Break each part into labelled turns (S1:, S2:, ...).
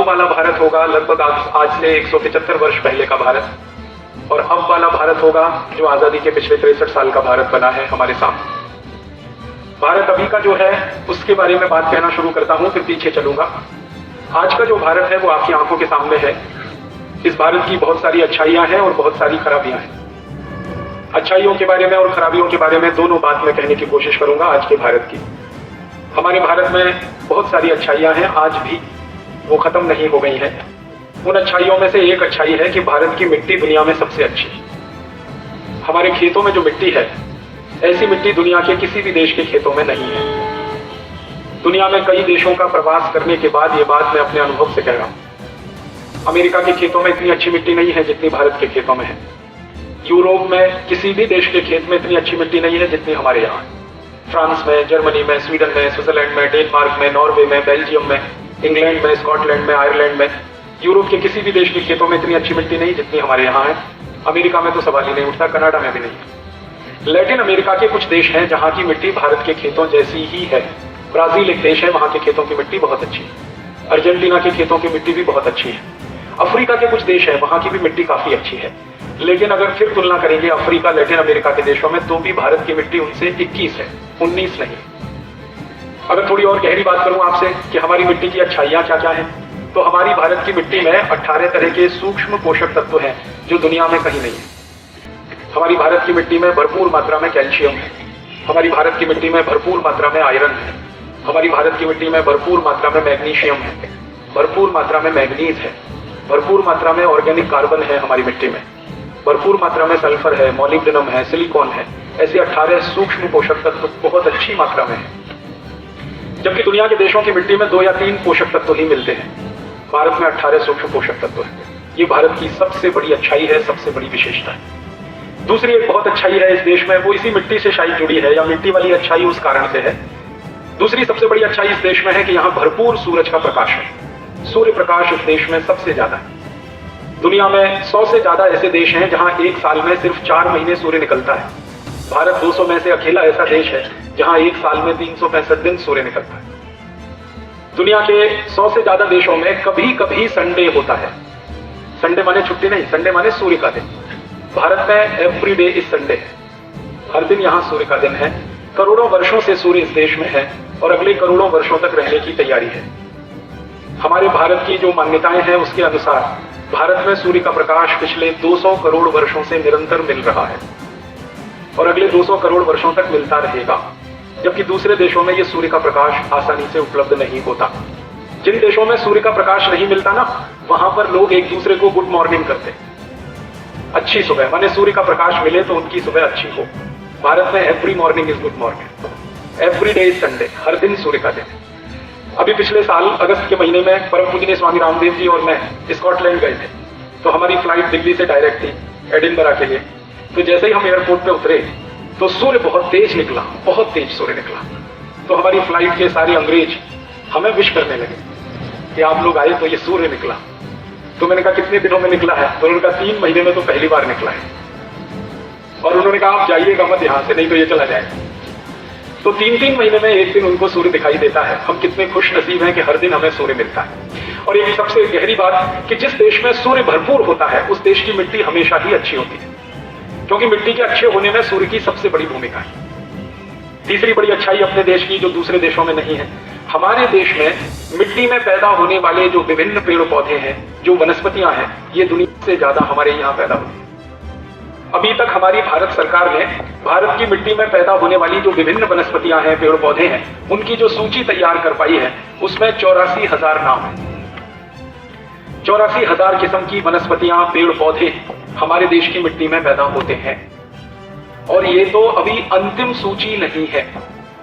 S1: वाला भारत होगा लगभग आज से 175 वर्ष पहले का भारत, और अब वाला भारत होगा जो आजादी के पिछले 63 साल का भारत बना है हमारे सामने। भारत अभी का जो है उसके बारे में बात कहना शुरू करता हूं, फिर पीछे चलूंगा। आज का जो भारत है वो आपकी आंखों के सामने है। इस भारत की बहुत सारी अच्छाइयां हैं और बहुत सारी खराबियां हैं। अच्छाइयों के बारे में और खराबियों के बारे में दोनों बात मैं कहने की कोशिश करूंगा आज के भारत की। हमारे भारत में बहुत सारी अच्छाइयां हैं, आज भी वो खत्म नहीं हो गई हैं। उन अच्छाइयों में से एक अच्छाई है कि भारत की मिट्टी दुनिया में सबसे अच्छी है। हमारे खेतों में जो मिट्टी है, ऐसी मिट्टी दुनिया के किसी भी देश के खेतों में नहीं है। दुनिया में कई देशों का प्रवास करने के बाद ये बात मैं अपने अनुभव से कह रहा हूं। अमेरिका के खेतों में इतनी अच्छी मिट्टी नहीं है जितनी भारत के खेतों में है। यूरोप में किसी भी देश के खेत में इतनी अच्छी मिट्टी नहीं है जितनी हमारे यहाँ है। फ्रांस में, जर्मनी में, स्वीडन में, स्विट्जरलैंड में, डेनमार्क में, नॉर्वे में, बेल्जियम में, इंग्लैंड में, स्कॉटलैंड में, आयरलैंड में, यूरोप के किसी भी देश के खेतों में इतनी अच्छी मिट्टी नहीं जितनी हमारे यहाँ है। अमेरिका में तो सवाल ही नहीं उठता, कनाडा में भी नहीं। लैटिन अमेरिका के कुछ देश हैं जहाँ की मिट्टी भारत के खेतों जैसी ही है। ब्राजील एक देश है, वहां के खेतों की मिट्टी बहुत अच्छी है। अर्जेंटीना के खेतों की मिट्टी भी बहुत अच्छी है। अफ्रीका के कुछ देश है, वहां की भी मिट्टी काफी अच्छी है। लेकिन अगर फिर तुलना करेंगे अफ्रीका, लैटिन अमेरिका के देशों में, तो भी भारत की मिट्टी उनसे 21 है, 19 नहीं। अगर थोड़ी और गहरी बात करूं आपसे कि हमारी मिट्टी की अच्छाइयां क्या क्या है, तो हमारी भारत की मिट्टी में 18 तरह के सूक्ष्म पोषक तत्व हैं जो दुनिया में कहीं नहीं है। हमारी भारत की मिट्टी में भरपूर मात्रा में कैल्शियम है। हमारी भारत की मिट्टी में भरपूर मात्रा में आयरन है। हमारी भारत की मिट्टी में भरपूर मात्रा में मैग्नीशियम है, भरपूर मात्रा में मैग्नीज है, भरपूर मात्रा में ऑर्गेनिक कार्बन है हमारी मिट्टी में, भरपूर मात्रा में सल्फर है, मॉलिब्डेनम है, सिलिकॉन है। ऐसे 18 सूक्ष्म पोषक तत्व बहुत अच्छी मात्रा में है। जबकि दुनिया के देशों की मिट्टी में 2 या 3 पोषक तत्व ही मिलते हैं। भारत में 18 सूक्ष्म पोषक तत्व है। ये भारत की सबसे बड़ी अच्छाई है, सबसे बड़ी विशेषता है। दूसरी एक बहुत अच्छाई है इस देश में, वो इसी मिट्टी से शायद जुड़ी है, या मिट्टी वाली अच्छाई उस कारण से है। दूसरी सबसे बड़ी अच्छाई इस देश में है कि यहाँ भरपूर सूरज का प्रकाश है। सूर्य प्रकाश इस देश में सबसे ज्यादा है। दुनिया में 100 से ज्यादा ऐसे देश हैं जहां एक साल में सिर्फ 4 महीने सूर्य निकलता है। भारत 200 में से अकेला ऐसा देश है जहां एक साल में 365 दिन सूर्य निकलता है। दुनिया के 100 से ज्यादा देशों में कभी कभी संडे होता है। संडे माने छुट्टी नहीं, संडे माने सूर्य का दिन। भारत में एवरी डे इज संडे है, हर दिन यहाँ सूर्य का दिन है। करोड़ों वर्षों से सूर्य इस देश में है और अगले करोड़ों वर्षों तक रहने की तैयारी है। हमारे भारत की जो मान्यताएं हैं उसके अनुसार भारत में सूर्य का प्रकाश पिछले 200 करोड़ वर्षों से निरंतर मिल रहा है और अगले 200 करोड़ वर्षों तक मिलता रहेगा। जबकि दूसरे देशों में यह सूर्य का प्रकाश आसानी से उपलब्ध नहीं होता। जिन देशों में सूर्य का प्रकाश नहीं मिलता ना, वहां पर लोग एक दूसरे को गुड मॉर्निंग करते, अच्छी सुबह, माने सूर्य का प्रकाश मिले तो उनकी सुबह अच्छी हो। भारत में every morning is good morning, every day is Sunday, हर दिन सूर्य का दिन। अभी पिछले साल अगस्त के महीने में परम पूजनीय स्वामी रामदेव जी और मैं स्कॉटलैंड गए थे। तो हमारी फ्लाइट दिल्ली से डायरेक्ट थी एडिनबरा के लिए। तो जैसे ही हम एयरपोर्ट पे उतरे तो सूर्य बहुत तेज निकला, बहुत तेज सूर्य निकला। तो हमारी फ्लाइट के सारे अंग्रेज हमें विश करने लगे कि आप लोग आए तो ये सूर्य निकला। तो मैंने कहा कितने दिनों में निकला है? तो उन्होंने कहा 3 महीने में तो पहली बार निकला है। और उन्होंने कहा आप जाइएगा मत यहाँ से, नहीं तो ये चला जाएगा। तो 3-3 महीने में एक दिन उनको सूर्य दिखाई देता है। हम कितने खुश नसीब हैं कि हर दिन हमें सूर्य मिलता है। और एक सबसे गहरी बात कि जिस देश में सूर्य भरपूर होता है उस देश की मिट्टी हमेशा ही अच्छी होती है, क्योंकि मिट्टी के अच्छे होने में सूर्य की सबसे बड़ी भूमिका है। तीसरी बड़ी अच्छाई अपने देश की जो दूसरे देशों में नहीं है, हमारे देश में मिट्टी में पैदा होने वाले जो विभिन्न पेड़ पौधे हैं, जो वनस्पतियां हैं, ये दुनिया से ज्यादा हमारे यहाँ पैदा होती है। अभी तक हमारी भारत सरकार ने भारत की मिट्टी में पैदा होने वाली जो विभिन्न वनस्पतियां हैं, पेड़ पौधे हैं, उनकी जो सूची तैयार कर पाई है उसमें 84,000 नाम है। 84,000 किस्म की वनस्पतियां, पेड़ पौधे हमारे देश की मिट्टी में पैदा होते हैं। और ये तो अभी अंतिम सूची नहीं है।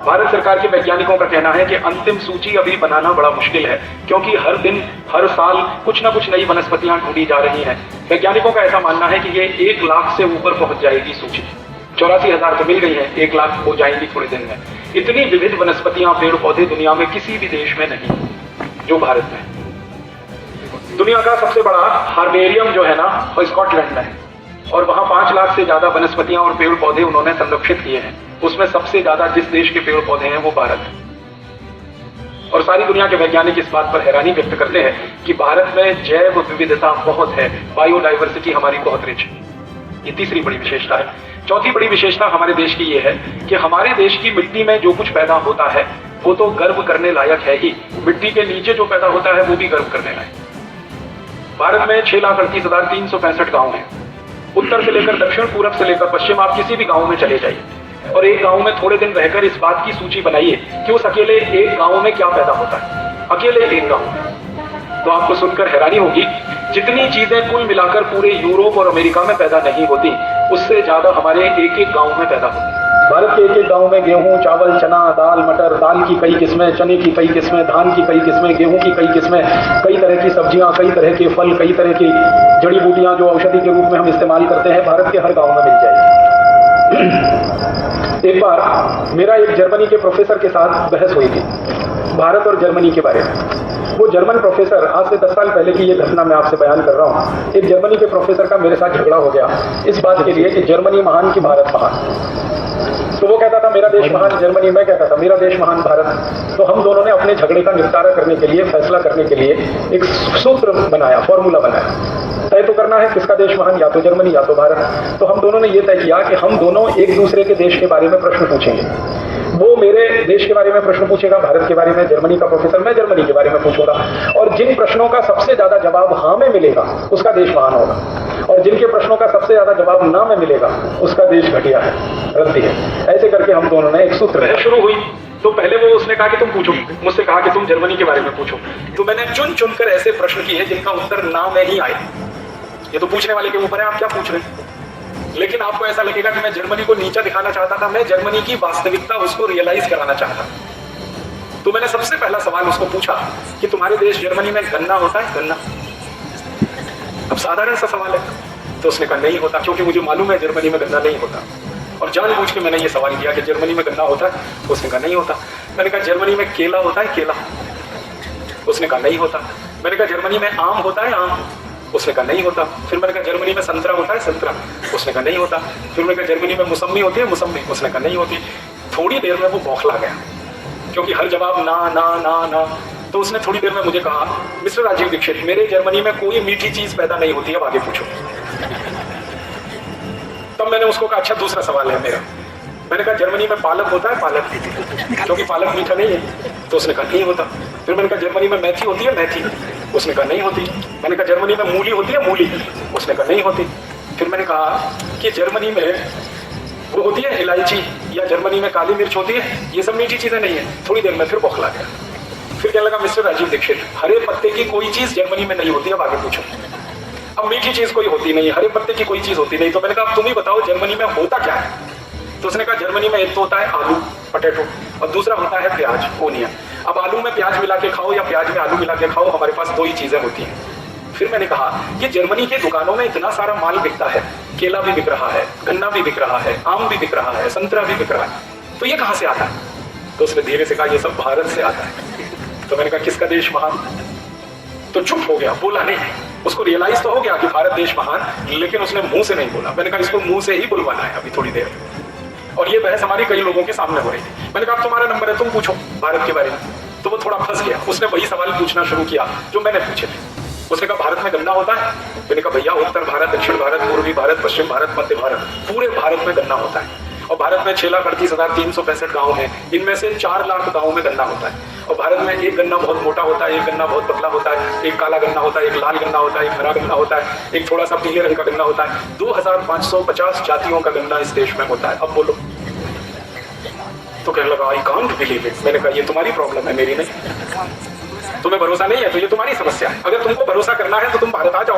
S1: भारत सरकार के वैज्ञानिकों का कहना है कि अंतिम सूची अभी बनाना बड़ा मुश्किल है, क्योंकि हर दिन हर साल कुछ ना कुछ नई वनस्पतियां ढूंढी जा रही हैं। वैज्ञानिकों का ऐसा मानना है कि ये 1 लाख से ऊपर पहुंच जाएगी सूची। 84,000 तो मिल गई है, 1 लाख हो जाएंगी थोड़े दिन में। इतनी विविध वनस्पतियां, पेड़ पौधे दुनिया में किसी भी देश में नहीं जो भारत में। दुनिया का सबसे बड़ा हार्बेरियम जो है ना, वो स्कॉटलैंड में है और वहां 5 लाख से ज्यादा वनस्पतियां और पेड़ पौधे उन्होंने संरक्षित किए हैं। उसमें सबसे ज्यादा जिस देश के पेड़ पौधे हैं वो भारत है। और सारी दुनिया के वैज्ञानिक इस बात पर हैरानी व्यक्त करते हैं कि भारत में जैव विविधता बहुत है, बायोडाइवर्सिटी हमारी बहुत रिच है। ये तीसरी बड़ी विशेषता है। चौथी बड़ी विशेषता हमारे देश की ये है कि हमारे देश की मिट्टी में जो कुछ पैदा होता है वो तो गर्व करने लायक है ही, मिट्टी के नीचे जो पैदा होता है वो भी गर्व करने लायक। भारत में 6,38,365 गांव हैं। उत्तर से लेकर दक्षिण, पूरब से लेकर पश्चिम, आप किसी भी गांव में चले जाइए और एक गांव में थोड़े दिन रहकर इस बात की सूची बनाइए कि उस अकेले एक गांव में क्या पैदा होता है, अकेले एक गांव में। तो आपको सुनकर हैरानी होगी, जितनी चीजें कुल मिलाकर पूरे यूरोप और अमेरिका में पैदा नहीं होती, उससे ज्यादा हमारे एक एक गांव में पैदा होती। भारत के एक एक गांव में गेहूं, चावल, चना, दाल, मटर, दाल की कई किस्में, चने की कई किस्में, धान की कई किस्में, गेहूं की कई किस्में, कई तरह की सब्जियां, कई तरह के फल, कई तरह की जड़ी बूटियां जो औषधि के रूप में हम इस्तेमाल करते हैं, भारत के हर गांव में मिल जाएगी। एक बार मेरा एक जर्मनी के प्रोफेसर के साथ बहस हुई थी भारत और जर्मनी के बारे में। वो जर्मन प्रोफेसर, आज से 10 साल पहले की ये घटना मैं आपसे बयान कर रहा हूँ। एक जर्मनी के प्रोफेसर का मेरे साथ झगड़ा हो गया इस बात के लिए कि जर्मनी महान कि भारत महान। तो वो कहता था मेरा देश महान जर्मनी, मैं कहता था मेरा देश महान भारत। तो हम दोनों ने अपने झगड़े का निपटारा करने के लिए, फैसला करने के लिए एक सूत्र बनाया, फॉर्मूला बनाया। तय तो करना है किसका देश महान, या तो जर्मनी या तो भारत। तो हम दोनों ने ये तय किया कि हम दोनों एक दूसरे के देश के बारे में प्रश्न पूछेंगे। वो मेरे देश के बारे में प्रश्न पूछेगा, भारत के बारे में, जर्मनी का प्रोफेसर, मैं जर्मनी के बारे में पूछूंगा। और जिन प्रश्नों का सबसे ज्यादा जवाब हाँ में मिलेगा उसका देश महान होगा, और जिनके प्रश्नों का सबसे ज्यादा जवाब ना में मिलेगा उसका देश घटिया है, रद्दी है। ऐसे करके हम दोनों ने एक सूत्र शुरू हुई। तो पहले वो उसने कहा कि तुम पूछो, मुझसे कहा कि तुम जर्मनी के बारे में पूछो। तो मैंने चुन चुन कर ऐसे प्रश्न किए जिनका उत्तर ना में ही आए। ये तो पूछने वाले के ऊपर है, आप क्या पूछ रहे हैं। लेकिन आपको ऐसा लगेगा कि मैं जर्मनी को नीचा दिखाना चाहता था, मैं जर्मनी की वास्तविकता उसको रियलाइज कराना चाहता। तो मैंने सबसे पहला सवाल उसको पूछा कि तुम्हारे देश जर्मनी में गन्ना होता है, गन्ना? अब साधारण सा सवाल है। तो उसने कहा नहीं होता, क्योंकि मुझे मालूम है जर्मनी में गन्ना नहीं होता। और जानबूझ के मैंने ये सवाल किया कि जर्मनी में गन्ना होता है? उसने कहा नहीं होता। मैंने कहा जर्मनी में केला होता है, केला? उसने कहा नहीं होता। मैंने कहा जर्मनी में आम होता है, आम? उसने कहा नहीं होता। फिर मैंने कहा जर्मनी में संतरा होता है, संतरा? उसने कहा नहीं होता। फिर मैंने कहा जर्मनी में मौसम्मी होती है, मौसम्मी? उसने कहा नहीं होती। थोड़ी देर में वो बौखला गया, क्योंकि हर जवाब ना ना ना ना। तो उसने थोड़ी देर में मुझे कहा, मिस्टर राजीव दीक्षित, मेरे जर्मनी में कोई मीठी चीज पैदा नहीं होती, अब आगे पूछो। तब मैंने उसको कहा अच्छा दूसरा सवाल है मेरा। मैंने कहा जर्मनी में पालक होता है, पालक? क्योंकि पालक मीठा नहीं है। तो उसने कहा नहीं होता। फिर मैंने कहा जर्मनी में मेथी होती है, मेथी? उसने कहा नहीं होती। मैंने कहा जर्मनी में मूली होती है, मूली? उसने कहा नहीं होती। फिर मैंने कहा कि जर्मनी में वो होती है इलायची, या जर्मनी में काली मिर्च होती है? ये सब मीठी चीजें नहीं है। थोड़ी देर में फिर बौखला गया। फिर कहने लगा मिस्टर राजीव दीक्षित, हरे पत्ते की कोई चीज जर्मनी में नहीं होती, अब आगे पूछो। अब मीठी चीज कोई होती नहीं, हरे पत्ते की कोई चीज होती नहीं। तो मैंने कहा तुम ही बताओ जर्मनी में होता क्या है। तो उसने कहा जर्मनी में एक तो होता है आलू, पोटैटो, और दूसरा होता है प्याज, ओनियन। अब आलू में प्याज मिला के खाओ या प्याज में आलू मिला के खाओ, हमारे पास दो ही चीजें होती हैं। फिर मैंने कहा कि जर्मनी के दुकानों में इतना सारा माल बिकता है, केला भी बिक रहा है, गन्ना भी बिक रहा है, आम भी बिक रहा है, संतरा भी बिक रहा है, तो ये कहां से आता है? तो उसने धीरे से कहा ये सब भारत से आता है। तो मैंने कहा किसका देश महान? तो चुप हो गया, बोला नहीं। उसको रियलाइज तो हो गया कि भारत देश महान, लेकिन उसने मुंह से नहीं बोला। मैंने कहा इसको मुंह से ही बुलवाना है अभी थोड़ी देर। और ये बहस हमारी कई लोगों के सामने हो रही थी। मैंने कहा तुम्हारा नंबर है, तुम पूछो भारत के बारे में। तो वो थोड़ा फंस गया, उसने वही सवाल पूछना शुरू किया जो मैंने पूछे थे। उसने कहा भारत में गन्ना होता है? मैंने कहा भैया उत्तर भारत, दक्षिण भारत, पूर्वी भारत, पश्चिम भारत, मध्य भारत, पूरे भारत में गन्ना होता है। और भारत में 6,38,365 गांव हैं, इनमें से 4 लाख गांव में गन्ना होता है। और भारत में एक गन्ना बहुत मोटा होता है, एक गन्ना बहुत पतला होता है, एक काला गन्ना होता है, एक लाल गन्ना होता है, एक हरा गन्ना होता है, एक थोड़ा सा पीले रंग का गन्ना होता है। 2550 जातियों का गन्ना इस देश में होता है। अब बोलो। तो कहने लगा आई कांट बिलीव इट। मैंने कहा ये तुम्हारी प्रॉब्लम है, मेरी नहीं। तुम्हें भरोसा नहीं है तो ये तुम्हारी समस्या है। अगर तुमको भरोसा करना है तो तुम भारत आ जाओ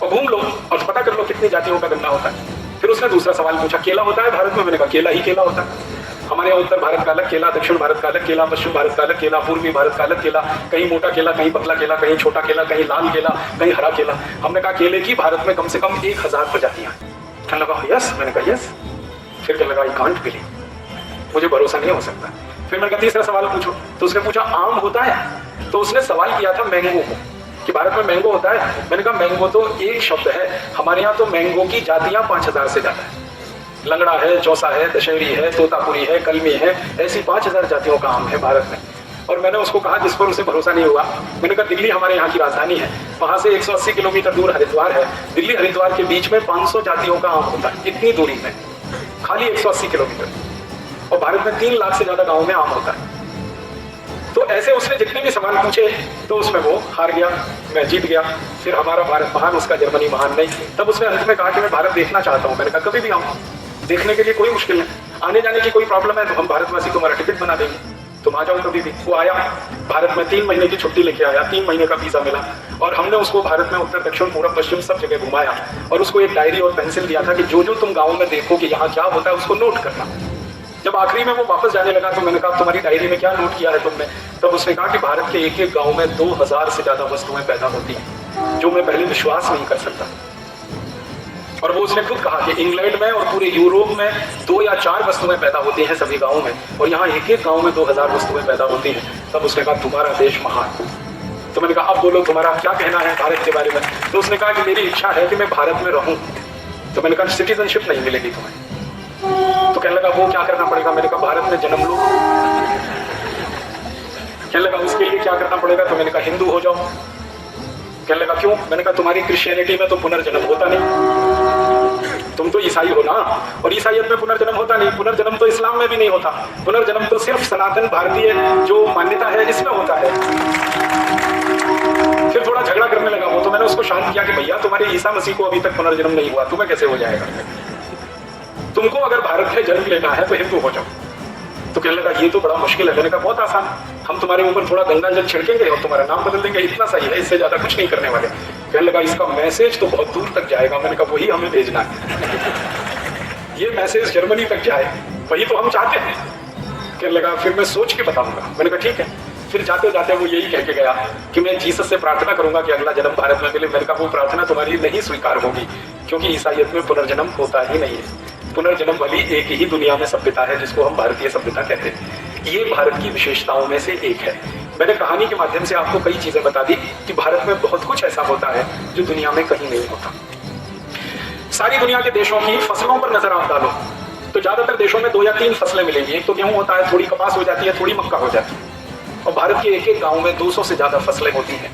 S1: और घूम लो और पता कर लो कितनी जातियों का गन्ना होता है। फिर उसने दूसरा सवाल पूछा केला होता है भारत में? मैंने कहा केला ही केला होता है। हमारे यहाँ उत्तर भारत का अलग केला, दक्षिण भारत का अलग केला, पश्चिम भारत का अलग केला, पूर्वी भारत का अलग केला, कहीं मोटा केला, कहीं पतला केला, कहीं छोटा केला, कहीं लाल केला, कहीं हरा केला। हमने कहा केले की भारत में कम से कम 1000 प्रजातियां। कहने लगा यस। मैंने कहा यस। फिर कहने लगा आई कांट बिलीव, मुझे भरोसा नहीं हो सकता। फिर मैंने कहा तीसरा सवाल पूछो। तो उसने पूछा आम होता है? तो उसने सवाल किया था मैंगो को, कि भारत में मैंगो होता है। मैंने कहा मैंगो तो एक शब्द है, हमारे यहाँ तो मैंगो की जातियां 5000 से ज्यादा है। लंगड़ा है, चौसा है, दशहरी है, तोतापुरी है, कलमी है, ऐसी 5000 जातियों का आम है भारत में। और मैंने उसको कहा, जिस पर उसे भरोसा नहीं हुआ, मैंने कहा दिल्ली हमारे यहाँ की राजधानी है, वहां से 180 किलोमीटर दूर हरिद्वार है, दिल्ली हरिद्वार के बीच में 500 जातियों का आम होता है, इतनी दूरी में, खाली 180 किलोमीटर, और भारत में 3 लाख से ज्यादा गाँव में आम होता है। तो ऐसे उसने जितने भी सवाल पूछे तो उसमें वो हार गया, मैं जीत गया। फिर हमारा भारत महान, उसका जर्मनी महान नहीं। तब उसने अंत में कहा कि मैं भारत देखना चाहता हूँ। मैंने कहा कभी भी आऊँ, देखने के लिए कोई मुश्किल नहीं, आने जाने की कोई प्रॉब्लम है तो हम भारतवासी तुम्हारा टिकट बना देंगे, तुम आ जाओ कभी भी। वो आया, भारत में 3 महीने की छुट्टी लेके आया, 3 महीने का वीजा मिला, और हमने उसको भारत में उत्तर दक्षिण पूर्व पश्चिम सब जगह घुमाया, और उसको एक डायरी और पेंसिल दिया था कि जो जो तुम गाँव में देखो कि यहाँ क्या होता है उसको नोट करना। जब आखिरी में वो वापस जाने लगा तो मैंने कहा तुम्हारी डायरी में क्या नोट किया है तुमने? तब उसने कहा कि भारत के एक एक गांव में 2000 से ज्यादा वस्तुएं पैदा होती हैं, जो मैं पहले विश्वास नहीं कर सकता। और वो उसने खुद कहा कि इंग्लैंड में और पूरे यूरोप में 2 या 4 वस्तुएं पैदा होती हैं सभी गाँव में, और यहाँ एक एक गाँव में 2000 वस्तुएं पैदा होती हैं। तब उसने कहा तुम्हारा देश महान। तो मैंने कहा अब बोलो तुम्हारा क्या कहना है भारत के बारे में? तो उसने कहा कि मेरी इच्छा है कि मैं भारत में रहूं। तो मैंने कहा सिटीजनशिप नहीं मिलेगी तुम्हें। तो कहने लगा वो क्या करना पड़ेगा? मैंने कहा भारत में जन्म लो। कहने लगा उसके लिए क्या करना पड़ेगा? तो मैंने कहा हिंदू हो जाओ। कहने लगा क्यों? मैंने कहा तुम्हारी क्रिश्चियनिटी में तो पुनर्जन्म होता नहीं, तुम तो ईसाई हो ना, और ईसाइयत में पुनर्जन्म होता नहीं, पुनर्जन्म तो इस्लाम में भी नहीं होता, पुनर्जन्म तो सिर्फ सनातन भारतीय जो मान्यता है इसमें होता है। फिर थोड़ा झगड़ा करने लगा वो, तो मैंने उसको शांत किया कि भैया तुम्हारे ईसा मसीह को अभी तक पुनर्जन्म नहीं हुआ, तुम्हें कैसे हो जाएगा? तुमको अगर भारत में जन्म लेना है तो हिंदू हो जाओ। तो कहने लगा ये तो बड़ा मुश्किल है। मैंने कहा बहुत आसान, हम तुम्हारे ऊपर थोड़ा गंगा जल छिड़केंगे और तुम्हारा नाम बदल देंगे, इतना सही है, इससे ज्यादा कुछ नहीं करने वाले। कहने लगा इसका मैसेज तो बहुत दूर तक जाएगा। मैंने कहा वही हमें भेजना है, ये मैसेज जर्मनी तक जाए, वही तो हम चाहते हैं। कहने लगा फिर मैं सोच के बताऊंगा। मैंने कहा ठीक है। फिर जाते जाते वो यही कह के गया कि मैं जीसस से प्रार्थना करूंगा कि अगला जन्म भारत में मिले। मैंने कहा वो प्रार्थना तुम्हारी नहीं स्वीकार होगी, क्योंकि ईसाइयत में पुनर्जन्म होता ही नहीं है। पुनर्जन्म वाली एक ही दुनिया में सभ्यता है जिसको हम भारतीय सभ्यता कहते हैं। ये भारत की विशेषताओं में से एक है। मैंने कहानी के माध्यम से आपको कई चीजें बता दी कि भारत में बहुत कुछ ऐसा होता है जो दुनिया में कहीं नहीं होता। सारी दुनिया के देशों की फसलों पर नजर आप डालो तो ज्यादातर देशों में 2 या 3 फसलें मिलेंगी। एक तो गेहूं होता है, थोड़ी कपास हो जाती है, थोड़ी मक्का हो जाती है। और भारत के एक एक गांव में 200 से ज्यादा फसलें होती हैं।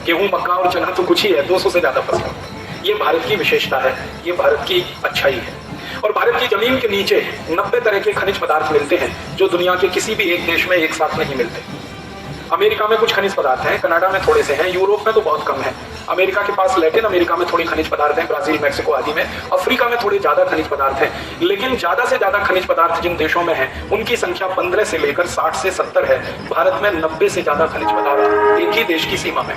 S1: गेहूं, मक्का और चना तो कुछ ही है, 200 से ज्यादा फसलें। ये भारत की विशेषता है, ये भारत की अच्छाई है। और भारत की जमीन के नीचे 90 तरह के खनिज पदार्थ मिलते हैं जो दुनिया के किसी भी एक देश में एक साथ नहीं मिलते। अमेरिका में कुछ खनिज पदार्थ हैं, कनाडा में थोड़े से हैं, यूरोप में तो बहुत कम है। अमेरिका के पास लैटिन अमेरिका में थोड़ी खनिज पदार्थ हैं, ब्राजील, मैक्सिको आदि में। अफ्रीका में थोड़े ज्यादा खनिज पदार्थ हैं, लेकिन ज्यादा से ज्यादा खनिज पदार्थ जिन देशों में हैं उनकी संख्या 15 से लेकर 60 से 70 है। भारत में 90 से ज्यादा खनिज पदार्थ एक ही देश की सीमा में।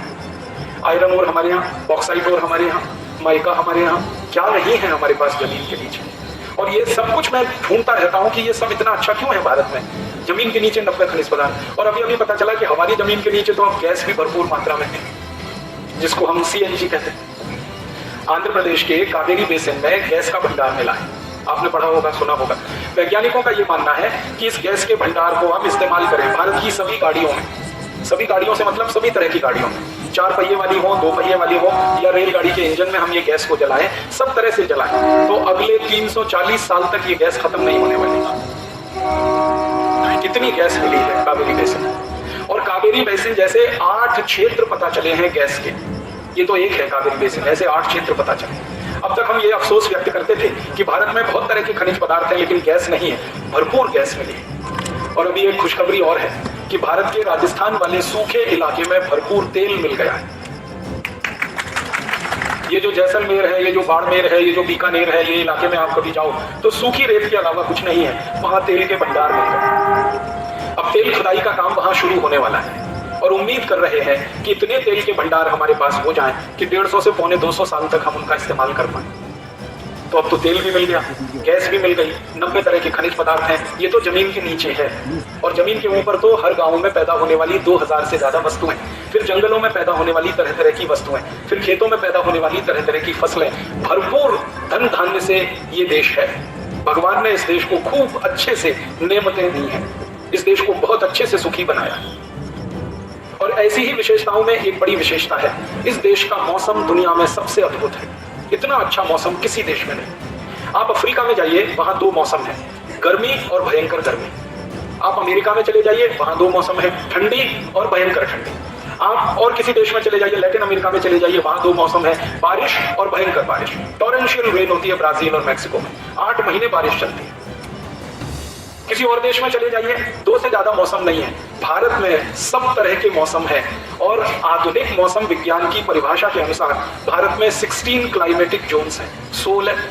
S1: आयरन ओर हमारे यहाँ, बॉक्साइट ओर हमारे यहाँ, माइका हमारे यहाँ, क्या नहीं है हमारे पास जमीन के नीचे। और ये सब कुछ मैं ढूंढता रहता हूँ कि ये सब इतना अच्छा क्यों है भारत में, जमीन के नीचे 90 खनिज पदार्थ। और अभी अभी पता चला कि हमारी जमीन के नीचे तो अब गैस भी भरपूर मात्रा में है, जिसको हम CNG कहते हैं। आंध्र प्रदेश के कावेरी बेसिन में गैस का भंडार मिला है, आपने पढ़ा होगा, सुना होगा। वैज्ञानिकों का ये मानना है कि इस गैस के भंडार को हम इस्तेमाल करें भारत की सभी गाड़ियों में। सभी गाड़ियों से मतलब सभी तरह की गाड़ियों में, 4 पहिए वाली हो, 2 पहिए वाली हो, या रेलगाड़ी के इंजन में हम ये गैस को जलाएं, सब तरह से जलाएं, तो अगले 340 साल तक ये गैस खत्म नहीं होने वाली। कितनी गैस मिली है कावेरी बेसिन। और कावेरी बेसिन जैसे 8 क्षेत्र पता चले हैं गैस के, ये तो एक है कावेरी बेसिन, ऐसे 8 क्षेत्र पता चले। अब तक हम ये अफसोस व्यक्त करते थे कि भारत में बहुत तरह के खनिज पदार्थ हैं लेकिन गैस नहीं है, भरपूर गैस मिली है। और अभी एक खुशखबरी और है कि भारत के राजस्थान वाले सूखे इलाके में भरपूर तेल मिल गया है। ये जो जैसलमेर है, ये जो बाड़मेर है, ये जो बीकानेर है, ये इलाके में आप कभी जाओ तो सूखी रेत के अलावा कुछ नहीं है, वहां तेल के भंडार मिल गए। अब तेल खुदाई का काम वहां शुरू होने वाला है और उम्मीद कर रहे हैं कि इतने तेल के भंडार हमारे पास हो जाएं कि 150 से पौने 200 साल तक हम उनका इस्तेमाल कर पाए। तो अब तो तेल भी मिल गया, गैस भी मिल गई, 90 तरह के खनिज पदार्थ हैं। ये तो जमीन के नीचे है, और जमीन के ऊपर तो हर गांव में पैदा होने वाली 2000 से ज्यादा वस्तुएं, फिर जंगलों में पैदा होने वाली तरह तरह की वस्तुएं, फिर खेतों में पैदा होने वाली तरह तरह की फसलें, भरपूर धन धान्य से ये देश है। भगवान ने इस देश को खूब अच्छे से नेमतें दी हैं, इस देश को बहुत अच्छे से सुखी बनाया। और ऐसी ही विशेषताओं में एक बड़ी विशेषता है, इस देश का मौसम दुनिया में सबसे अद्भुत है। इतना अच्छा मौसम किसी देश में नहीं। आप अफ्रीका में जाइए, वहां 2 मौसम है, गर्मी और भयंकर गर्मी। आप अमेरिका में चले जाइए, वहां दो मौसम है, ठंडी और भयंकर ठंडी। आप और किसी देश में चले जाइए, लैटिन अमेरिका में चले जाइए, वहां दो मौसम है, बारिश और भयंकर बारिश। टॉरेंशियल रेन होती है ब्राजील और मैक्सिको में, 8 महीने बारिश चलती है। किसी और देश में चले जाइए, 2 से ज्यादा मौसम नहीं है। भारत में सब तरह के मौसम है और आधुनिक मौसम विज्ञान की परिभाषा के अनुसार भारत में 16 क्लाइमेटिक जोन्स हैं, 16।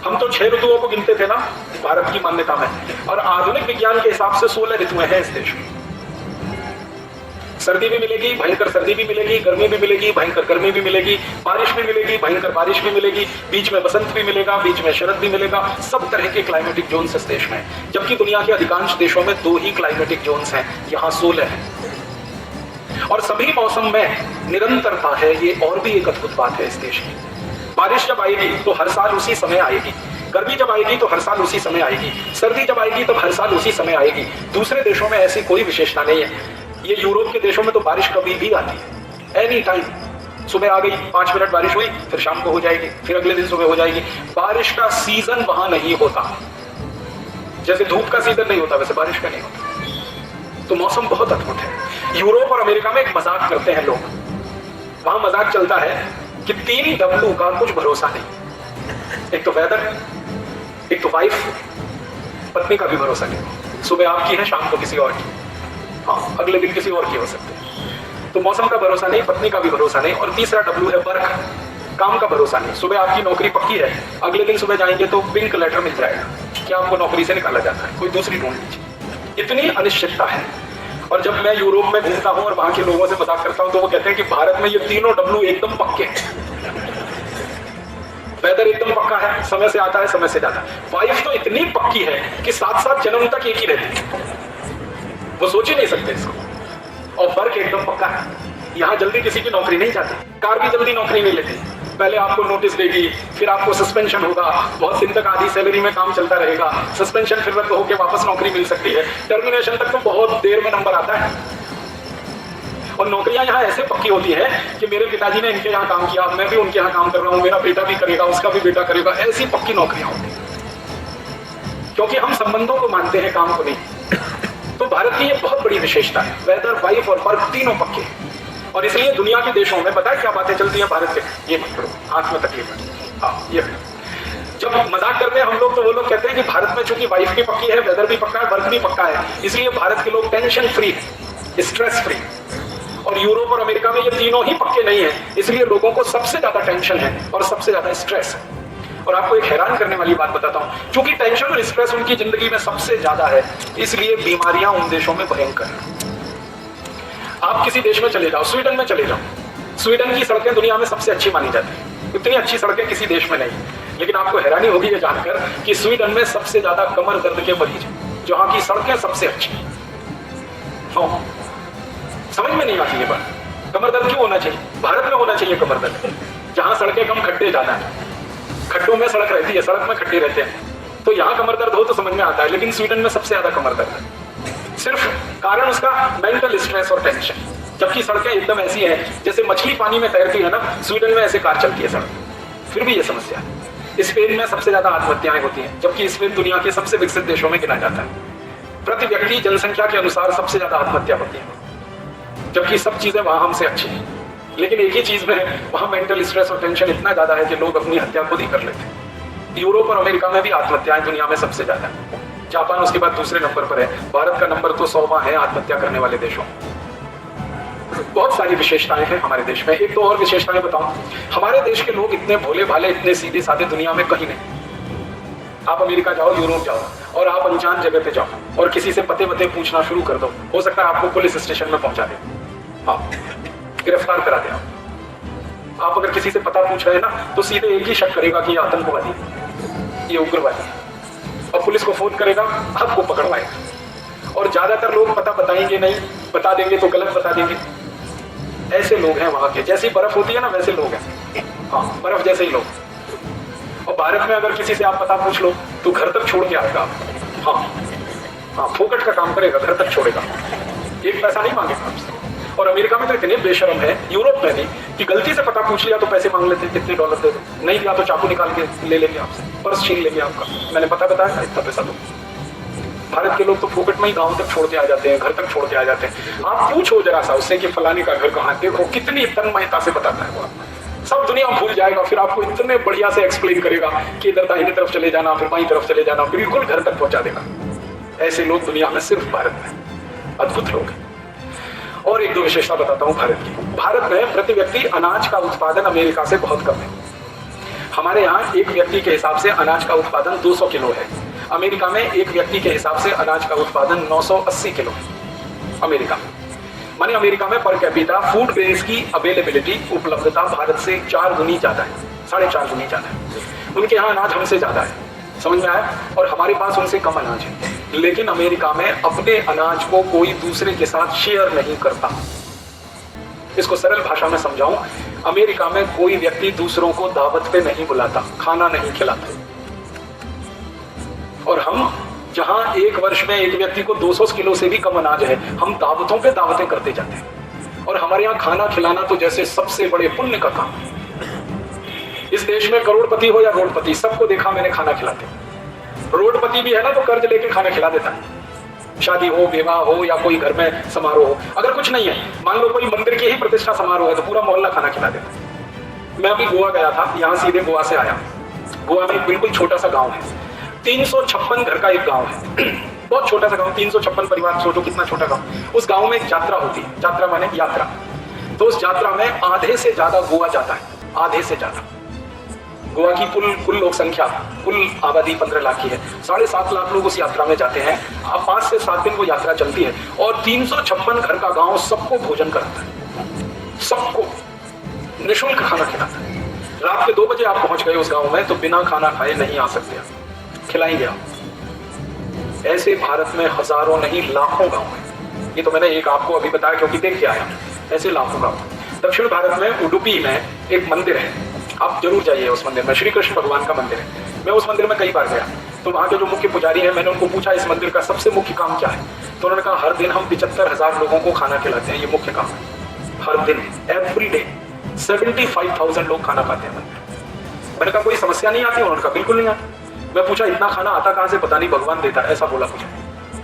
S1: हम तो 6 ऋतुओं को गिनते थे ना भारत की मान्यता में, और आधुनिक विज्ञान के हिसाब से 16 ऋतुएं हैं इस देश में। सर्दी भी मिलेगी, भयंकर सर्दी भी मिलेगी, गर्मी भी मिलेगी, भयंकर गर्मी भी मिलेगी, बारिश भी मिलेगी, भयंकर बारिश भी मिलेगी, बीच में बसंत भी मिलेगा, बीच में शरद भी मिलेगा। सब तरह के क्लाइमेटिक जोन्स इस देश में, जबकि दुनिया के अधिकांश देशों में 2 ही क्लाइमेटिक जोन्स हैं, यहाँ 16 हैं। और सभी मौसम में निरंतरता है, ये और भी एक अद्भुत बात है इस देश की। बारिश जब आएगी तो हर साल उसी समय आएगी, गर्मी जब आएगी तो हर साल उसी समय आएगी, सर्दी जब आएगी तो हर साल उसी समय आएगी। दूसरे देशों में ऐसी कोई विशेषता नहीं है। ये यूरोप के देशों में तो बारिश कभी भी आती है, एनी टाइम। सुबह आ गई, 5 मिनट बारिश हुई, फिर शाम को हो जाएगी, फिर अगले दिन सुबह हो जाएगी। बारिश का सीजन वहां नहीं होता, जैसे धूप का सीजन नहीं होता वैसे बारिश का नहीं होता। तो मौसम बहुत अद्भुत है। यूरोप और अमेरिका में एक मजाक करते हैं लोग, वहां मजाक चलता है कि 3 डब्लू का कुछ भरोसा नहीं। एक तो वेदर, एक तो वाइफ, पत्नी का भी भरोसा नहीं। सुबह आपकी है, शाम को किसी और की, हाँ अगले दिन किसी और की हो सकते हैं। तो मौसम का भरोसा नहीं, पत्नी का भी भरोसा नहीं। और तीसरा डब्लू है वर्क, काम का भरोसा नहीं। सुबह आपकी नौकरी पक्की है, अगले दिन सुबह जाएंगे तो पिंक लेटर मिल जाएगा कि आपको नौकरी से निकाला जाता है, कोई दूसरी ढूंढ लीजिए। इतनी अनिश्चितता है। और जब मैं यूरोप में घूमता हूँ और वहां के लोगों से मजाक करता हूँ तो वो कहते हैं कि भारत में ये तीनों डब्लू एकदम पक्के हैं। वेदर एकदम पक्का है, समय से आता है, समय से जाता है। वाइफ तो इतनी पक्की है कि 7-7 जन्म तक एक ही रहती है, वो सोच ही नहीं सकते इसको। और वर्क एकदम पक्का है, यहाँ जल्दी किसी की नौकरी नहीं जाती। कार भी जल्दी नौकरी नहीं लेती, पहले आपको नोटिस देगी, फिर आपको सस्पेंशन होगा, बहुत दिन तक आधी सैलरी में काम चलता रहेगा, सस्पेंशन फिर रद्द होकर वापस नौकरी मिल सकती है, टर्मिनेशन तक तो बहुत देर में नंबर आता है। और नौकरियां यहाँ ऐसे पक्की होती है कि मेरे पिताजी ने इनके यहाँ काम किया, मैं भी उनके यहाँ काम कर रहा हूँ, मेरा बेटा भी करेगा, उसका भी बेटा करेगा, ऐसी पक्की नौकरियां होती है। क्योंकि हम संबंधों को मानते हैं, काम को नहीं। तो भारत की ये बहुत बड़ी विशेषता है, वेदर, वाइफ और वर्क तीनों पक्के हैं। और इसलिए दुनिया के देशों में पता है क्या बातें चलती हैं भारत के, ये मत करो, आंख में तकलीफ है। हाँ ये जब मजाक करते हैं हम लोग तो वो लोग कहते हैं कि भारत में चूंकि वाइफ भी पक्की है, वेदर भी पक्का है, वर्क भी पक्का है, इसलिए भारत के लोग टेंशन फ्री है, स्ट्रेस फ्री। और यूरोप और अमेरिका में ये तीनों ही पक्के नहीं है, इसलिए लोगों को सबसे ज्यादा टेंशन है और सबसे ज्यादा स्ट्रेस है। और आपको एक हैरान करने वाली बात बताता हूं, क्योंकि टेंशन और स्ट्रेस उनकी जिंदगी में सबसे ज्यादा है, इसलिए बीमारियां उन देशों में भयंकर है। आप किसी देश में चले जाओ, स्वीडन में चले जाओ, स्वीडन की सड़कें दुनिया में सबसे अच्छी मानी जाती है, इतनी अच्छी सड़कें किसी देश में नहीं। लेकिन आपको हैरानी होगी ये जानकर कि स्वीडन में सबसे ज्यादा कमर दर्द के मरीज हैं, जहां की सड़कें सबसे अच्छी। हाँ, समझ में नहीं आती ये बात, कमर दर्द क्यों होना चाहिए? भारत में होना चाहिए कमर दर्द, जहां सड़कें कम, खड्डे ज्यादा है, खड्डों में सड़क रहती है, सड़क में खड्डे रहते हैं, तो यहाँ कमर दर्द हो तो समझ में आता है। लेकिन स्वीडन में सबसे ज्यादा कमर दर्द है, सिर्फ कारण उसका मेंटल स्ट्रेस और टेंशन। जबकि सड़कें एकदम ऐसी हैं जैसे मछली पानी में तैरती है ना, स्वीडन में ऐसे कार चलती है सड़क, फिर भी ये समस्या है। स्पेन में सबसे ज्यादा आत्महत्याएं होती हैं, जबकि स्पेन दुनिया के सबसे विकसित देशों में गिना जाता है। प्रति व्यक्ति जनसंख्या के अनुसार सबसे ज्यादा आत्महत्या होती है, जबकि सब चीजें वहां हमसे अच्छी हैं। लेकिन एक ही चीज में वहां मेंटल स्ट्रेस और टेंशन इतना ज्यादा है कि लोग अपनी हत्या खुद ही कर लेते हैं। यूरोप और अमेरिका में भी आत्महत्याएं दुनिया में सबसे ज्यादा है, जापान उसके बाद दूसरे नंबर पर है, भारत का नंबर तो 100वां है आत्महत्या करने वाले देशों। बहुत सारी विशेषताएं हैं हमारे देश में। एक तो और विशेषताएं बताऊं, हमारे देश के लोग इतने भोले भाले, इतने सीधे साधे दुनिया में कहीं नहीं। आप अमेरिका जाओ, यूरोप जाओ, और आप अनजान जगह पे जाओ और किसी से पते वते पूछना शुरू कर दो, हो सकता है आपको पुलिस स्टेशन में पहुंचा दे, हाँ गिरफ्तार करा दे। आप अगर किसी से पता पूछ रहे हैं ना, तो सीधे एक ही शक करेगा कि ये आतंकवादी, ये उग्रवादी, और पुलिस को फोन करेगा, आपको पकड़वाएगा। और ज्यादातर लोग पता बताएंगे नहीं, बता देंगे तो गलत बता देंगे। ऐसे लोग हैं वहां के, जैसी बर्फ होती है ना वैसे लोग हैं, हाँ बर्फ जैसे ही लोग। और भारत में अगर किसी से आप पता पूछ लो तो घर तक छोड़ के आएगा, हाँ हाँ फोकट का काम करेगा, घर तक छोड़ेगा, एक पैसा नहीं मांगेगा आपसे। और अमेरिका में तो इतने बेशरम है, यूरोप में भी, कि गलती से पता पूछ लिया तो पैसे मांग लेते, कितने $, दे दो, नहीं दिया तो चाकू निकाल के ले लेंगे आपसे, पर्स छीन लेंगे आपका, मैंने पता बताया इतना पैसा दो। भारत के लोग तो फोकट में ही गांव तक छोड़ के आ जाते हैं, घर तक छोड़ के आ जाते हैं। आप पूछो जरा सा उससे कि फलाने का घर कहाँ, देखो कितनी तन्मयता से बताता है वो, सब दुनिया भूल जाएगा, फिर आपको इतने बढ़िया से एक्सप्लेन करेगा कि इधर दाहिने तरफ चले जाना, फिर बाईं तरफ चले जाना, बिल्कुल घर तक पहुंचा देगा। ऐसे लोग दुनिया में सिर्फ भारत में, अद्भुत लोग हैं। और एक दो विशेषता बताता हूं भारत की। भारत में प्रति व्यक्ति अनाज का उत्पादन अमेरिका से बहुत कम है। हमारे यहाँ एक व्यक्ति के हिसाब से अनाज का उत्पादन 200 किलो है, अमेरिका में एक व्यक्ति के हिसाब से अनाज का उत्पादन 980 किलो है। अमेरिका माने अमेरिका में पर कैपिटा फूड ग्रेन्स की अवेलेबिलिटी, उपलब्धता भारत से 4 गुनी ज्यादा है, 4.5 गुनी ज्यादा है। उनके यहाँ अनाज हमसे ज्यादा है, समझ में आया? और हमारे पास उनसे कम अनाज है। लेकिन अमेरिका में अपने अनाज को कोई दूसरे के साथ शेयर नहीं करता। इसको सरल भाषा में समझाऊं, अमेरिका में कोई व्यक्ति दूसरों को दावत पे नहीं बुलाता, खाना नहीं खिलाता। और हम जहां एक वर्ष में एक व्यक्ति को 200 किलो से भी कम अनाज है, हम दावतों पे दावतें करते जाते हैं। और हमारे यहाँ खाना खिलाना तो जैसे सबसे बड़े पुण्य का काम। इस देश में करोड़पति हो या रोडपति, सबको देखा मैंने खाना खिलाते। रोडपति भी है ना तो कर्ज लेके खाना खिला देता है। शादी हो, विवाह हो या कोई घर में समारोह हो, अगर कुछ नहीं है, मान लो कोई मंदिर की ही प्रतिष्ठा समारोह है, तो पूरा मोहल्ला खाना खिला देता है। मैं अभी गोवा गया था, यहाँ सीधे गोवा से आया। गोवा में एक बिल्कुल छोटा सा गाँव है, 356 घर का एक गाँव है, बहुत छोटा सा गाँव, 356 परिवार, सोचो कितना छोटा गाँव। उस गाँव में एक यात्रा होती है, यात्रा माने यात्रा। तो उस यात्रा में आधे से ज्यादा गोवा जाता है, आधे से ज्यादा। गोवा की कुल लोक संख्या, कुल आबादी 15 लाख की है, 7.5 लाख लोग उस यात्रा में जाते हैं। अब 5 से 7 दिन वो यात्रा चलती है और 356 घर का गांव सबको भोजन कराता है, सबको निःशुल्क खाना खिलाता है। रात के 2 बजे आप पहुंच गए उस गांव में तो बिना खाना खाए नहीं आ सकते, खिलाएंगे आप। ऐसे भारत में हजारों नहीं लाखों गांव है। ये तो मैंने एक आपको अभी बताया क्योंकि देख के आया, ऐसे लाखों गांव। दक्षिण भारत में उडुपी में एक मंदिर है, आप जरूर जाइए उस मंदिर में, श्री कृष्ण भगवान का मंदिर है। मैं उस मंदिर में कई बार गया, तो वहाँ के जो मुख्य पुजारी हैं, मैंने उनको पूछा इस मंदिर का सबसे मुख्य काम क्या है, तो उन्होंने कहा हर दिन हम 75,000 लोगों को खाना खिलाते हैं, ये मुख्य काम है। हर दिन, एवरी डे 75,000 लोग खाना खाते हैं मंदिर। मैंने कहा कोई समस्या नहीं आती? उन्होंने कहा बिल्कुल नहीं आती। मैं पूछा इतना खाना आता कहाँ से? पता नहीं, भगवान देता है, ऐसा बोला मुझे।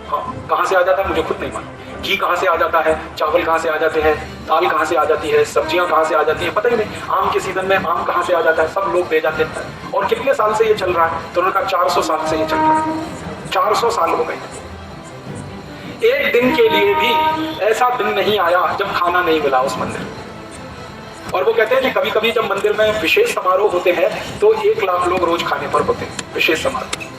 S1: हाँ, कहाँ से आ जाता है मुझे खुद नहीं मालूम। घी कहाँ से आ जाता है, चावल कहाँ से आ जाते हैं, दाल कहाँ से आ जाती है, सब्जियां कहाँ से आ जाती हैं, पता ही नहीं। आम के सीजन में आम कहाँ से आ जाता है, सब लोग दे जाते हैं। और कितने साल से ये चल रहा है? तो उन्होंने कहा 400 साल से ये चल रहा है। 400 साल हो गए। एक दिन के लिए भी ऐसा दिन नहीं आया जब खाना नहीं मिला उस मंदिर। और वो कहते हैं कि कभी कभी जब मंदिर में विशेष समारोह होते हैं तो 1 लाख लोग रोज खाने पर होते हैं, विशेष समारोह।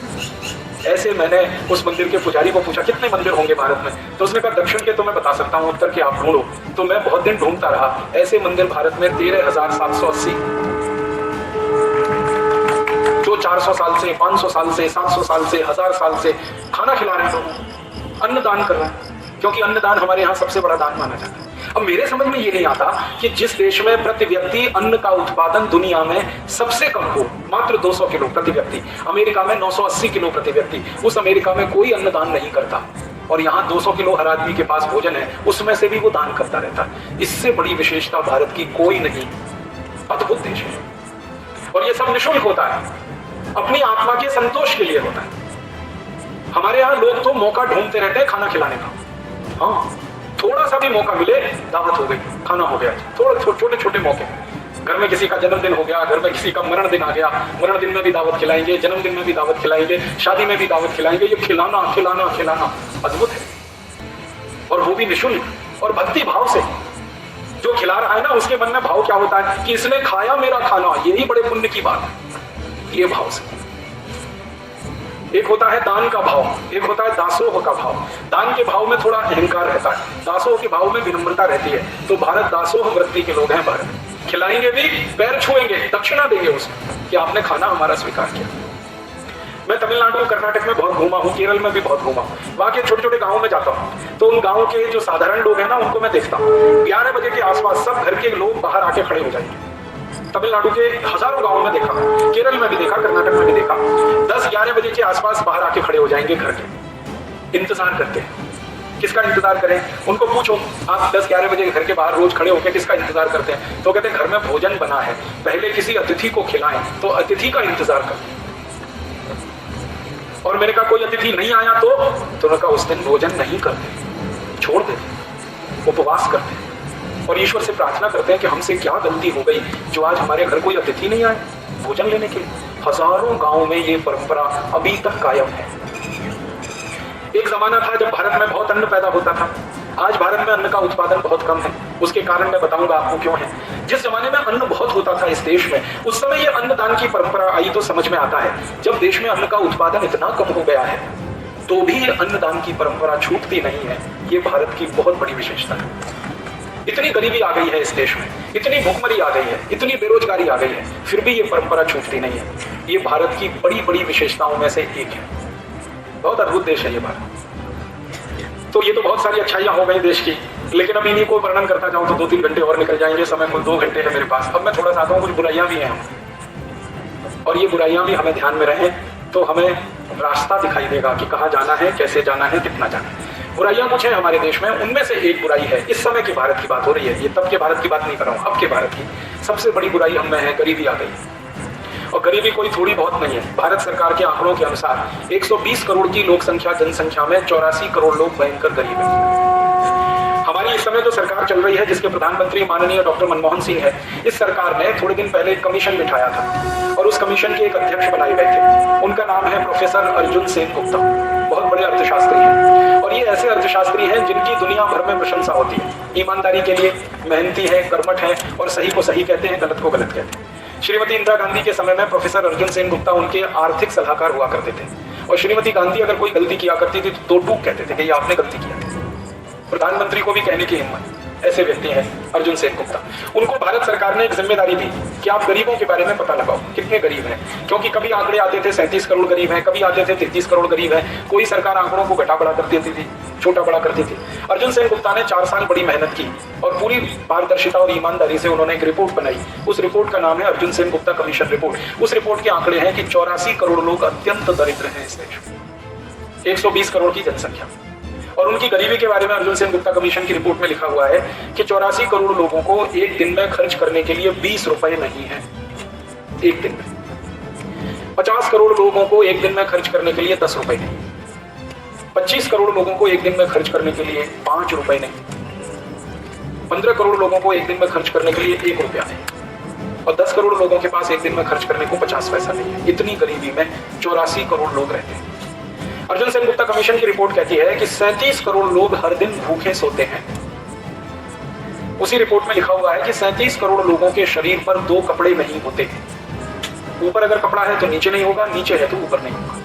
S1: ऐसे मैंने उस मंदिर के पुजारी को पूछा कितने मंदिर होंगे भारत में, तो उसने कहा दक्षिण के तो मैं बता सकता हूँ, उत्तर के आप ढूंढो। तो मैं बहुत दिन ढूंढता रहा, ऐसे मंदिर भारत में 13,780, जो 400 साल से, 500 साल से, 700 साल से, 1000 साल से खाना खिला रहे हैं, अन्नदान कर रहे हैं, क्योंकि अन्नदान हमारे यहाँ सबसे बड़ा दान माना जाता है। अब मेरे समझ में ये नहीं आता कि जिस देश में प्रति व्यक्ति अन्न का उत्पादन दुनिया में सबसे कम हो, मात्र 200 किलो प्रति व्यक्ति, अमेरिका में 980 किलो प्रति व्यक्ति, उस अमेरिका में कोई अन्नदान नहीं करता। और यहाँ 200 किलो हर आदमी के पास भोजन है, उसमें से भी वो दान करता रहता है। इससे बड़ी विशेषता भारत की कोई नहीं, अद्भुत देश है। और ये सब निःशुल्क होता है, अपनी आत्मा के संतोष के लिए होता है। हमारे यहाँ लोग तो मौका ढूंढते रहते हैं खाना खिलाने का। हाँ, थोड़ा सा भी मौका मिले दावत हो गई, खाना हो गया। थोड़े छोटे छोटे मौके, घर में किसी का जन्मदिन हो गया, घर में किसी का मरण दिन आ गया, मरण दिन में भी दावत खिलाएंगे, जन्मदिन में भी दावत खिलाएंगे, शादी में भी दावत खिलाएंगे। ये खिलाना खिलाना खिलाना अद्भुत है, और वो भी निःशुल्क और भक्ति भाव से। जो खिला रहा है ना, उसके मन में भाव क्या होता है कि इसने खाया मेरा खाना, यही बड़े पुण्य की बात है। ये भाव से एक होता है दान का भाव, एक होता है दासोह का भाव। दान के भाव में थोड़ा अहंकार रहता है, दासोह के भाव में विनम्रता रहती है। तो भारत दासोह वृत्ति के लोग हैं। भारत खिलाएंगे भी, पैर छुएंगे, दक्षिणा देंगे उसको कि आपने खाना हमारा स्वीकार किया। मैं तमिलनाडु, कर्नाटक में बहुत घूमा हूँ, केरल में भी बहुत घूमा हूँ। वहाँ के छोटे छोटे गाँव में जाता हूँ तो उन गाँव के जो साधारण लोग हैं ना, उनको मैं देखता हूँ 11 बजे के आसपास सब घर के लोग बाहर आके खड़े हो जाएंगे। तमिलनाडु के हजारों गांवों में देखा, केरल में भी देखा, कर्नाटक में भी देखा। 10-11 बजे के आसपास बाहर आके खड़े हो जाएंगे घर के, इंतजार करते हैं। किसका इंतजार करें? उनको पूछो आप 10-11 बजे घर के बाहर रोज खड़े होकर किसका इंतजार करते हैं? तो कहते हैं घर में भोजन बना है, पहले किसी अतिथि को खिलाएं, तो अतिथि का इंतजार करें। और मैंने कहा कोई अतिथि नहीं आया तो उन्होंने कहा उस दिन भोजन नहीं करते, छोड़ देते, उपवास करते और ईश्वर से प्रार्थना करते हैं कि हमसे क्या गलती हो गई जो आज हमारे घर कोई अतिथि नहीं आए भोजन लेने के लिए। हजारों गांवों में ये परंपरा अभी तक कायम है। एक जमाना था जब भारत में बहुत अन्न पैदा होता था। आज भारत में अन्न का उत्पादन बहुत कम है। उसके कारण मैं बताऊंगा आपको क्यों है। जिस जमाने में अन्न बहुत होता था इस देश में, उस समय ये अन्नदान की परंपरा आई तो समझ में आता है। जब देश में अन्न का उत्पादन इतना कम हो गया है तो भी ये अन्नदान की परंपरा छूटती नहीं है। ये भारत की बहुत बड़ी विशेषता है। इतनी गरीबी आ गई है इस देश में, इतनी भूखमरी आ गई है, इतनी बेरोजगारी आ गई है, फिर भी ये परंपरा छूटती नहीं है। ये भारत की बड़ी बड़ी विशेषताओं में से एक है। बहुत अद्भुत देश है ये भारत। तो ये तो बहुत सारी अच्छाइयां हो गई देश की, लेकिन अब इन्हीं को वर्णन करता जाऊं तो 2-3 घंटे और निकल जाएंगे। समय कुल 2 घंटे है मेरे पास। अब मैं थोड़ा सा आता हूं, कुछ बुराइयां भी हैं और ये बुराइयां भी हमें ध्यान में रहे तो हमें रास्ता दिखाई देगा कि कहाँ जाना है, कैसे जाना है, कितना जाना है। बुराइयां कुछ है हमारे देश में, उनमें से एक बुराई है, इस समय के भारत की बात हो रही है, ये तब के भारत की बात नहीं कर रहा हूं, अब के भारत की सबसे बड़ी बुराई हम में है, गरीबी आ गई। और गरीबी कोई थोड़ी बहुत नहीं है। भारत सरकार के आंकड़ों के अनुसार 120 करोड़ की जनसंख्या में 84 करोड़ लोग भयंकर गरीब हैं। हमारी इस समय जो सरकार चल रही है, जिसके प्रधानमंत्री माननीय डॉक्टर मनमोहन सिंह है, इस सरकार ने थोड़े दिन पहले एक कमीशन बिठाया था और उस कमीशन के एक अध्यक्ष बनाए गए थे। उनका नाम है प्रोफेसर अर्जुन सेन गुप्ता। बहुत बड़े अर्थशास्त्री हैं और ये ऐसे अर्थशास्त्री हैं जिनकी दुनिया भर में प्रशंसा होती है। ईमानदारी के लिए मेहनती है, कर्मठ है और सही को सही कहते हैं, गलत को गलत कहते हैं। श्रीमती इंदिरा गांधी के समय में प्रोफेसर अर्जुन सेन गुप्ता उनके आर्थिक सलाहकार हुआ करते थे और श्रीमती गांधी अगर कोई गलती किया करती थी तो टूक कहते थे कि ये आपने गलती किया। प्रधानमंत्री को भी कहने की हिम्मत, ऐसे व्यक्ति हैं अर्जुन सेन गुप्ता। उनको भारत सरकार ने एक जिम्मेदारी दी कि आप गरीबों के बारे में पता लगाओ, कितने गरीब हैं, क्योंकि कभी आंकड़े आते थे 37 करोड़ गरीब हैं, कभी आते थे 33 करोड़ गरीब हैं। कोई सरकार आंकड़ों को घटा बढ़ा कर देती थी, छोटा बड़ा करती थी। अर्जुन सेन गुप्ता ने 4 साल बड़ी मेहनत की और पूरी पारदर्शिता और ईमानदारी से उन्होंने एक रिपोर्ट बनाई। उस रिपोर्ट का नाम है अर्जुन सेन गुप्ता कमीशन रिपोर्ट। उस रिपोर्ट के आंकड़े हैं कि 84 करोड़ लोग अत्यंत दरिद्र हैं इस देश में, 120 करोड़ की जनसंख्या। और उनकी गरीबी के बारे में अर्जुन सेन गुप्ता कमीशन की रिपोर्ट में लिखा हुआ है कि 84 करोड़ लोगों को एक दिन में खर्च करने के लिए 20 रुपए नहीं है एक दिन में। 50 करोड़ लोगों को एक दिन में खर्च करने के लिए 10 रुपए नहीं। 25 करोड़ लोगों को एक दिन में खर्च करने के लिए 5 रुपए नहीं। 15 करोड़ लोगों को एक दिन में खर्च करने के लिए 1 रुपया नहीं। और 10 करोड़ लोगों के पास एक दिन में खर्च करने को 50 पैसा नहीं है। इतनी गरीबी में 84 करोड़ लोग रहते हैं। अर्जुन सेन गुप्ता कमीशन की रिपोर्ट कहती है कि 37 करोड़ लोग हर दिन भूखे सोते हैं। उसी रिपोर्ट में लिखा हुआ है कि 37 करोड़ लोगों के शरीर पर 2 कपड़े नहीं होते। ऊपर अगर कपड़ा है तो नीचे नहीं होगा, नीचे है तो ऊपर नहीं होगा।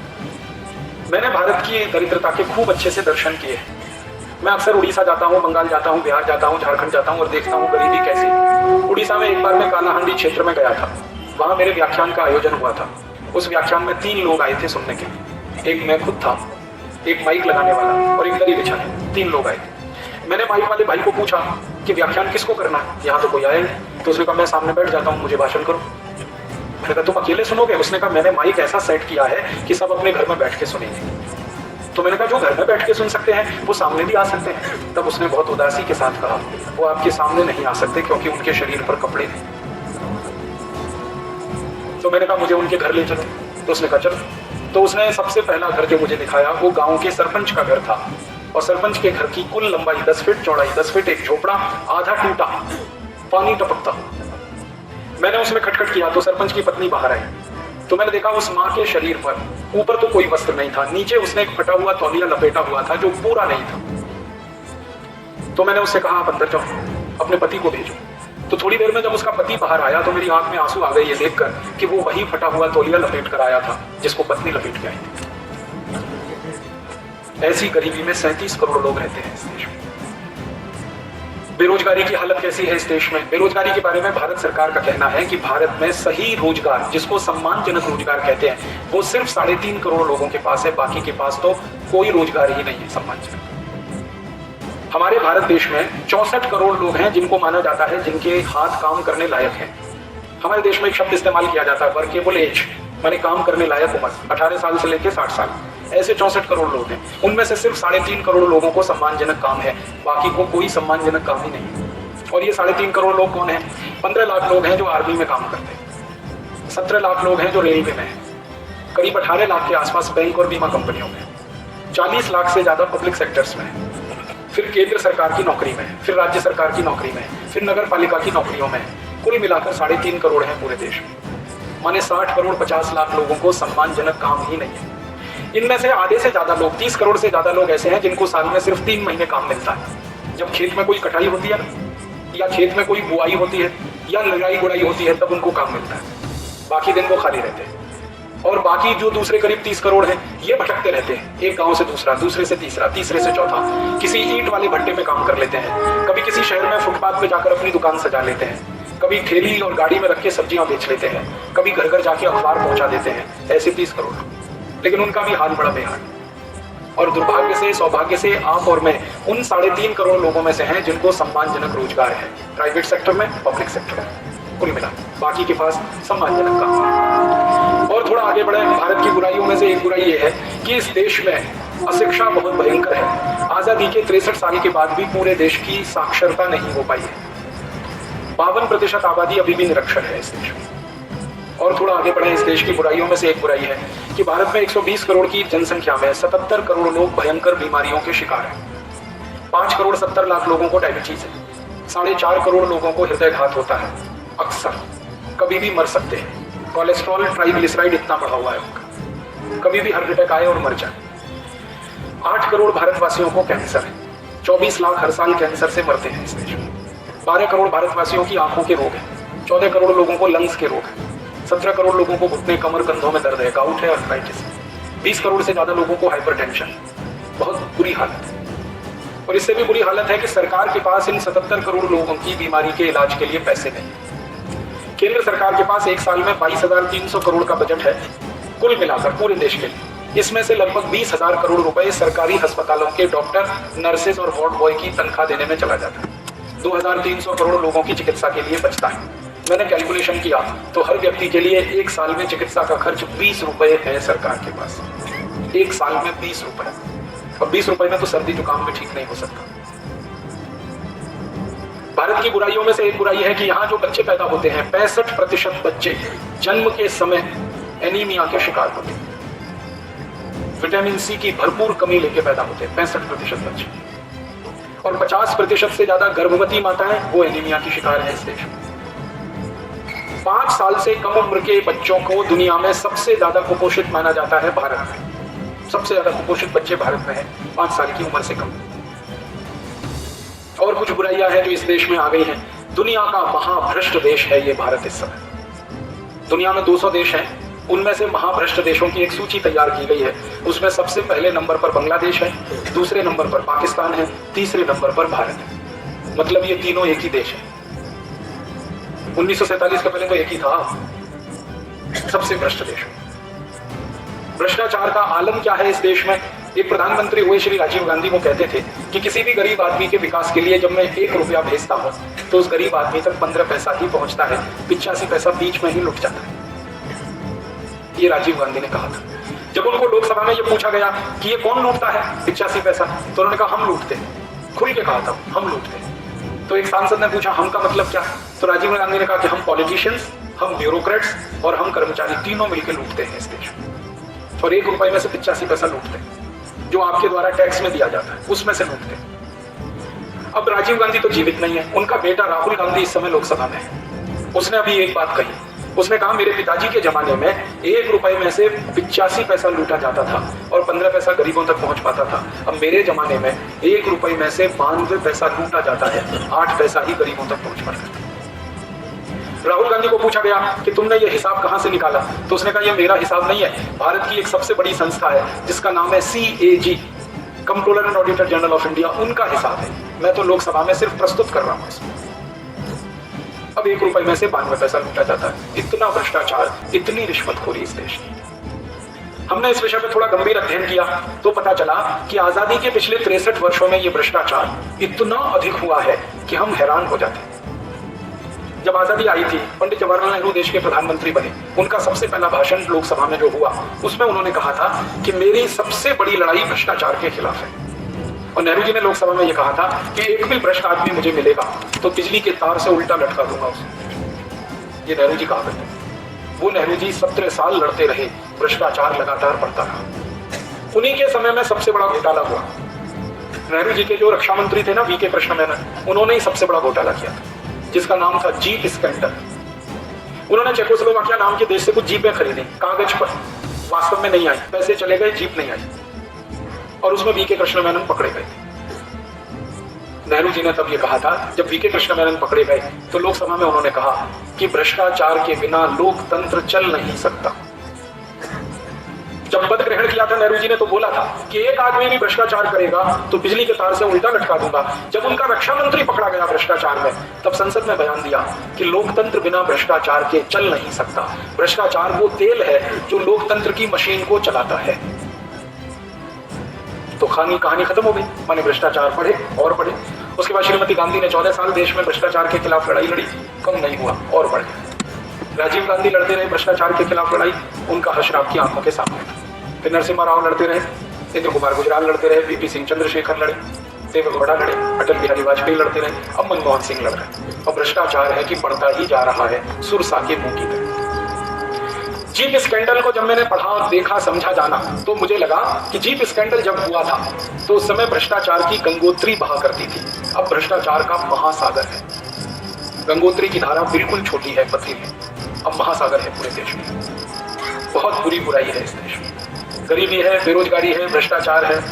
S1: मैंने भारत की दरिद्रता के खूब अच्छे से दर्शन किए हैं। मैं अक्सर उड़ीसा जाता हूँ, बंगाल जाता हूँ, बिहार जाता हूँ, झारखंड जाता हूँ और देखता हूँ गरीबी कैसी। उड़ीसा में एक बार मैं कालाहांडी क्षेत्र में गया था। वहां मेरे व्याख्यान का आयोजन हुआ था। उस व्याख्यान में 3 लोग आए थे सुनने के लिए। एक मैं खुद था, एक माइक लगाने वाला और एक दरी बिछाने। 3 लोग आए थे। मैंने माइक वाले भाई को पूछा कि व्याख्यान किसको करना है, यहाँ तो कोई आया नहीं। तो उसने कहा मैं सामने बैठ जाता हूँ, मुझे भाषण करो। मैंने कहा तुम अकेले सुनोगे? उसने कहा मैंने माइक ऐसा सेट किया है कि सब अपने घर में बैठ के सुनेंगे। तो मैंने कहा जो घर में बैठ के सुन सकते हैं वो सामने भी आ सकते हैं। तब उसने बहुत उदासी के साथ कहा वो आपके सामने नहीं आ सकते क्योंकि उनके शरीर पर कपड़े नहीं। तो मैंने कहा मुझे उनके घर ले चलो। तो उसने कहा चलो। तो उसने सबसे पहला घर जो मुझे दिखाया वो गांव के सरपंच का घर था और सरपंच के घर की कुल लंबाई 10 फीट, चौड़ाई 10 फीट, एक झोपड़ा आधा टूटा, पानी टपकता। मैंने उसमें खटखट किया तो सरपंच की पत्नी बाहर आई। तो मैंने देखा उस माँ के शरीर पर ऊपर तो कोई वस्त्र नहीं था, नीचे उसने एक फटा हुआ तौलिया लपेटा हुआ था जो पूरा नहीं था। तो मैंने उससे कहा आप अंदर जाओ, अपने पति को भेजो। तो थोड़ी देर में जब उसका पति बाहर आया तो मेरी आंख में आंसू आ गए ये देखकर कि वो वही फटा हुआ तौलिया लपेट कर आया था जिसको पत्नी लपेट के आई थी। ऐसी गरीबी में 37 करोड़ लोग रहते हैं इस देश में। बेरोजगारी की हालत कैसी है इस देश में? बेरोजगारी के बारे में भारत सरकार का कहना है कि भारत में सही रोजगार, जिसको सम्मानजनक रोजगार कहते हैं, वो सिर्फ 3.5 करोड़ लोगों के पास है। बाकी के पास तो कोई रोजगार ही नहीं है सम्मानजनक। हमारे भारत देश में 64 करोड़ लोग हैं जिनको माना जाता है जिनके हाथ काम करने लायक हैं। हमारे देश में एक शब्द इस्तेमाल किया जाता है वर्केबल एज, माने काम करने लायक उम्र, 18 साल से लेकर 60 साल। ऐसे 64 करोड़ लोग हैं। उनमें से सिर्फ 3.5 करोड़ लोगों को सम्मानजनक काम है, बाकी को कोई सम्मानजनक काम ही नहीं। और ये 3.5 करोड़ लोग कौन हैं? 15 लाख लोग हैं जो आर्मी में काम करते हैं, 17 लाख लोग हैं जो रेलवे में हैं, करीब 18 लाख के आसपास बैंक और बीमा कंपनियों में, 40 लाख से ज्यादा पब्लिक सेक्टर्स में, फिर केंद्र सरकार की नौकरी में, फिर राज्य सरकार की नौकरी में, फिर नगर पालिका की नौकरियों में, कुल मिलाकर 3.5 करोड़ हैं पूरे देश में। माने 60 करोड़ 50 लाख लोगों को सम्मानजनक काम ही नहीं है। इनमें से आधे से ज्यादा लोग, 30 करोड़ से ज्यादा लोग ऐसे हैं जिनको साल में सिर्फ 3 महीने काम मिलता है। जब खेत में कोई कटाई होती है या खेत में कोई बुआई होती है या लड़ाई गुड़ाई होती है, तब उनको काम मिलता है। बाकी दिन वो खाली रहते हैं। और बाकी जो दूसरे करीब 30 करोड़ हैं, ये भटकते रहते हैं, एक गांव से दूसरा, दूसरे से तीसरा, तीसरे से चौथा, किसी ईंट वाले भट्टे में काम कर लेते हैं, कभी किसी शहर में फुटपाथ पे जाकर अपनी दुकान सजा लेते हैं, कभी ठेली और गाड़ी में रख के सब्जियां बेच लेते हैं, कभी घर घर जाके अखबार पहुंचा देते हैं। ऐसे 30 करोड़, लेकिन उनका भी हाल बड़ा बेहाल। और दुर्भाग्य से, सौभाग्य से आप और मैं उन 3.5 करोड़ लोगों में से हैं जिनको सम्मानजनक रोजगार है, प्राइवेट सेक्टर में, पब्लिक सेक्टर में, कुल मिला बाकी के पास सम्मानजनक काम है। और थोड़ा आगे बढ़े, भारत की बुराइयों में से एक बुराई ये है कि इस देश में अशिक्षा बहुत भयंकर है। आजादी के 63 साल के बाद भी पूरे देश की साक्षरता नहीं हो पाई है। 52% आबादी अभी भी निरक्षर है इस देश में। और थोड़ा आगे बढ़े, इस देश की बुराइयों में से एक बुराई है कि भारत में 120 करोड़ की जनसंख्या में 77 करोड़ लोग भयंकर बीमारियों के शिकार हैं। 5 करोड़ 70 लाख लोगों को डायबिटीज है, 4.5 करोड़ लोगों को हृदयघात होता है, अक्सर कभी भी मर सकते हैं। कोलेस्ट्रॉल, ट्राइग्लिसराइड इतना बढ़ा हुआ है उनका, कभी भी हार्ट अटैक आए और मर जाए। 8 करोड़ भारतवासियों को कैंसर है, 24 लाख हर साल कैंसर से मरते हैं इस देश में। 12 करोड़ भारतवासियों की आंखों के रोग है, 14 करोड़ लोगों को लंग्स के रोग है, 17 करोड़ लोगों को घुटने, कमर, कंधों में दर्द है, गाउट है, आर्थराइटिस, 20 करोड़ से ज्यादा लोगों को हाइपरटेंशन। बहुत बुरी हालत है। और इससे भी बुरी हालत है कि सरकार के पास इन 77 करोड़ लोगों की बीमारी के इलाज के लिए पैसे नहीं। केंद्र सरकार के पास एक साल में 22,300 करोड़ का बजट है कुल मिलाकर पूरे देश के लिए। इसमें से लगभग 20,000 करोड़ रुपए सरकारी अस्पतालों के डॉक्टर, नर्सेज और वार्ड बॉय की तनख्वाह देने में चला जाता है। 2,300 करोड़ लोगों की चिकित्सा के लिए बचता है। मैंने कैलकुलेशन किया तो हर व्यक्ति के लिए एक साल में चिकित्सा का खर्च 20 रुपए है सरकार के पास। एक साल में 20 रुपए। और 20 रुपए में तो सर्दी जुकाम भी ठीक नहीं हो सकता। भारत की बुराइयों में से एक बुराई है कि यहाँ जो बच्चे पैदा होते हैं, 65% बच्चे जन्म के समय एनीमिया के शिकार होते हैं। विटामिन सी की भरपूर कमी लेके पैदा होते हैं 65% बच्चे। और 50% से ज्यादा गर्भवती माताएं वो एनीमिया की शिकार है इस देश में। 5 साल से कम उम्र के बच्चों को दुनिया में सबसे ज्यादा कुपोषित माना जाता है भारत में। सबसे ज्यादा कुपोषित बच्चे भारत में हैं 5 साल की उम्र से कम। और कुछ बुराइयां हैं जो इस देश में आ गई हैं। दुनिया का महाभ्रष्ट देश है ये भारत इस समय। दुनिया में 200 देश हैं, उनमें से महाभ्रष्ट देशों की एक सूची तैयार की गई है। उसमें सबसे पहले नंबर पर बांग्लादेश है, दूसरे नंबर पर पाकिस्तान है, तीसरे नंबर पर भारत है। मतलब ये तीनों एक ही देश है। 1947 का पहले तो एक ही था, सबसे भ्रष्ट देश। भ्रष्टाचार का आलम क्या है इस देश में? एक प्रधानमंत्री हुए श्री राजीव गांधी वो कहते थे कि किसी भी गरीब आदमी के विकास के लिए जब मैं 1 रुपया भेजता हूं तो उस गरीब आदमी तक 15 पैसा ही पहुंचता है, 85 पैसा बीच में ही लुट जाता है। ये राजीव गांधी ने कहा था। जब उनको लोकसभा में ये पूछा गया कि ये कौन लूटता है 85 पैसा, तो उन्होंने कहा हम लूटते हैं। खुल के कहा था हम लूटते हैं। तो एक सांसद ने पूछा हम का मतलब क्या? तो राजीव गांधी ने कहा कि हम पॉलिटिशियंस, हम ब्यूरोक्रेट्स और हम कर्मचारी तीनों मिलकर लूटते हैं इस देश में। और 1 रुपए में से 85 पैसा लूटते हैं, जो आपके द्वारा टैक्स में दिया जाता है उसमें से लूटते हैं। अब राजीव गांधी तो जीवित नहीं है, उनका बेटा राहुल गांधी इस समय लोकसभा में है। उसने अभी एक बात कही, उसने कहा मेरे पिताजी के जमाने में 1 रुपए में से 85 पैसा लूटा जाता था और 15 पैसा गरीबों तक पहुंच पाता था। अब मेरे जमाने में 1 रुपए में से 92 पैसा लूटा जाता है, 8 पैसा ही गरीबों तक पहुंच पाता है। राहुल गांधी को पूछा गया कि तुमने ये हिसाब कहां से निकाला? तो उसने कहा ये मेरा हिसाब नहीं है, भारत की एक सबसे बड़ी संस्था है जिसका नाम है CAG, controller and auditor general of India, उनका हिसाब है। मैं तो लोकसभा में सिर्फ प्रस्तुत कर रहा हूं इसमें। अब 1 रुपए में से 92 पैसा लूटा जाता है। इतना भ्रष्टाचार, इतनी रिश्वतखोरी इस देश की। हमने इस विषय पर थोड़ा गंभीर अध्ययन किया तो पता चला कि आजादी के पिछले 63 वर्षों में ये भ्रष्टाचार इतना अधिक हुआ है कि हम हैरान हो जाते हैं। जब आजादी आई थी, पंडित जवाहरलाल नेहरू देश के प्रधानमंत्री बने। उनका सबसे पहला भाषण लोकसभा में जो हुआ उसमें उन्होंने कहा था कि मेरी सबसे बड़ी लड़ाई भ्रष्टाचार के खिलाफ है। और नेहरू जी ने लोकसभा में यह कहा था कि एक भी भ्रष्ट आदमी मुझे मिलेगा तो बिजली के तार से उल्टा लटका दूंगा उसे। ये नेहरू जी कहा करते। वो नेहरू जी 17 साल लड़ते रहे भ्रष्टाचार लगातार बढ़ता रहा। उन्हीं के समय में सबसे बड़ा घोटाला हुआ। नेहरू जी के जो रक्षा मंत्री थे ना, वी के कृष्ण मेनन, उन्होंने ही सबसे बड़ा घोटाला किया था, जिसका नाम था जीप स्कैंडल। उन्होंने चेकोस्लोवाकिया नाम के देश से कुछ जीपें खरीदी, कागज पर, वास्तव में नहीं आई, पैसे चले गए, जीप नहीं आई, और उसमें वी के कृष्ण मेनन पकड़े गए थे। नेहरू जी ने तब ये कहा था, जब वी के कृष्ण मेनन पकड़े गए तो लोकसभा में उन्होंने कहा कि भ्रष्टाचार के बिना लोकतंत्र चल नहीं सकता। जब पद ग्रहण किया था नेहरू जी ने तो बोला था कि एक आदमी भी भ्रष्टाचार करेगा तो बिजली के तार से उल्टा लटका दूंगा। जब उनका रक्षा मंत्री पकड़ा गया भ्रष्टाचार में, तब संसद में बयान दिया कि लोकतंत्र बिना भ्रष्टाचार के चल नहीं सकता। भ्रष्टाचार वो तेल है जो लोकतंत्र की मशीन को चलाता है। तो कहानी खत्म हो गई, माने भ्रष्टाचार बढ़े और बढ़े। उसके बाद श्रीमती गांधी ने 14 साल देश में भ्रष्टाचार के खिलाफ लड़ाई लड़ी, कम नहीं हुआ और बढ़ गया। राजीव गांधी लड़ते रहे भ्रष्टाचार के खिलाफ लड़ाई, उनका हश्र आपकी आंखों के सामने था। फिर नरसिम्हा राव लड़ते रहे, इंद्र कुमार गुजराल लड़ते रहे, वीपी सिंह चंद्रशेखर लड़े, देवेगौड़ा लड़े, अटल बिहारी वाजपेयी लड़ते रहे, अब मनमोहन सिंह लड़ रहे। और भ्रष्टाचार है कि बढ़ता ही जा रहा है, सुरसा के मुंह की तरह। जीप स्कैंडल को जब मैंने पढ़ा, देखा, समझा जाना, तो मुझे लगा कि जीप स्कैंडल जब हुआ था तो उस समय भ्रष्टाचार की गंगोत्री बहा करती थी। अब भ्रष्टाचार का महासागर है। गंगोत्री की धारा बिल्कुल छोटी है, पथरीली, अब महासागर है पूरे देश में। बहुत बुरी बुराई है इस देश में, गरीबी है, बेरोजगारी है, भ्रष्टाचार है,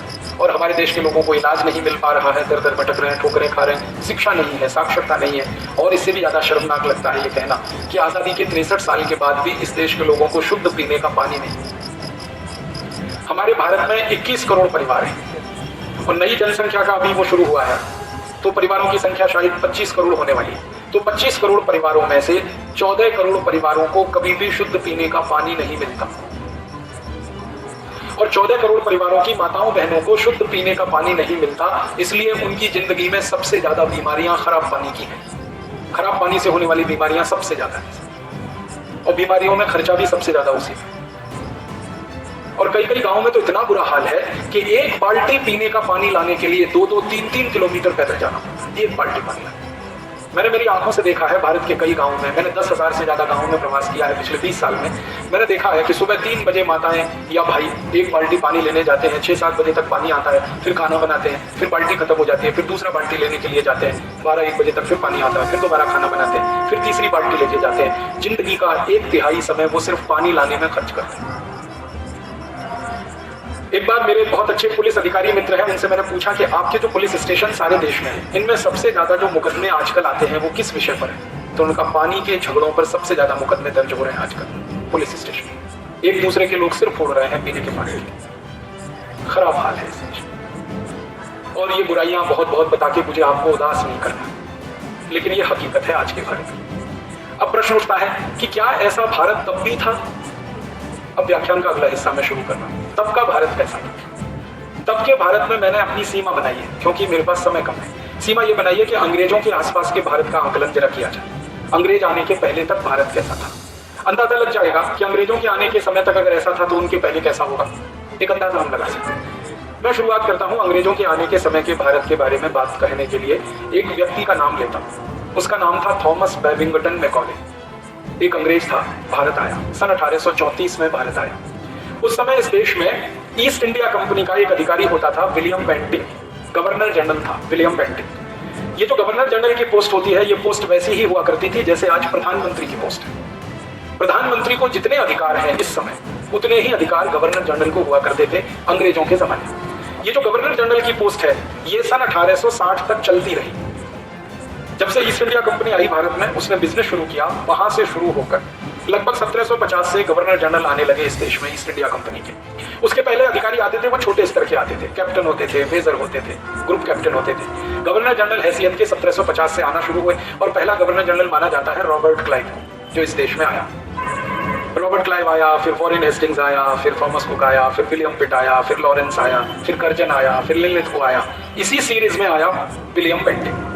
S1: और हमारे देश के लोगों को इलाज नहीं मिल पा रहा है, दर दर भटक रहे हैं, ठोकरें खा रहे हैं, शिक्षा नहीं है, साक्षरता नहीं है। और इससे भी ज्यादा शर्मनाक लगता है ये कहना कि आजादी के 63 साल के बाद भी इस देश के लोगों को शुद्ध पीने का पानी नहीं। हमारे भारत में 21 करोड़ परिवार हैं और नई जनसंख्या का अभी वो शुरू हुआ है, तो परिवारों की संख्या शायद 25 करोड़ होने वाली है। तो 25 करोड़ परिवारों में से 14 करोड़ परिवारों को कभी भी शुद्ध पीने का पानी नहीं मिलता, और 14 करोड़ परिवारों की माताओं बहनों को शुद्ध पीने का पानी नहीं मिलता। इसलिए उनकी जिंदगी में सबसे ज्यादा बीमारियां खराब पानी की हैं। खराब पानी से होने वाली बीमारियां सबसे ज्यादा हैं, और बीमारियों में खर्चा भी सबसे ज्यादा उसी में। और कई कई गांवों में तो इतना बुरा हाल है कि एक बाल्टी पीने का पानी लाने के लिए 2-2, 3-3 किलोमीटर पैदल जाना, एक बाल्टी पानी लाने। मैंने मेरी आंखों से देखा है भारत के कई गांवों में, मैंने 10,000 से ज्यादा गांवों में प्रवास किया है पिछले 20 साल में। मैंने देखा है कि सुबह 3 बजे माताएं या भाई एक बाल्टी पानी लेने जाते हैं, 6-7 बजे तक पानी आता है, फिर खाना बनाते हैं, फिर बाल्टी खत्म हो जाती है, फिर दूसरा बाल्टी लेने के लिए जाते हैं, 12-1 बजे तक फिर पानी आता है, फिर दोबारा खाना बनाते हैं, फिर तीसरी बाल्टी लेके जाते हैं। जिंदगी का 1/3 समय वो सिर्फ पानी लाने में खर्च करते हैं। एक बार मेरे बहुत अच्छे पुलिस अधिकारी मित्र हैं, उनसे मैंने पूछा कि आपके जो पुलिस स्टेशन सारे देश में हैं, इनमें सबसे ज्यादा जो मुकदमे आजकल आते हैं वो किस विषय पर है? तो उनका पानी के झगड़ों पर सबसे ज्यादा मुकदमे दर्ज हो रहे हैं आजकल पुलिस स्टेशन। एक दूसरे के लोग सिर फोड़ रहे हैं पीने के पानी के। खराब हाल है इस देश में, और ये बुराइयां बहुत बहुत बता के मुझे आपको उदास नहीं करना, लेकिन ये हकीकत है आज के भारत में। अब प्रश्न उठता है कि क्या ऐसा भारत तब भी था? अब व्याख्यान का अगला हिस्सा में शुरू करना। तब का भारत कैसा था? तब के भारत में मैंने अपनी सीमा बनाई है, क्योंकि मेरे पास समय कम है। सीमा ये बनाई है कि अंग्रेजों के आसपास के भारत का आकलन जरा किया जाए। अंग्रेज आने के पहले तक भारत कैसा था? अंदाजा लग जाएगा कि अंग्रेजों के आने के समय तक अगर ऐसा था तो उनके पहले कैसा होगा, एक अंदाजा हम लगा सकते हैं। मैं शुरुआत करता हूँ अंग्रेजों के आने के समय के भारत के बारे में बात कहने के लिए एक व्यक्ति का नाम लेता हूँ। उसका नाम था थॉमस बेबिंगटन मैकॉले। एक अंग्रेज था, भारत आया, सन 1834 में भारत आया। उस समय इस देश में ईस्ट इंडिया कंपनी का एक अधिकारी होता था, विलियम बेंटिंग, गवर्नर जनरल था विलियम बेंटिंग। ये जो गवर्नर जनरल की पोस्ट होती है, ये पोस्ट वैसी ही हुआ करती थी जैसे आज प्रधानमंत्री की पोस्ट है। प्रधानमंत्री को जितने अधिकार हैं इस समय, उतने ही अधिकार गवर्नर जनरल को हुआ करते थे अंग्रेजों के जमाने। ये जो गवर्नर जनरल की पोस्ट है, ये सन 1860 तक चलती रही। जब से ईस्ट इंडिया कंपनी आई भारत में, उसने बिजनेस शुरू किया, वहां से शुरू होकर लगभग 1750 से गवर्नर जनरल आने लगे इस देश में ईस्ट इंडिया कंपनी के। उसके पहले अधिकारी आते थे, वो छोटे स्तर के आते थे, कैप्टन होते थे, मेजर होते थे, ग्रुप कैप्टन होते थे। गवर्नर जनरल हैसियत के 1750 से आना शुरू हुए, और पहला गवर्नर जनरल माना जाता है रॉबर्ट क्लाइव, जो इस देश में आया। रॉबर्ट क्लाइव आया, फिर वॉरेन हेस्टिंग्स आया, फिर थॉमस कुक आया, फिर विलियम पिट आया, फिर लॉरेंस आया, फिर कर्जन आया, फिर लिनलिथगो आया। इसी सीरीज में आया विलियम बेंटिंग।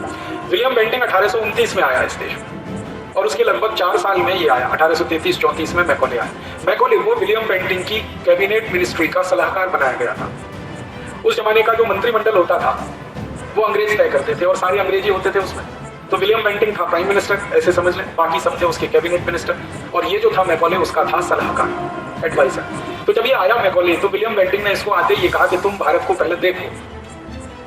S1: विलियम बेंटिंग 1829 में आया इस देश में, और उसके लगभग 4 साल में ये आया, 1833-34 में मैकॉले आया। मैकॉले वो विलियम बेंटिंग की कैबिनेट मिनिस्ट्री का सलाहकार बनाया गया था। उस जमाने का जो मंत्रिमंडल होता था वो अंग्रेज तय करते थे, और सारे अंग्रेजी होते थे उसमें। तो विलियम बेंटिंग था प्राइम मिनिस्टर, ऐसे समझ लें, बाकी सब थे उसके कैबिनेट मिनिस्टर, और ये जो था मैकॉले उसका था सलाहकार। एडवाइजर। तो जब ये आया मैकॉले, तो विलियम बेंटिंक ने इसको आते ही ये कहा कि तुम भारत को पहले देखो,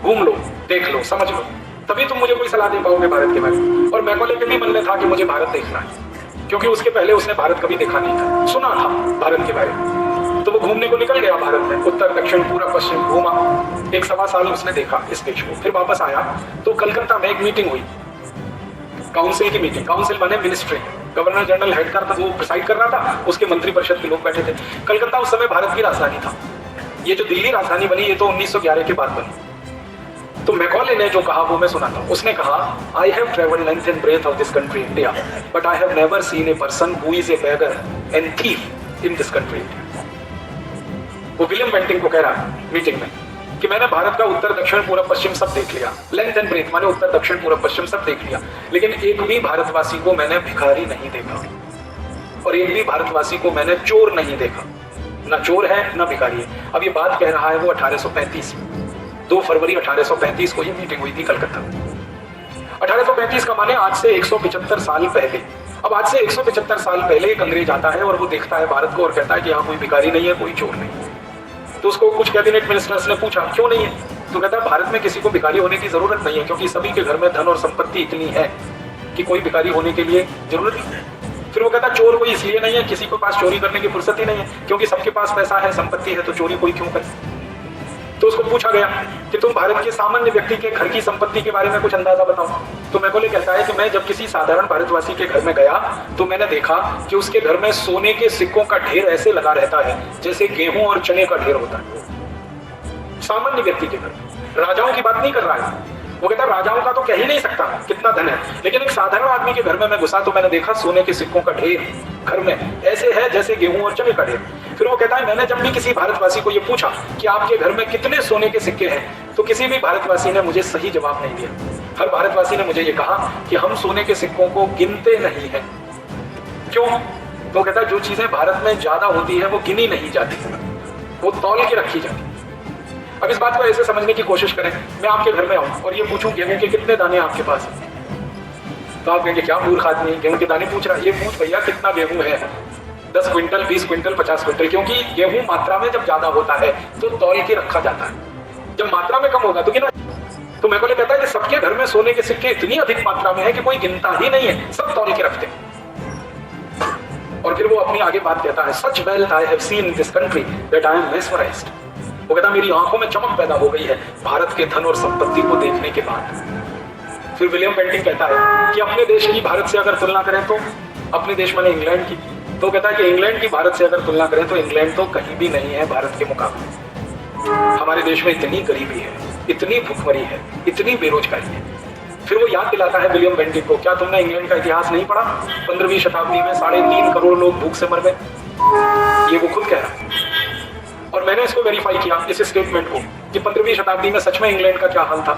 S1: घूम लो, देख लो, समझ लो, तभी तुम मुझे कोई सलाह दे पाओगे भारत के बारे में। और मैकॉले के भी मन में था कि मुझे भारत देखना है, क्योंकि उसके पहले उसने भारत कभी देखा नहीं था, सुना था भारत के बारे में। तो वो घूमने को निकल गया भारत में, उत्तर दक्षिण पूरा पश्चिम घूमा, 1-1.25 साल उसने देखा इस देश को। फिर वापस आया तो कलकत्ता में एक मीटिंग हुई, काउंसिल की मीटिंग, काउंसिल बने मिनिस्ट्री, गवर्नर जनरल हेड कर था, वो प्रिसाइड कर रहा था, उसके मंत्री परिषद के लोग बैठे थे। कलकत्ता उस समय भारत की राजधानी था। ये जो दिल्ली राजधानी बनी ये तो 1911 के बाद बनी। तो मैकॉले ने जो कहा वो मैं सुनाता हूं। उसने कहा, I have travelled length and breadth of this country India, but I have never seen a person who is a beggar and thief in this country India. वो विलियम बेंटिंक को कह रहा है मीटिंग में कि मैंने भारत का उत्तर दक्षिण पूरब पश्चिम सब देख लिया, लेंथ एंड ब्रेथ माने उत्तर दक्षिण पूरब पश्चिम सब देख लिया, लेकिन एक भी भारतवासी को मैंने भिखारी नहीं देखा, और एक भी भारतवासी को मैंने चोर नहीं देखा। ना चोर है ना भिखारी है। अब ये बात कह रहा है वो 1835 में, 2 फरवरी 1835 को ये मीटिंग हुई थी कलकत्ता में। 1835 का माने आज से 175 साल पहले। अब आज से 175 साल पहले एक अंग्रेज आता है और वो देखता है भारत को और कहता है कि यहाँ कोई भिखारी नहीं है, कोई चोर नहीं है। तो उसको कुछ कैबिनेट मिनिस्टर्स ने पूछा क्यों नहीं है, तो कहता है भारत में किसी को भिखारी होने की जरूरत नहीं है, क्योंकि सभी के घर में धन और संपत्ति इतनी है कि कोई भिखारी होने के लिए जरूरत नहीं है। फिर वो कहता है चोर कोई इसलिए नहीं है, किसी के पास चोरी करने की फुर्सत ही नहीं है, क्योंकि सबके पास पैसा है, संपत्ति है, तो चोरी कोई क्यों करे। तो उसको पूछा गया कि तुम भारत के सामान्य व्यक्ति के घर की संपत्ति के बारे में कुछ अंदाजा बताओ। तो मैकॉले कहता है कि मैं जब किसी साधारण भारतवासी के घर में गया तो मैंने देखा कि उसके घर में सोने के सिक्कों का ढेर ऐसे लगा रहता है जैसे गेहूं और चने का ढेर होता है। सामान्य व्यक्ति के घर, राजाओं की बात नहीं कर रहा है। वो कहता राजाओं का तो कह ही नहीं सकता कितना धन है, लेकिन एक साधारण आदमी के घर में मैं घुसा तो मैंने देखा सोने के सिक्कों का ढेर घर में ऐसे है जैसे गेहूं और चने का ढेर। फिर वो कहता है मैंने जब भी किसी भारतवासी को ये पूछा कि आपके घर में कितने सोने के सिक्के हैं, तो किसी भी भारतवासी ने मुझे सही जवाब नहीं दिया। हर भारतवासी ने मुझे ये कहा कि हम सोने के सिक्कों को गिनते नहीं है। क्यों? तो कहता है जो चीजें भारत में ज्यादा होती है वो गिनी नहीं जाती, वो तौल के रखी जाती। अब इस बात को ऐसे समझने की कोशिश करें, मैं आपके घर में आऊं और ये पूछूं गेहूं के कितने दाने आपके पास हैं, तो आप कहेंगे क्या मूर्ख आदमी गेहूं के दाने पूछ रहा है। ये पूछ भैया कितना गेहूं है, 10 क्विंटल, 20 क्विंटल, 50 क्विंटल, क्योंकि गेहूं मात्रा में जब ज्यादा होता है तो तौल के रखा जाता है, जब मात्रा में कम होगा तो गिना। तो मैकॉले कहता है कि सबके घर में सोने के सिक्के इतनी अधिक मात्रा में है कि कोई गिनता ही नहीं है, सब तौल के रखते हैं। और फिर वो अपनी आगे बात कहता है, सच wealth I have seen in this country that I am mesmerised. वो कहता मेरी आंखों में चमक पैदा हो गई है भारत के धन और संपत्ति को देखने के बाद। फिर विलियम बेंटिंक कहता है कि अपने देश की भारत से अगर तुलना करें तो, अपने देश माने इंग्लैंड की, तो कहता है कि इंग्लैंड की भारत से अगर तुलना करें तो इंग्लैंड तो कहीं भी नहीं है भारत के मुकाबले। हमारे देश में इतनी गरीबी है, इतनी भुखमरी है, इतनी बेरोजगारी है। फिर वो याद दिलाता है विलियम बेंटिंक को, क्या तुमने इंग्लैंड का इतिहास नहीं पढ़ा? 15वीं शताब्दी में 3.5 करोड़ लोग भूख से मर गए, ये वो खुद कह रहा है। और मैंने इसको वेरीफाई किया इस स्टेटमेंट को कि 15वीं शताब्दी में सच में इंग्लैंड का क्या हाल था।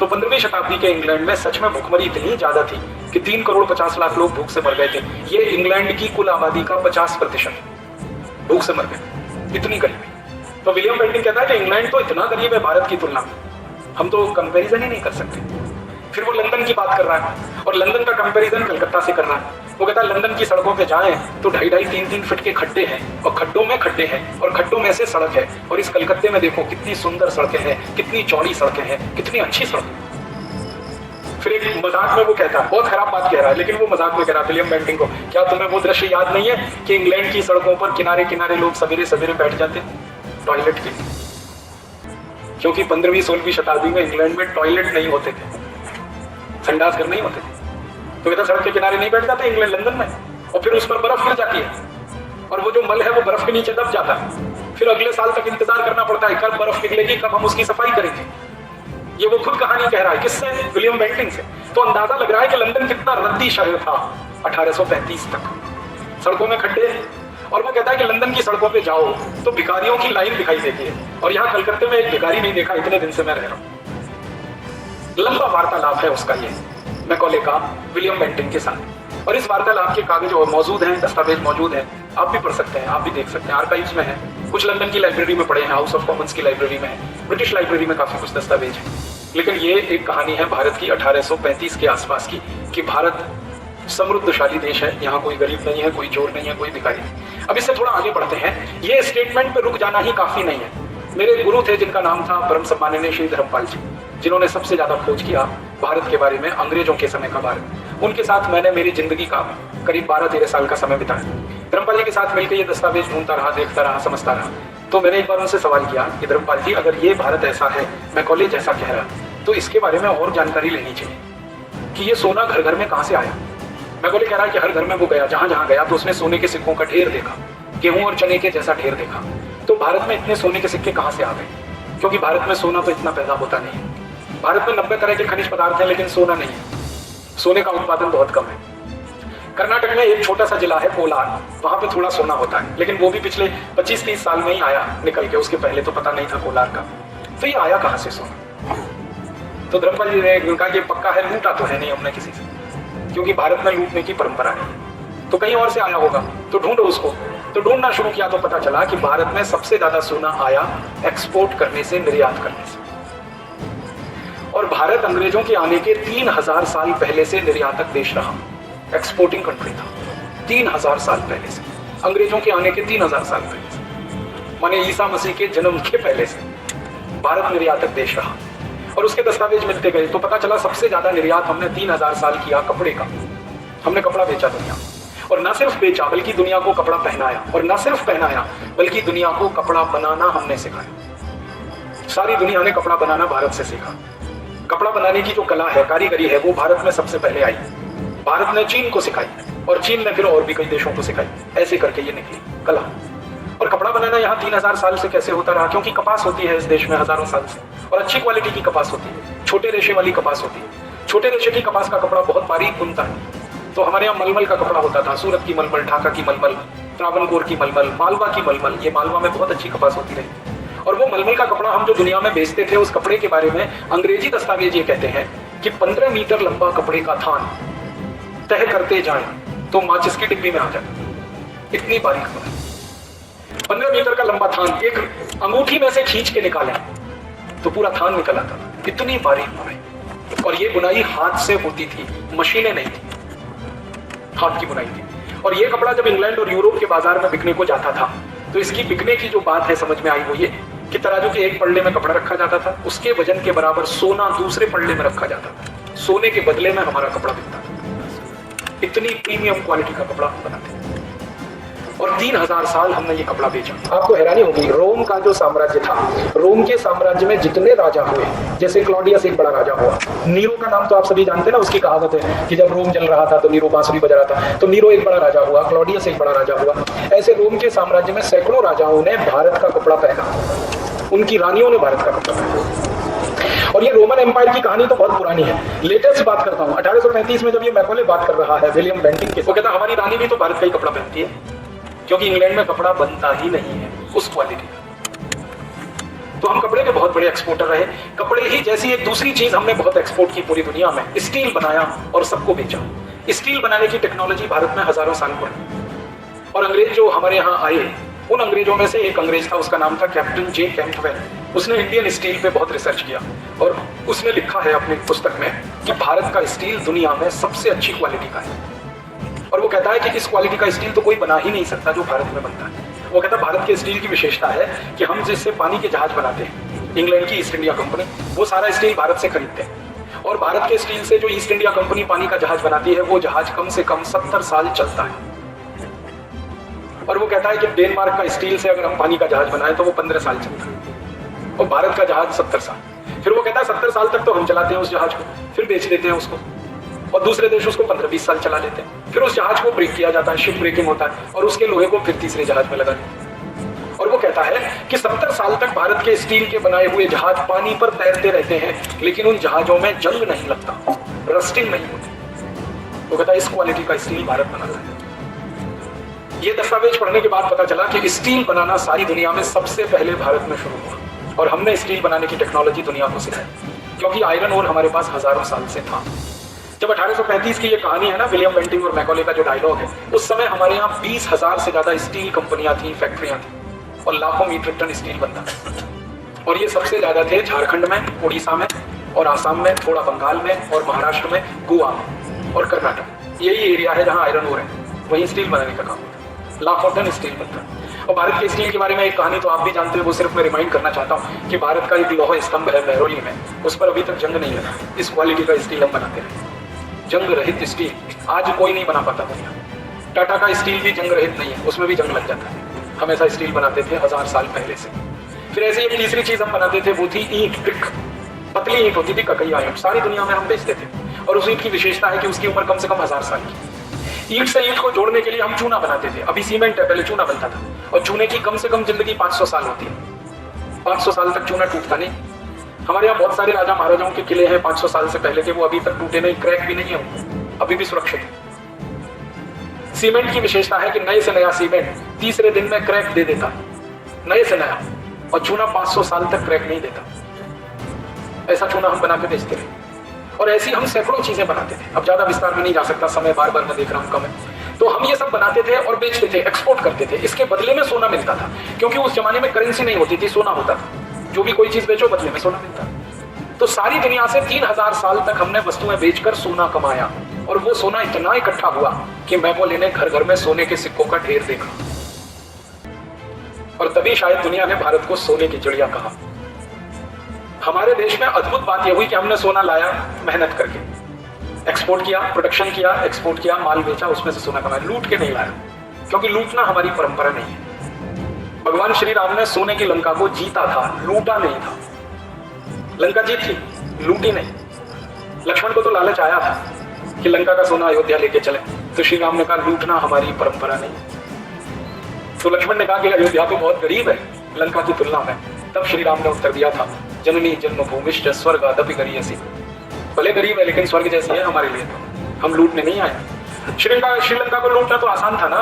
S1: तो 15वीं शताब्दी के इंग्लैंड में सच में भुखमरी इतनी ज्यादा थी कि 3 करोड़ 50 लाख लोग भूख से मर गए थे। ये इंग्लैंड की कुल आबादी का 50% भूख से मर गए, इतनी गरीबी। तो विलियम बेंटिंक कहता है कि इंग्लैंड तो इतना गरीब है भारत की तुलना में, हम तो कंपेरिजन ही नहीं कर सकते। फिर वो लंदन की बात कर रहा है और लंदन का कंपैरिजन कलकत्ता से कर रहा है। वो कहता है लंदन की सड़कों पे जाएं तो 2.5, 3 फीट के खड्डे हैं और खड्डों में खड्डे हैं और खड्डों में से सड़क है। और इस कलकत्ते में देखो कितनी सुंदर सड़कें हैं, कितनी चौड़ी सड़कें हैं, कितनी अच्छी सड़कें। फिर एक मजाक में वो कहता है, बहुत खराब बात कह रहा है लेकिन वो मजाक में कह रहा है विलियम बेंटिंक को, क्या तुम्हें वो दृश्य याद नहीं है कि इंग्लैंड की सड़कों पर किनारे किनारे लोग सवेरे सवेरे बैठ जाते टॉयलेट के लिए, क्योंकि 15वीं 16वीं शताब्दी में इंग्लैंड में टॉयलेट नहीं होते थे, संडास घर नहीं होते थे। तो कहता सड़क के किनारे नहीं बैठ जाते इंग्लैंड लंदन में, और फिर उस पर बर्फ गिर जाती है और वो जो मल है वो बर्फ के नीचे दब जाता है। फिर अगले साल तक इंतजार करना पड़ता है कब बर्फ पिघलेगी, कब हम उसकी सफाई करेंगे। ये वो खुद कहानी कह रहा है, किससे? विलियम बेंटिंक से। तो अंदाजा लग रहा है कि लंदन कितना रद्दी शहर था 1835 तक, सड़कों में खड्डे। और वो कहता है कि लंदन की सड़कों पे जाओ तो भिखारियों की लाइन दिखाई देती है, और यहाँ कलकत्ते में एक भिखारी नहीं देखा इतने दिन से मैं रह रहा हूँ। लंबा वार्तालाप है उसका ये मैकॉले का विलियम बेंटिंक के साथ। और इस वार्तालाप के कागज और मौजूद हैं, दस्तावेज मौजूद हैं, आप भी पढ़ सकते हैं, आप भी देख सकते हैं, आर्काइव्स में है। कुछ लंदन की लाइब्रेरी में पढ़े हैं, हाउस ऑफ कॉमन्स की लाइब्रेरी में है, ब्रिटिश लाइब्रेरी में काफी कुछ दस्तावेज है। लेकिन ये एक कहानी है भारत की 1835 के आसपास की, कि भारत समृद्धशाली देश है, यहाँ कोई गरीब नहीं है, कोई चोर नहीं है, कोई भिखारी नहीं। अब इससे थोड़ा आगे बढ़ते हैं। ये स्टेटमेंट पे रुक जाना ही काफी नहीं है। मेरे गुरु थे जिनका नाम था परम सम्माननीय श्री धर्मपाल जी, जिन्होंने सबसे ज्यादा खोज किया भारत के बारे में, अंग्रेजों के समय का भारत। उनके साथ मैंने मेरी जिंदगी का करीब 12-13 साल का समय बिताया। धर्मपाल जी के साथ मिलकर ये दस्तावेज ढूंढता रहा, देखता रहा, समझता रहा। तो मैंने एक बार उनसे सवाल किया कि धर्मपाल जी, अगर ये भारत ऐसा है, मैकॉले जैसा कह रहा, तो इसके बारे में और जानकारी लेनी चाहिए कि ये सोना घर घर में कहाँ से आया। मैकॉले कह रहा है कि हर घर में वो गया, जहां जहां गया तो उसने सोने के सिक्कों का ढेर देखा, गेहूं और चने के जैसा ढेर देखा। तो भारत में इतने सोने के सिक्के कहाँ से आ गए? क्योंकि भारत में सोना तो इतना पैदा होता नहीं है। भारत में 90 तरह के खनिज पदार्थ हैं, लेकिन सोना नहीं है। सोने का उत्पादन बहुत कम है। कर्नाटक में एक छोटा सा जिला है कोलार, वहां पे थोड़ा सोना होता है, लेकिन वो भी पिछले 25-30 साल में ही आया निकल के, उसके पहले तो पता नहीं था कोलार का। तो ये आया कहां से सोना? तो धर्मपाल जी ने कहा कि पक्का है, लूटा तो है नहीं हमने किसी से, क्योंकि भारत में लूटने की परंपरा है, तो कहीं और से आया होगा, तो ढूंढो उसको। तो ढूंढना शुरू किया तो पता चला कि भारत में सबसे ज्यादा सोना आया एक्सपोर्ट करने से, निर्यात करने से। और भारत अंग्रेजों के आने के 3000 साल पहले से निर्यातक देश रहा, एक्सपोर्टिंग कंट्री था। 3000 साल पहले से, अंग्रेजों के आने के 3000 साल पहले से, माने ईसा मसीह के जन्म के पहले से भारत निर्यातक देश रहा। और उसके दस्तावेज मिलते गए तो पता चला सबसे ज्यादा निर्यात हमने 3000 साल किया कपड़े का। हमने कपड़ा बेचा दुनिया, और न सिर्फ बेचा बल्कि दुनिया को कपड़ा पहनाया, और न सिर्फ पहनाया बल्कि दुनिया को कपड़ा बनाना हमने सिखाया। सारी दुनिया ने कपड़ा बनाना भारत से सीखा। कपड़ा बनाने की जो कला है, कारीगरी है, वो भारत में सबसे पहले आई। भारत ने चीन को सिखाई, और चीन ने फिर और भी कई देशों को सिखाई। ऐसे करके ये निकली कला। और कपड़ा बनाना यहाँ 3000 साल से कैसे होता रहा? क्योंकि कपास होती है इस देश में हजारों साल से, और अच्छी क्वालिटी की कपास होती है, छोटे रेशे वाली कपास होती है। छोटे रेशे की कपास का कपड़ा बहुत बारीक बुनता है। तो हमारे यहाँ मलमल का कपड़ा होता था, सूरत की मलमल, ढाका की मलमल, त्रावणकोर की मलमल, मालवा की मलमल। ये मालवा में बहुत अच्छी कपास होती रही। और वो मलमल का कपड़ा हम जो दुनिया में बेचते थे, उस कपड़े के बारे में अंग्रेजी दस्तावेज ये कहते हैं कि 15 मीटर लंबा कपड़े का थान तय करते जाए तो माचिस की डिब्बी में आ जाए, इतनी बारीक कपड़ा। 15 मीटर का लंबा थान एक अंगूठी में से खींच के निकाले तो पूरा थान निकल आता, इतनी बारीक बुनाई। और ये बुनाई हाथ से होती थी, मशीनें नहीं थी, हाथ की बुनाई थी। और ये कपड़ा जब इंग्लैंड और यूरोप के बाजार में बिकने को जाता था, तो इसकी बिकने की जो बात है समझ में आई वो ये कि तराजू के एक पल्ले में कपड़ा रखा जाता था, उसके वजन के बराबर सोना दूसरे पल्ले में रखा जाता था, सोने के बदले में हमारा कपड़ा बिकता था। इतनी प्रीमियम क्वालिटी का कपड़ा हम बनाते। और 3000 साल हमने ये कपड़ा बेचा। आपको हैरानी होगी, रोम का जो साम्राज्य था, रोम के साम्राज्य में जितने राजा हुए, जैसे क्लॉडियस एक बड़ा राजा हुआ, नीरो का नाम तो आप सभी जानते हैं ना, उसकी कहावत है कि जब रोम जल रहा था तो नीरो बांसुरी बजा रहा था। तो नीरो एक बड़ा राजा हुआ, क्लॉडियस एक बड़ा राजा हुआ। ऐसे रोम के साम्राज्य में सैकड़ों राजाओं ने भारत का कपड़ा पहना, उनकी रानियों ने भारत का कपड़ा पहना। और ये रोमन एम्पायर की कहानी तो बहुत पुरानी है। लेटेस्ट बात करता हूँ, 1835 में जब ये मैकॉले बात कर रहा है विलियम बेंटिंग के, वो कहता हमारी रानी भी तो भारत का ही कपड़ा पहनती है, क्योंकि इंग्लैंड में कपड़ा बनता ही नहीं है उस क्वालिटी का। तो हम कपड़े के बहुत बड़े एक्सपोर्टर रहे। कपड़े ही जैसी एक दूसरी चीज हमने बहुत एक्सपोर्ट की पूरी दुनिया में, स्टील बनाया और सबको बेचा। स्टील बनाने की टेक्नोलॉजी भारत में हजारों साल पुरानी। और अंग्रेज जो हमारे यहाँ आए, उन अंग्रेजों में से एक अंग्रेज था, उसका नाम था कैप्टन जे कैंपबेल। उसने इंडियन स्टील पे बहुत रिसर्च किया और उसने लिखा है अपनी पुस्तक में कि भारत का स्टील दुनिया में सबसे अच्छी क्वालिटी का है। और वो कहता है कि इस क्वालिटी का स्टील तो कोई बना ही नहीं सकता जो भारत में बनता है। वो कहता है भारत के स्टील की विशेषता है कि हम जिससे पानी के जहाज बनाते हैं, इंग्लैंड की ईस्ट इंडिया कंपनी वो सारा स्टील भारत से खरीदते हैं। और भारत के स्टील से जो ईस्ट इंडिया कंपनी पानी का जहाज बनाती है, वो जहाज कम से कम 70 साल चलता है। और वो कहता है कि डेनमार्क का स्टील से अगर हम पानी का जहाज बनाए तो वो 15 साल चलता है, और भारत का जहाज 70 साल। फिर वो कहता है 70 साल तक तो हम चलाते हैं उस जहाज को, फिर बेच देते हैं उसको, और दूसरे देश उसको 15-20 साल चला लेते हैं। फिर उस जहाज को ब्रेक किया जाता है, शिप ब्रेकिंग होता है, और उसके लोहे को फिर तीसरे जहाज में लगा देते हैं। और वो कहता है कि 70 साल तक भारत के स्टील के बनाए हुए जहाज पानी पर तैरते रहते हैं, लेकिन उन जहाजों में जंग नहीं लगता, रस्टिंग नहीं होती। वो कहता है इस क्वालिटी का स्टील भारत बनाता है। ये दस्तावेज पढ़ने के बाद पता चला कि स्टील बनाना सारी दुनिया में सबसे पहले भारत में शुरू हुआ, और हमने स्टील बनाने की टेक्नोलॉजी दुनिया को सिखाई, क्योंकि आयरन ओर हमारे पास हजारों साल से था। जब 1835 की ये कहानी है ना, विलियम बेंटिंग और मैकॉले का जो डायलॉग है, उस समय हमारे यहाँ 20,000 से ज्यादा स्टील कंपनियां थी, फैक्ट्रियां थी, और लाखों मीट्रिक टन स्टील बनता था। और ये सबसे ज्यादा थे झारखंड में, उड़ीसा में और आसाम में, थोड़ा बंगाल में और महाराष्ट्र में, गोवा में और कर्नाटक। यही एरिया है जहाँ आयरन ओर है, वहीं स्टील बनाने का काम होता है, लाखों टन स्टील बनता है। और भारत के स्टील के बारे में एक कहानी तो आप भी जानते हो, वो सिर्फ मैं रिमाइंड करना चाहता हूँ कि भारत का एक लौह स्तंभ है महरौली में, उस पर अभी तक जंग नहीं लगा। इस क्वालिटी का स्टील हम बनाते हैं, जंग रहित स्टील आज कोई नहीं बना पाता दुनिया। टाटा का स्टील भी जंग रहित नहीं है, उसमें भी जंग लग जाता है। हम ऐसा स्टील बनाते थे 1000 साल पहले से। फिर ऐसे एक तीसरी चीज हम बनाते थे, वो थी ईंट, ब्रिक। पतली ईंट होती थी, ककैया ईंट, सारी दुनिया में हम बेचते थे। और उस ईंट की विशेषता है कि उसकी उम्र कम से कम 1000 साल की। ईंट से ईंट को जोड़ने के लिए हम चूना बनाते थे। अभी सीमेंट है, पहले चूना बनता था। और चूने की कम से कम जिंदगी 500 साल होती है। 500 साल तक चूना टूटता नहीं। हमारे यहाँ बहुत सारे राजा महाराजाओं के किले हैं 500 साल से पहले के, वो अभी तक टूटे नहीं, क्रैक भी नहीं है, अभी भी सुरक्षित है। सीमेंट की विशेषता है कि नए से नया सीमेंट तीसरे दिन में क्रैक दे देता है, नए से नया। और चूना 500 साल तक क्रैक नहीं देता। ऐसा चूना हम बना के बेचते रहे। और ऐसी हम सैकड़ों चीजें बनाते थे। अब ज्यादा विस्तार में नहीं जा सकता, समय बार बार मैं देख रहा हूं कम है। तो हम ये सब बनाते थे और बेचते थे, एक्सपोर्ट करते थे। इसके बदले में सोना मिलता था, क्योंकि उस जमाने में करेंसी नहीं होती थी, सोना होता था। जो भी कोई चीज बेचो बदले में सोना मिलता था। तो सारी दुनिया से 3000 साल तक हमने वस्तुएं बेचकर सोना कमाया। और वो सोना इतना इकट्ठा हुआ कि मैकोले ने घर घर में सोने के सिक्कों का ढेर देखा। और तभी शायद दुनिया ने भारत को सोने की चिड़िया कहा। हमारे देश में अद्भुत बात यह हुई कि हमने सोना लाया मेहनत करके, एक्सपोर्ट किया, प्रोडक्शन किया, एक्सपोर्ट किया, माल बेचा, उसमें से सोना कमाया। लूट के नहीं लाया, क्योंकि लूटना हमारी परंपरा नहीं है। भगवान श्री राम ने सोने की लंका को जीता था, लूटा नहीं था। लंका जीत थी, लूटी नहीं। लक्ष्मण को तो लालच आया था कि लंका का सोना अयोध्या लेके चले, तो श्री राम ने कहा लूटना हमारी परंपरा नहीं। तो लक्ष्मण ने कहा कि अयोध्या तो बहुत गरीब है लंका की तुलना में। तब श्री राम ने उत्तर दिया था, जननी जन्मभूमिश्च स्वर्गादपि गरीयसी। भले गरीब है लेकिन स्वर्ग जैसी है हमारे लिए, तो हम लूटने नहीं आए। श्रीलंका को लूटना तो आसान था ना।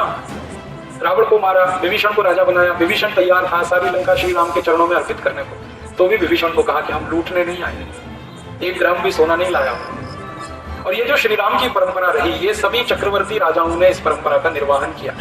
S1: रावण को मारा, विभीषण को राजा बनाया, विभीषण तैयार था सारी लंका श्री राम के चरणों में अर्पित करने को, तो भी विभीषण को कहा कि हम लूटने नहीं आए, 1 ग्राम भी सोना नहीं लाया। और ये जो श्री राम की परंपरा रही, ये सभी चक्रवर्ती राजाओं ने इस परंपरा का निर्वहन किया।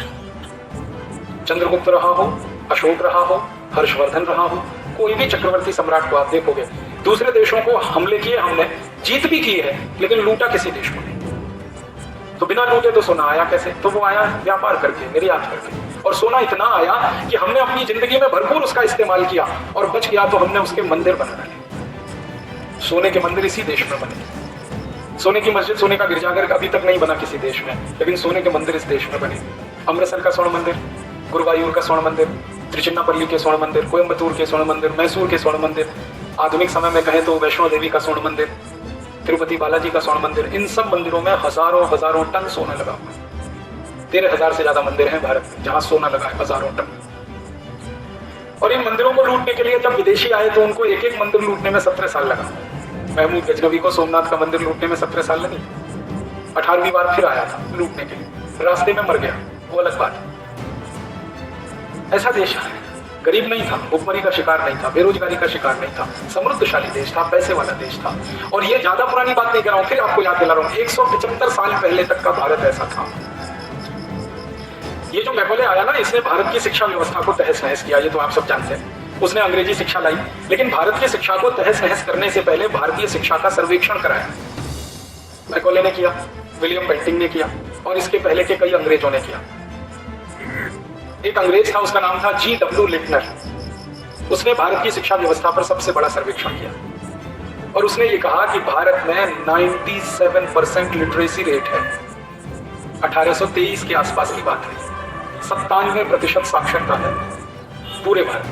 S1: चंद्रगुप्त रहा हो, अशोक रहा हो, हर्षवर्धन रहा हो, कोई भी चक्रवर्ती सम्राट को आप देखोगे, दूसरे देशों को हमले किए हमने, जीत भी की है, लेकिन लूटा किसी देश को नहीं। तो बिना लूटे तो सोना आया कैसे? तो वो आया व्यापार करके, निर्यात करके। और सोना इतना आया कि हमने अपनी जिंदगी में भरपूर उसका इस्तेमाल किया, और बच गया तो हमने उसके मंदिर बना डाले। सोने के मंदिर इसी देश में बने। सोने की मस्जिद, सोने का गिरजाघर अभी तक नहीं बना किसी देश में, लेकिन सोने के मंदिर इस देश में बने। अमृतसर का स्वर्ण मंदिर, गुरुवायूर का स्वर्ण मंदिर, त्रिचिन्नापल्ली के स्वर्ण मंदिर, कोयम्बतूर के स्वर्ण मंदिर, मैसूर के स्वर्ण मंदिर, आधुनिक समय में कहें तो वैष्णो देवी का स्वर्ण मंदिर, तिरुपति बालाजी का स्वर्ण मंदिर, इन सब मंदिरों में हजारों टन सोना लगा हुआ है। 13,000 से ज्यादा मंदिर हैं भारत में जहां सोना लगा है, हजारों टन। और इन मंदिरों को लूटने के लिए जब विदेशी आए तो उनको एक एक मंदिर लूटने में 17 साल लगा। महमूद गजनवी को सोमनाथ का मंदिर लूटने में 17 साल लगी। 18वीं बार फिर आया था लूटने के लिए, रास्ते में मर गया, वो अलग बात है। ऐसा देश है, गरीब नहीं था, भुखमरी का शिकार नहीं था, बेरोजगारी का शिकार नहीं था, समृद्धशाली देश था, पैसे वाला देश था। और ये ज्यादा पुरानी बात नहीं कर रहा हूं, फिर आपको याद दिला रहा हूं, 175 साल पहले तक का भारत ऐसा था। ये जो मैकोले आया ना, इसने भारत की शिक्षा व्यवस्था को तहस नहस किया, ये तो आप सब जानते हैं। उसने अंग्रेजी शिक्षा लाई, लेकिन भारत की शिक्षा को तहस नहस करने से पहले भारतीय शिक्षा का सर्वेक्षण कराया। मैकोले ने किया, विलियम बेंटिंग ने किया, और इसके पहले के कई अंग्रेजों ने किया। एक अंग्रेज था, उसका नाम था G.W. लिटनर। उसने भारत की शिक्षा व्यवस्था पर सबसे बड़ा सर्वेक्षण किया, और उसने ये कहा कि भारत में 97% लिटरेसी रेट है। 1823 के आसपास की बात है। 97% साक्षरता है पूरे भारत।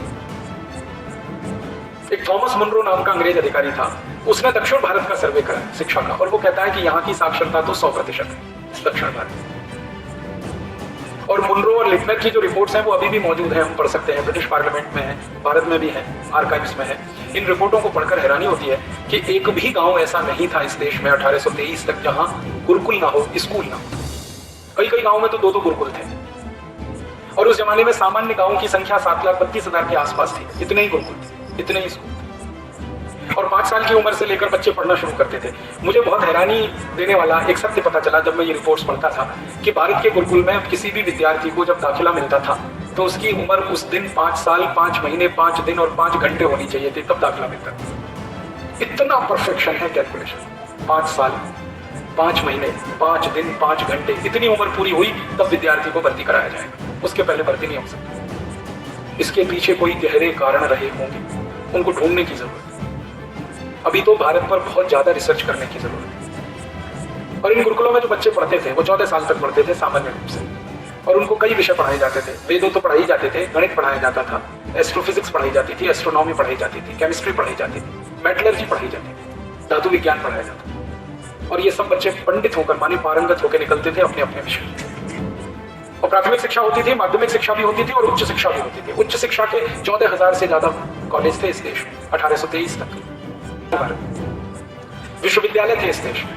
S1: एक थॉमस मुनरो नाम का अंग्रेज अधिकारी था, उसने दक्षिण भारत का सर्वे करा शिक्षा का, और वो कहता है कि यहाँ की साक्षरता तो 100% है दक्षिण भारत। और मुनरो और लिटनर की जो रिपोर्ट्स हैं वो अभी भी मौजूद हैं, हम पढ़ सकते हैं, ब्रिटिश पार्लियामेंट में है, भारत में भी है, आर्काइव्स में है। इन रिपोर्टों को पढ़कर हैरानी होती है कि एक भी गांव ऐसा नहीं था इस देश में 1823 तक जहां गुरुकुल ना हो, स्कूल ना हो। कई कई गांवों में तो 2-2 गुरुकुल थे। और उस जमाने में सामान्य गांवों की संख्या 7,32,000 के आसपास थी। इतने ही गुरुकुल थे, इतने ही स्कूल। और 5 साल की उम्र से लेकर बच्चे पढ़ना शुरू करते थे। मुझे बहुत हैरानी देने वाला एक सत्य पता चला जब मैं ये रिपोर्ट्स पढ़ता था कि भारत के गुरुकुल में किसी भी विद्यार्थी को जब दाखिला मिलता था तो उसकी उम्र उस दिन 5 साल 5 महीने 5 दिन और 5 घंटे होनी चाहिए थी, तब दाखिला मिलता था। इतना परफेक्शन है कैलकुलेशन। 5 साल 5 महीने 5 दिन 5 घंटे इतनी उम्र पूरी हुई तब विद्यार्थी को भर्ती कराया जाएगा, उसके पहले भर्ती नहीं हो सकती। इसके पीछे कोई गहरे कारण रहे होंगे, उनको ढूंढने की जरूरत है। अभी तो भारत पर बहुत ज्यादा रिसर्च करने की जरूरत है। और इन गुरुकुलों में जो बच्चे पढ़ते थे वो 14 साल तक पढ़ते थे सामान्य रूप से, और उनको कई विषय पढ़ाए जाते थे। वेदों तो पढ़ाई जाते थे, गणित पढ़ाया जाता था, एस्ट्रोफिजिक्स पढ़ाई जाती थी, एस्ट्रोनॉमी पढ़ाई जाती थी, केमिस्ट्री पढ़ाई जाती थी, मेटलर्जी पढ़ाई जाती थी, धातु विज्ञान पढ़ाया जाता था। और ये सब बच्चे पंडित होकर माने पारंगत होकर निकलते थे अपने अपने विषय। और प्राथमिक शिक्षा होती थी, माध्यमिक शिक्षा भी होती थी और उच्च शिक्षा भी होती थी। उच्च शिक्षा के 14,000 से ज्यादा कॉलेज थे इस देश में 1823 तक। विश्वविद्यालय थे इस देश में।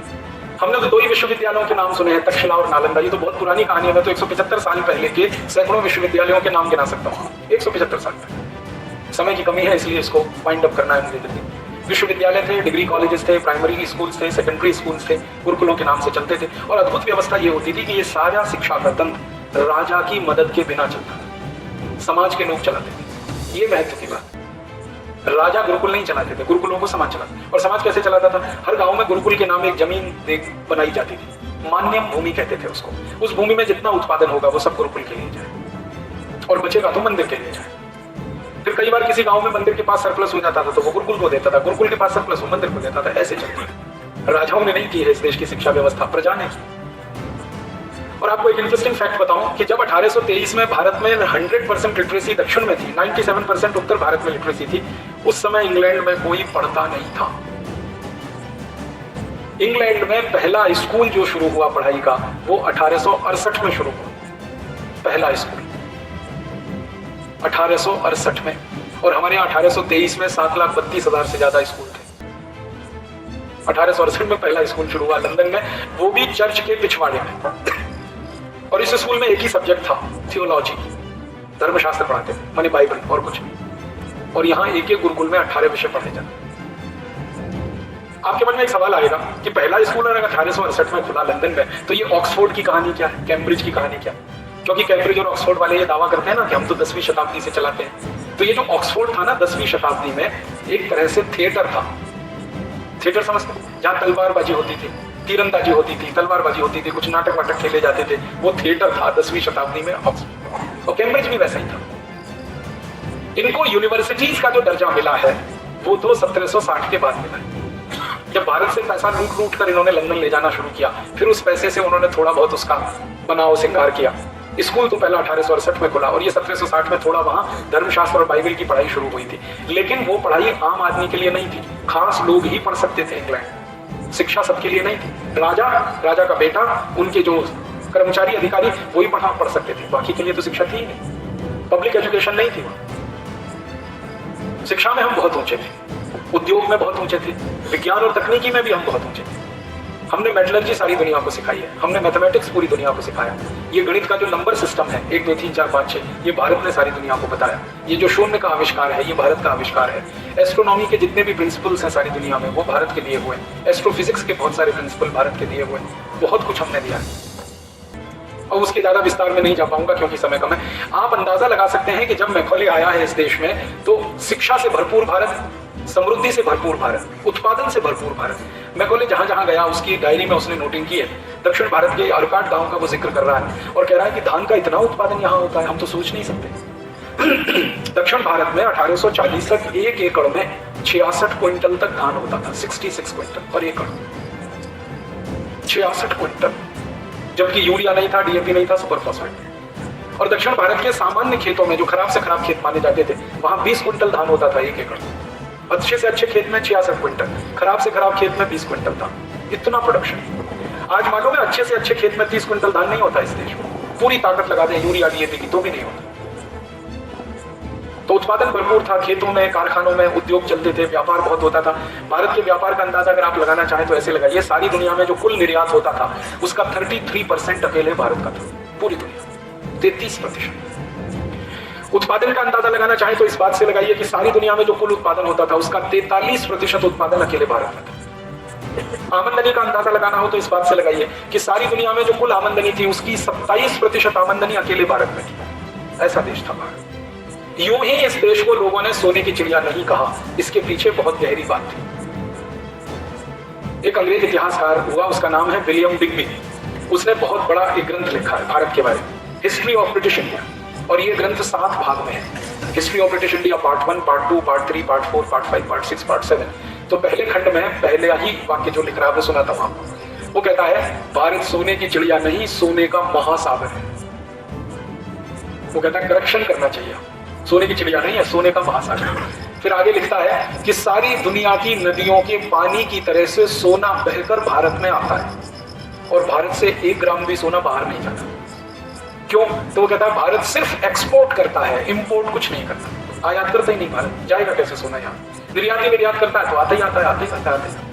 S1: हमने तो 2 ही विश्वविद्यालयों के नाम सुने हैं, तक्षशिला और नालंदा। ये तो बहुत पुरानी कहानी है। मैं तो 175 साल पहले के सैकड़ों विश्वविद्यालयों के नाम गिना सकता हूँ। 175 साल पहले। समय की कमी है इसलिए इसको वाइंड अप करना है मुझे जल्दी। विश्वविद्यालय थे, डिग्री कॉलेजेस थे, प्राइमरी स्कूल्स थे, सेकेंडरी स्कूल्स थे, गुरुकुलों के नाम से चलते थे। और अद्भुत व्यवस्था ये होती थी कि ये सारा शिक्षा का तंत्र राजा की मदद के बिना चलता, समाज के लोग चलाते थे। ये महत्व की बात। राजा गुरुकुल नहीं चलाते थे, गुरुकुलों को समाज चलाते। और समाज कैसे चलाता था? हर गांव में गुरुकुल के नाम एक जमीन बनाई जाती थी, मान्यम भूमि कहते थे उसको। उस भूमि में जितना उत्पादन होगा वो सब गुरुकुल के लिए जाए, और बचेगा तो मंदिर के लिए जाए। फिर कई बार किसी गांव में मंदिर के पास सरप्लस हो जाता था तो वो गुरुकुल को देता था, गुरुकुल के पास सरप्लस हो मंदिर को देता था। ऐसे चलता है। राजाओं ने नहीं की है इस देश की शिक्षा व्यवस्था, प्रजा ने की। और आपको एक इंटरेस्टिंग फैक्ट बताऊं कि जब 1823 में भारत में 100% लिटरेसी दक्षिण में थी, 97% उत्तर भारत में लिटरेसी थी, उस समय इंग्लैंड में कोई पढ़ता नहीं था। इंग्लैंड में पहला स्कूल जो शुरू हुआ पढ़ाई का वो 1868 में शुरू हुआ, पहला स्कूल 1868 में। और हमारे यहाँ 1823 में 7,32,000 से ज्यादा स्कूल थे। 1868 में पहला स्कूल शुरू हुआ लंदन में, वो भी चर्च के पिछवाड़े में। और इस स्कूल में एक ही सब्जेक्ट था, थियोलॉजी, धर्मशास्त्र पढ़ाते थे, माने बाइबल और कुछ नहीं। और यहाँ एक एक गुरुकुल में 18 विषय पढ़े जाते। आपके मन में एक सवाल आएगा कि पहला स्कूल अगर 1868 में खुला लंदन में, तो ये ऑक्सफोर्ड की कहानी क्या है, कैम्ब्रिज की कहानी क्या? क्योंकि कैम्ब्रिज और ऑक्सफोर्ड वाले ये दावा करते हैं ना कि हम तो 10वीं शताब्दी से चलाते हैं। तो ये जो ऑक्सफोर्ड था ना 10वीं शताब्दी में, एक तरह से थिएटर था। थिएटर समझते हैं? जहाँ तलवारबाजी होती थी, तीरंदाजी होती थी, तलवारबाजी होती थी, कुछ नाटक वाटक खेले जाते थे, वो थिएटर था 10वीं शताब्दी में ऑक्सफोर्ड। और कैम्ब्रिज भी वैसा ही था। इनको यूनिवर्सिटीज का जो दर्जा मिला है वो तो 1760 के बाद मिला है, जब भारत से पैसा लूट लूट कर इन्होंने लंदन ले जाना शुरू किया। फिर उस पैसे से उन्होंने थोड़ा बहुत उसका बनाव सिंगार किया। स्कूल तो पहला 1868 में खुला, और ये 1760 में थोड़ा वहां धर्मशास्त्र और बाइबल की पढ़ाई शुरू हुई थी। लेकिन वो पढ़ाई आम आदमी के लिए नहीं थी, खास लोग ही पढ़ सकते थे। इंग्लैंड शिक्षा सबके लिए नहीं थी। राजा का बेटा, उनके जो कर्मचारी अधिकारी वही पढ़ सकते थे, बाकी के लिए तो शिक्षा थी ही नहीं। पब्लिक एजुकेशन नहीं थी। शिक्षा में हम बहुत ऊंचे थे, उद्योग में बहुत ऊंचे थे, विज्ञान और तकनीकी में भी हम बहुत ऊंचे थे। हमने मेटलर्जी सारी दुनिया को सिखाई है, हमने मैथमेटिक्स पूरी दुनिया को सिखाया। ये गणित का जो नंबर सिस्टम है 1 2 3 4 5 6, ये भारत ने सारी दुनिया को बताया। ये जो शून्य का आविष्कार है ये भारत का आविष्कार है। एस्ट्रोनॉमी के जितने भी प्रिंसिपल्स हैं सारी दुनिया में वो भारत के दिए हुए हैं। एस्ट्रोफिजिक्स के बहुत सारे प्रिंसिपल भारत के दिए हुए हैं। बहुत कुछ हमने दिया है और उसके ज्यादा विस्तार में नहीं जा पाऊंगा क्योंकि समय कम है। आप अंदाजा लगा सकते हैं कि जब मैकॉले आया है इस देश में तो शिक्षा से भरपूर भारत, समृद्धि से भरपूर भारत, उत्पादन से भरपूर भारत। मैकॉले जहां जहां गया उसकी डायरी में उसने नोटिंग की है। दक्षिण भारत के अरकाट गांव का वो जिक्र कर रहा है और कह रहा है कि धान का इतना उत्पादन यहाँ होता है, हम तो सोच नहीं सकते। दक्षिण भारत में 1840 तक 1 एकड़ में 66 क्विंटल तक धान होता था, 66 क्विंटल पर एकड़, 66 क्विंटल, जबकि यूरिया नहीं था, डीएपी नहीं था, सुपर फॉस्फेट। और दक्षिण भारत के सामान्य खेतों में जो खराब से खराब खेत माने जाते थे वहां 20 क्विंटल धान होता था 1 एकड़। अच्छे से अच्छे खेत में 66 क्विंटल, खराब से खराब खेत में 20 क्विंटल था। इतना प्रोडक्शन। आज मालूम है अच्छे से अच्छे खेत में 30 क्विंटल धान नहीं होता इस देश में। पूरी ताकत लगा दें यूरिया डीएपी की तो भी नहीं होता। तो उत्पादन भरपूर था, खेतों में, कारखानों में उद्योग चलते थे, व्यापार बहुत होता था। भारत के व्यापार का अंदाजा अगर आप लगाना चाहें तो ऐसे लगाइए, सारी दुनिया में जो कुल निर्यात होता था उसका 33% अकेले भारत का था, पूरी दुनिया 33%। उत्पादन का अंदाजा लगाना चाहे तो इस बात से लगाइए कि सारी दुनिया में जो कुल उत्पादन होता था उसका 43% उत्पादन अकेले भारत में था। आमदनी का अंदाजा लगाना हो तो इस बात से लगाइए कि सारी दुनिया में जो कुल आमदनी थी उसकी 27% आमदनी अकेले भारत में थी। ऐसा देश था भारत। यूं ही इस देश को लोगों ने सोने की चिड़िया नहीं कहा, इसके पीछे बहुत गहरी बात थी। एक अंग्रेज इतिहासकार हुआ, उसका नाम है विलियम डिग्बी। उसने बहुत बड़ा एक ग्रंथ लिखा है भारत के बारे में, हिस्ट्री ऑफ ब्रिटिश इंडिया, और ये ग्रंथ 7 भाग में है। History of British India part 1, part 2, part 3, part 4, part 5, part 6, part 7। तो पहले खंड में पहले ही वाक्य जो लिख रहा है वो सुना था वहां। वो कहता है भारत सोने की चिड़िया नहीं, सोने का महासागर है। वो कहता है करेक्शन करना चाहिए, सोने की चिड़िया नहीं है, सोने का महासागर। फिर आगे लिखता है कि सारी दुनिया की नदियों के पानी की तरह से सोना बहकर भारत में आता है और भारत से 1 ग्राम भी सोना बाहर नहीं जाता। क्यों? तो वो कहता है भारत सिर्फ एक्सपोर्ट करता है, इंपोर्ट कुछ नहीं करता। आयात करता ही नहीं भारत, जाएगा कैसे सोना यहाँ? निर्यात करता है तो आता ही आता है, आते ही आता है।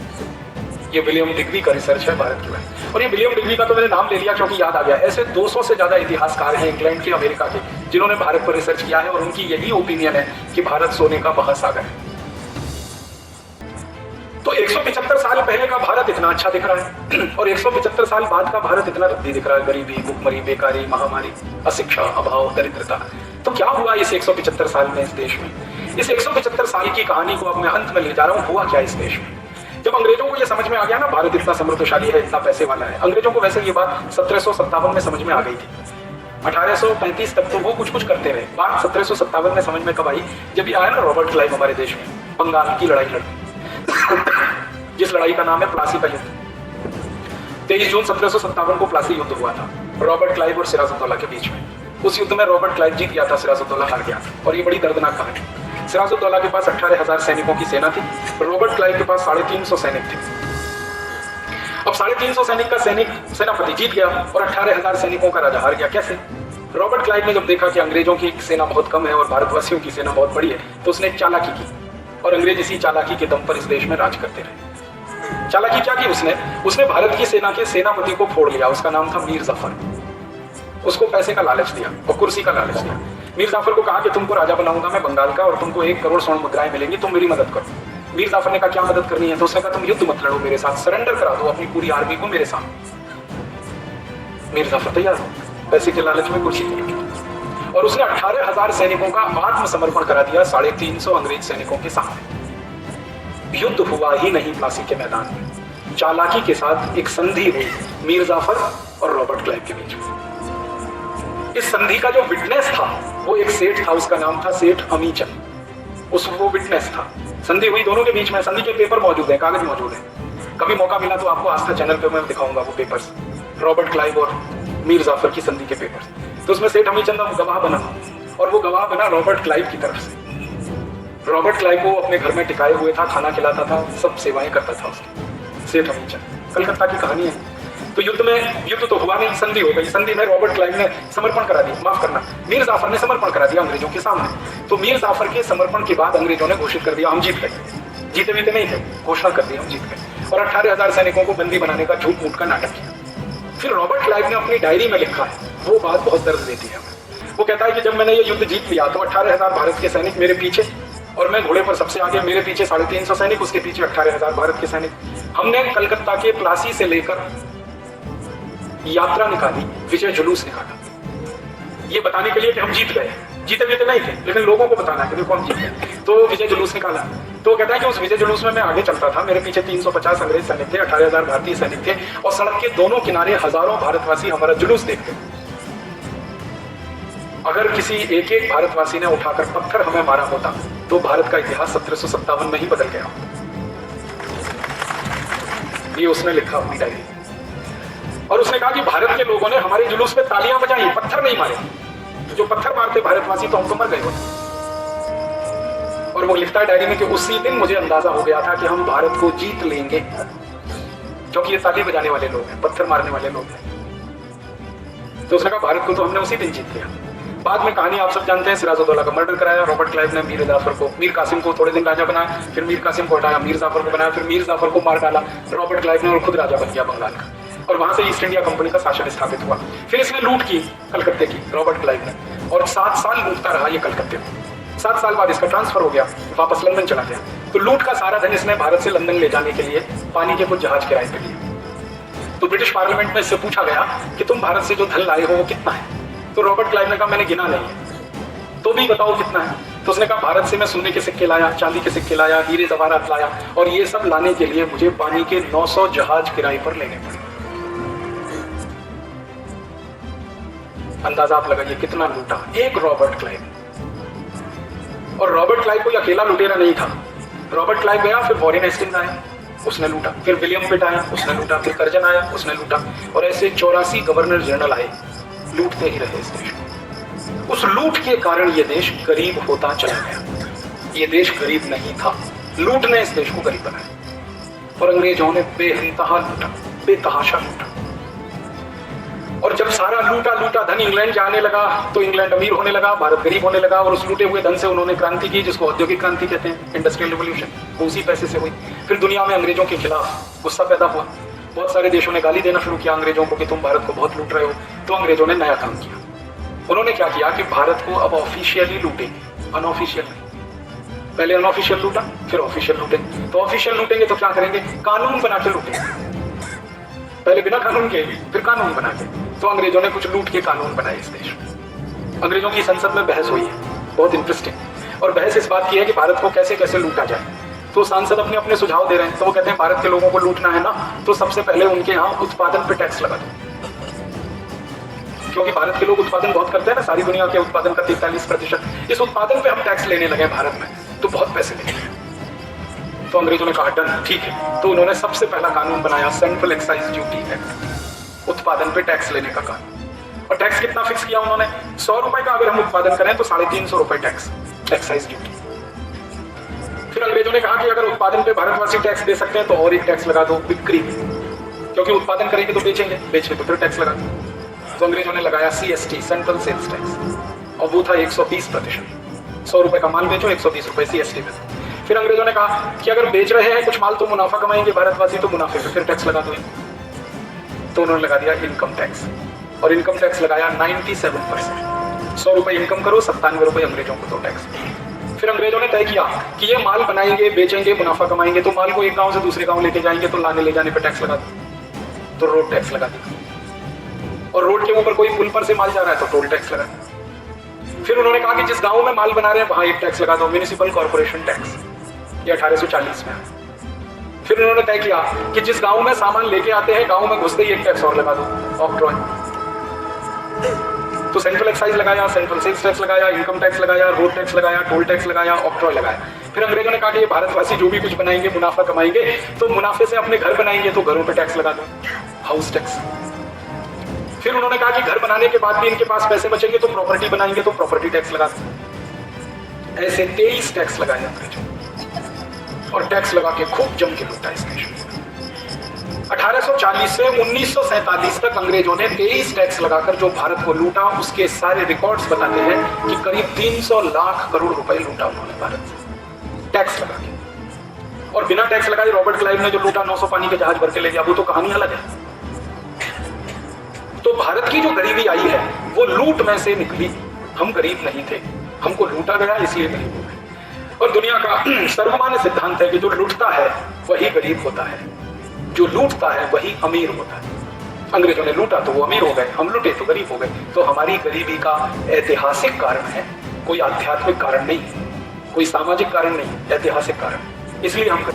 S1: ये विलियम डिग्बी का रिसर्च है भारत के बारे। और ये विलियम डिग्बी का तो मैंने नाम ले लिया क्योंकि याद आ गया। ऐसे 200 से ज्यादा इतिहासकार हैं इंग्लैंड के, अमेरिका के, जिन्होंने भारत पर रिसर्च किया है और उनकी यही ओपिनियन है कि भारत सोने का महासागर है। तो 175 साल पहले का भारत इतना अच्छा दिख रहा है और 175 साल बाद का भारत इतना रद्दी दिख रहा है। गरीबी, भुखमरी, बेकारी, महामारी, अशिक्षा, अभाव, दरिद्रता। तो क्या हुआ इस 175 साल में इस देश में? इस 175 साल की कहानी को अब मैं अंत में ले जा रहा हूं। हुआ क्या इस देश में? जब अंग्रेजों को ये समझ में आ गया ना भारत इतना समृद्धशाली है, इतना पैसे वाला है। अंग्रेजों को वैसे ये बात 1757 में समझ में आ गई थी। 1835 तक तो वो कुछ करते रहे। बात 1757 में समझ में कब आई? जब ये आया ना रॉबर्ट क्लाइव हमारे देश में, बंगाल की लड़ाई लड़ी, जिस लड़ाई का नाम है प्लासी का युद्ध। 23 जून 1757 को प्लासी युद्ध हुआ था रॉबर्ट क्लाइव और सिराजुद्दौला के बीच में। उस युद्ध में रॉबर्ट क्लाइव जीत गया था, सिराजुद्दौला हार गया था। और ये बड़ी दर्दनाक कहानी। सिराजुद्दौला के पास 18,000 सैनिकों की सेना थी, रॉबर्ट क्लाइव के पास 350 सैनिक थे। अब 350 सैनिक का सेनापति जीत गया और 18,000 सैनिकों का राजा हार गया। कैसे? रॉबर्ट क्लाइव ने जब देखा कि अंग्रेजों की सेना बहुत कम है और भारतवासियों की सेना बहुत बड़ी है, तो उसने चालाकी की और अंग्रेज इसी चालाकी के दम पर इस देश में राज करते रहे। चालाकी क्या की उसने भारत की सेना के सेनापति को फोड़ लिया। उसका नाम था मीर जाफर। उसको पैसे का लालच दिया और कुर्सी का लालच दिया। मीर जाफर को कहा कि तुमको राजा बनाऊंगा मैं बंगाल का और तुमको 1 करोड़ स्वर्ण मुद्राएं मिलेंगी, तुम मेरी मदद करो। मीर जाफर ने कहा क्या मदद करनी है? तो उसने कहा तुम युद्ध मत लड़ो मेरे साथ, सरेंडर करा दो अपनी पूरी आर्मी को मेरे सामने। मीर जाफर तैयार हो, पैसे के लालच में कुर्सी के लिए। और उसने 18,000 सैनिकों का आत्मसमर्पण करा दिया 350 अंग्रेज सैनिकों के सामने। युद्ध हुआ ही नहीं प्लासी के मैदान में, चालाकी के साथ एक संधि हुई मीर जाफर और रॉबर्ट क्लाइव के बीच में। इस संधि का जो विटनेस था वो एक सेठ था, उसका नाम था सेठ अमीचंद। वो विटनेस था। संधि हुई दोनों के बीच में। संधि के पेपर मौजूद है, कागज मौजूद है। कभी मौका मिला तो आपको आस्था चैनल पे मैं दिखाऊंगा वो पेपर्स, रॉबर्ट क्लाइव और मीर जाफर की संधि के पेपर्स। तो उसमें सेठ अमीचंद गवाह बना और वो गवाह बना रॉबर्ट क्लाइव की तरफ से। रॉबर्ट क्लाइव को अपने घर में टिकाए हुए था, खाना खिलाता था, सब सेवाएं करता था उसकी। सेठ अमीचंद कलकत्ता की कहानी है। तो युद्ध तो हुआ नहीं, संधि हो गई। संधि में रॉबर्ट क्लाइव ने समर्पण करा दिया, माफ करना, मीर जाफर ने समर्पण करा दिया अंग्रेजों के सामने। तो मीर जाफर के समर्पण के बाद अंग्रेजों ने घोषित कर दिया हम जीत गए। जीते बीते नहीं थे, घोषणा कर दी हम जीत गए। और 18,000 सैनिकों को बंदी बनाने का झूठ मूठ का नाटक किया। फिर रॉबर्ट क्लाइव ने अपनी डायरी में लिखा है, वो बात बहुत दर्द देती है। वो कहता है कि जब मैंने ये युद्ध जीत लिया तो 18,000 भारत के सैनिक मेरे पीछे और मैं घोड़े पर सबसे आगे, मेरे पीछे 350 सैनिक, उसके पीछे 18,000 भारत के सैनिक। हमने कलकत्ता के प्लासी से लेकर यात्रा निकाली, विजय जुलूस निकाला, ये बताने के लिए कि हम जीत गए। जीते बीते नहीं थे, लेकिन लोगों को बताना है कि देखो हम जीत गए। तो विजय जुलूस निकाला। तो कहता है कि उस विजय जुलूस में मैं आगे चलता था, मेरे पीछे 350 अंग्रेज सैनिक थे, 18,000 भारतीय सैनिक थे और सड़क के दोनों किनारे हजारों भारतवासी हमारा जुलूस देखते। अगर किसी एक भारतवासी ने उठाकर पत्थर हमें मारा होता तो भारत का इतिहास 1757 में ही बदल गया। ये उसने लिखा अपनी डायरी। और उसने कहा कि भारत के लोगों ने हमारे जुलूस में तालियां बजाई, पत्थर नहीं मारे। जो पत्थर मारते भारतवासी तो हम तो मर गए होते। और वो लिखता है डायरी में कि उसी दिन मुझे अंदाजा हो गया था कि हम भारत को जीत लेंगे, क्योंकि ये ताली बजाने वाले लोग हैं, पत्थर मारने वाले लोग हैं। तो उसने कहा भारत को तो हमने उसी दिन जीत लिया। बाद में कहानी आप सब जानते हैं, सिराजुद्दौला का मर्डर कराया, रॉबर्ट क्लाइव ने मीर कासिम को थोड़े दिन राजा बनाया, फिर मीर कासिम को हटाया, मीर जाफर को बनाया, फिर मीर जाफर को मार डाला रॉबर्ट क्लाइव ने और खुद राजा बन गया बंगाल का। और वहां से ईस्ट इंडिया कंपनी का शासन स्थापित हुआ। फिर इसने लूट की कलकत्ते की रॉबर्ट क्लाइव ने, और 7 साल लूटता रहा ये कलकत्ते को। 7 साल बाद इसका ट्रांसफर हो गया, वापस लंदन चला गया। तो लूट का सारा धन इसने भारत से लंदन ले जाने के लिए पानी के कुछ जहाज किराए पे लिए। तो ब्रिटिश पार्लियामेंट में इससे पूछा गया कि तुम भारत से जो धन लाए हो वो कितना है? तो रॉबर्ट क्लाइव ने कहा मैंने गिना नहीं है। तो भी बताओ कितना है? तो उसने कहा भारत से मैं सोने के सिक्के लाया, चांदी के सिक्के लाया, हीरे जवाहरात लाया, और ये सब लाने के लिए मुझे पानी के 900 जहाज किराए पर लेने पड़े। अंदाजा आप लगाइए कितना लूटा एक रॉबर्ट क्लाइव। और रॉबर्ट क्लाइव कोई अकेला लुटेरा नहीं था। रॉबर्ट क्लाइव गया, फिर वॉरेन हेस्टिंग्स आया, उसने लूटा, फिर विलियम पिट आया, उसने लूटा, फिर कर्जन आया, उसने लूटा, और ऐसे 84 गवर्नर जनरल आए, लूटते ही रहे इस देश को। उस लूट के कारण ये देश गरीब होता चला गया। ये देश गरीब नहीं था, लूट ने इस देश को गरीब बनाया, और अंग्रेजों ने बेइंतहा लूटा, बेतहाशा लूटा। और जब सारा लूटा धन इंग्लैंड जाने लगा तो इंग्लैंड अमीर होने लगा, भारत गरीब होने लगा, और उस लूटे हुए धन से उन्होंने क्रांति की, जिसको औद्योगिक क्रांति कहते हैं, इंडस्ट्रियल रिवॉल्यूशन, वो उसी पैसे से हुई। फिर दुनिया में अंग्रेजों के खिलाफ गुस्सा पैदा हुआ, बहुत सारे देशों ने गाली देना शुरू किया अंग्रेजों को कि तुम भारत को बहुत लूट रहे हो। तो अंग्रेजों ने नया काम किया, उन्होंने क्या किया कि भारत को अब ऑफिशियली लूटेंगे, अनऑफिशियल नहीं। पहले अनऑफिशियल लूटा, फिर ऑफिशियल लूटेंगे। तो ऑफिशियल लूटेंगे तो क्या करेंगे, कानून बना के लूटेंगे। पहले बिना कानून के, फिर कानून बना के। तो अंग्रेजों ने कुछ लूट के कानून बनाए इस देश में। अंग्रेजों की संसद में बहस हुई है, बहुत इंटरेस्टिंग, और बहस इस बात की है कि भारत को कैसे कैसे लूटा जाए। तो सांसद अपने अपने सुझाव दे रहे हैं। तो वो कहते हैं भारत के लोगों को लूटना है ना, तो सबसे पहले उनके यहाँ उत्पादन पे टैक्स लगा दो, क्योंकि भारत के लोग उत्पादन बहुत करते हैं ना, सारी दुनिया के उत्पादन का 43%। इस उत्पादन पे हम टैक्स लेने लगे भारत में, तो बहुत पैसे लेंगे। तो अंग्रेजों ने कहा डन, ठीक है। तो उन्होंने सबसे पहला कानून बनाया, सेंट्रल एक्साइज ड्यूटी एक्ट, उत्पादन पे टैक्स लेने का कानून। और टैक्स कितना फिक्स किया उन्होंने, 100 रुपए का अगर हम उत्पादन करें तो 350 रुपए टैक्स, एक्साइज ड्यूटी। फिर अंग्रेजों ने कहा कि अगर उत्पादन पे भारतवासी टैक्स दे सकते हैं तो और एक टैक्स लगा दो, बिक्री, क्योंकि उत्पादन करेंगे तो बेचेंगे, बेचने तो फिर टैक्स लगा दो। तो अंग्रेजों ने लगाया CST, सेंट्रल सेल्स टैक्स, और वो था 120%। 100 रुपए का माल बेचो, 120 रुपए CST बेचो। फिर अंग्रेजों ने कहा कि अगर बेच रहे हैं कुछ माल तो मुनाफा कमाएंगे भारतवासी, तो मुनाफे पे फिर टैक्स लगा दो। तो उन्होंने लगा दिया इनकम टैक्स, और इनकम टैक्स लगाया 97%। 100 रुपए इनकम करो, 97 रुपए अंग्रेजों को दो टैक्स। फिर अंग्रेजों ने तय किया कि ये माल बनाएंगे, बेचेंगे, मुनाफा कमाएंगे, तो माल को एक गांव से दूसरे गांव लेके जाएंगे, तो लाने ले जाने पे टैक्स लगा दो, तो रोड टैक्स लगा दिया। और रोड के ऊपर कोई पुल पर से माल जा रहा है तो टोल टैक्स लगा दिया। फिर उन्होंने कहा कि जिस गांव में माल बना रहे हैं वहां एक टैक्स लगा दो, म्युनिसिपल कॉर्पोरेशन टैक्स, ये 1840 में। फिर उन्होंने तय किया कि जिस गांव में सामान लेके आते हैं गांव में घुसते ही एक टैक्स और लगा दो, ऑक्ट्रॉय। तो सेंट्रल एक्साइज लगाया, सेंट्रल सेल्स टैक्स लगाया, इनकम टैक्स लगाया, रोड टैक्स लगाया, टोल टैक्स लगाया, ऑक्ट्रॉय लगाया। फिर अंग्रेजों ने कहा कि ये भारतवासी जो भी कुछ बनाएंगे, मुनाफा कमाएंगे, तो मुनाफे से अपने घर बनाएंगे तो घरों पे टैक्स लगा दो, हाउस टैक्स। फिर उन्होंने कहा कि घर बनाने के बाद भी इनके पास पैसे बचेंगे तो प्रॉपर्टी बनाएंगे तो प्रॉपर्टी टैक्स लगा दो। ऐसे 23 टैक्स लगाए अंग्रेजों, और टैक्स लगा के खूब जम के लूटा इस देश में। 1840 से 1947 तक अंग्रेजों ने 23 टैक्स लगाकर जो भारत को लूटा, उसके सारे रिकॉर्ड्स बताते हैं कि करीब 300 लाख करोड़ रुपए लूटा उन्होंने भारत से, टैक्स लगा के। और बिना टैक्स लगाए रॉबर्ट क्लाइव ने जो लूटा, 900 पानी के जहाज भर के ले गया, वो तो कहानी अलग है। तो भारत की जो गरीबी आई है वो लूट में से निकली। हम गरीब नहीं थे, हमको लूटा गया इसलिए गरीब हो गए। और दुनिया का सर्वमान्य सिद्धांत है कि जो लूटता है वही गरीब होता है, जो लूटता है वही अमीर होता है। अंग्रेजों ने लूटा तो वो अमीर हो गए, हम लूटे तो गरीब हो गए। तो हमारी गरीबी का ऐतिहासिक कारण है, कोई आध्यात्मिक कारण नहीं, कोई सामाजिक कारण नहीं, ऐतिहासिक कारण। इसलिए हम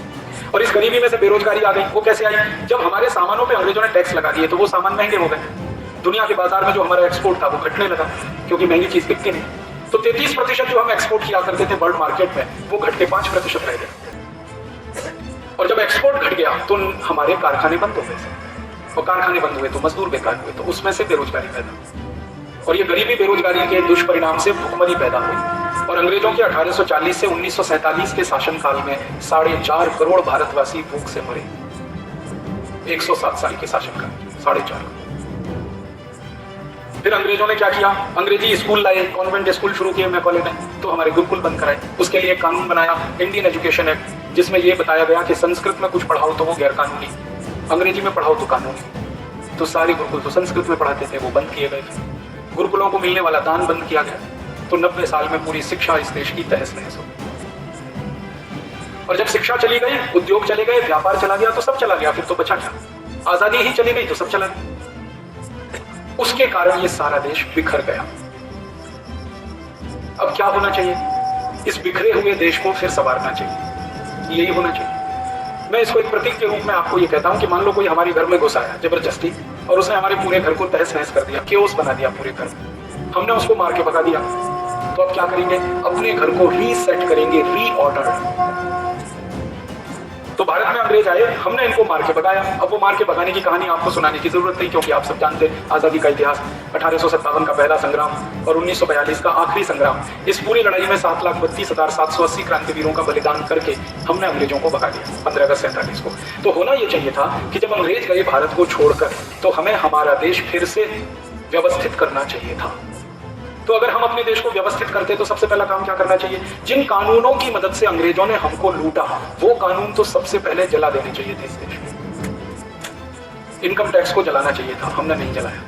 S1: और इस गरीबी में से बेरोजगारी आ गई। वो कैसे आई, जब हमारे सामानों पे अंग्रेजों ने टैक्स लगा दिए तो वो सामान महंगे हो गए। दुनिया के बाजार में जो हमारा एक्सपोर्ट था वो घटने लगा, क्योंकि महंगी चीज बिकती नहीं। तो 33% जो हम एक्सपोर्ट किया करते थे वर्ल्ड मार्केट में, वो घट के 5% रह गए। और जब एक्सपोर्ट घट गया तो हमारे कारखाने बंद हो गए, और कारखाने बंद हुए तो मजदूर बेकार हुए, तो उसमें से बेरोजगारी पैदा हुई। और ये गरीबी बेरोजगारी के दुष्परिणाम से भुखमरी पैदा हुई। और अंग्रेजों के 1840 से 1947 के शासनकाल में 4.5 करोड़ भारतवासी भूख से मरे। 107 साल के शासनकाल, 4.5 करोड़। फिर अंग्रेजों ने क्या किया, अंग्रेजी स्कूल लाए, कॉन्वेंट स्कूल शुरू किए मैकॉले ने, तो हमारे गुरुकुल बंद कराए। उसके लिए कानून बनाया, इंडियन एजुकेशन एक्ट, जिसमें यह बताया गया कि संस्कृत में कुछ पढ़ाओ तो वो गैर कानूनी, अंग्रेजी में पढ़ाओ तो कानूनी। तो सारे गुरुकुल तो संस्कृत में पढ़ाते थे वो बंद किए गए। गुरुकुलों को मिलने वाला दान बंद किया गया। तो 90 साल में पूरी शिक्षा इस देश की तहस नहस हो। और जब शिक्षा चली गई, उद्योग चले गए, व्यापार चला गया, तो सब चला गया। फिर तो बचा क्या, आजादी ही चली गई तो सब चला गया। उसके कारण ये सारा देश बिखर गया। अब क्या होना चाहिए, इस बिखरे हुए देश को फिर संवारना चाहिए, यही होना चाहिए। मैं इसको एक प्रतीक के रूप में आपको ये कहता हूं कि मान लो कोई हमारे घर में घुस आया जबरदस्ती और उसने हमारे पूरे घर को तहस नहस कर दिया, केओस बना दिया पूरे घर में, हमने उसको मार के भगा दिया, तो अब क्या करेंगे? अपने घर को रीसेट करेंगे, रीऑर्डर। तो भारत में अंग्रेज आए, हमने इनको मार के भगाया। अब वो मार के भगाने की कहानी आपको सुनाने की जरूरत नहीं, क्योंकि आप सब जानते हैं आजादी का इतिहास, 1857 का पहला संग्राम और 1942 का आखिरी संग्राम। इस पूरी लड़ाई में 7,32,780 क्रांतिवीरों का बलिदान करके हमने अंग्रेजों को भगा दिया 15 अगस्त 47 को। तो होना ये चाहिए था कि जब अंग्रेज गए भारत को छोड़कर, तो हमें हमारा देश फिर से व्यवस्थित करना चाहिए था। तो अगर हम अपने देश को व्यवस्थित करते तो सबसे पहला काम क्या करना चाहिए? जिन कानूनों की मदद से अंग्रेजों ने हमको लूटा, वो कानून तो सबसे पहले जला देने चाहिए थे इस देश में। इनकम टैक्स को जलाना चाहिए था, हमने नहीं जलाया।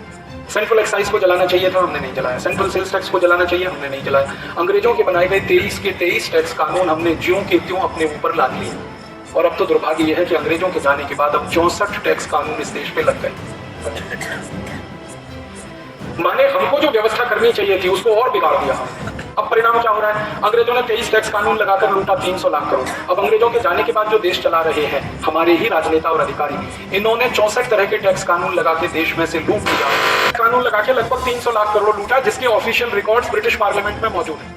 S1: सेंट्रल एक्साइज को जलाना चाहिए था, हमने नहीं जलाया। सेंट्रल सेल्स टैक्स को जलाना चाहिए, हमने नहीं जलाया। अंग्रेजों के बनाए गए 23 के 23 टैक्स कानून हमने ज्यों के त्यों अपने ऊपर लाद लिए। और अब तो दुर्भाग्य यह है कि अंग्रेजों के जाने के बाद अब 64 टैक्स कानून इस देश पे लग गए। माने हमको जो व्यवस्था करनी चाहिए थी उसको और बिगाड़ दिया हमने। अब परिणाम क्या हो रहा है? अंग्रेजों ने 23 टैक्स कानून लगाकर लूटा 300 लाख करोड़। अब अंग्रेजों के जाने के बाद जो देश चला रहे हैं हमारे ही राजनेता और अधिकारी, इन्होंने 64 तरह के टैक्स कानून लगा के देश में से लूट लिया। कानून लगा के लगभग 300 लाख करोड़ लूटा, जिसके ऑफिशियल रिकॉर्ड्स ब्रिटिश पार्लियामेंट में मौजूद है,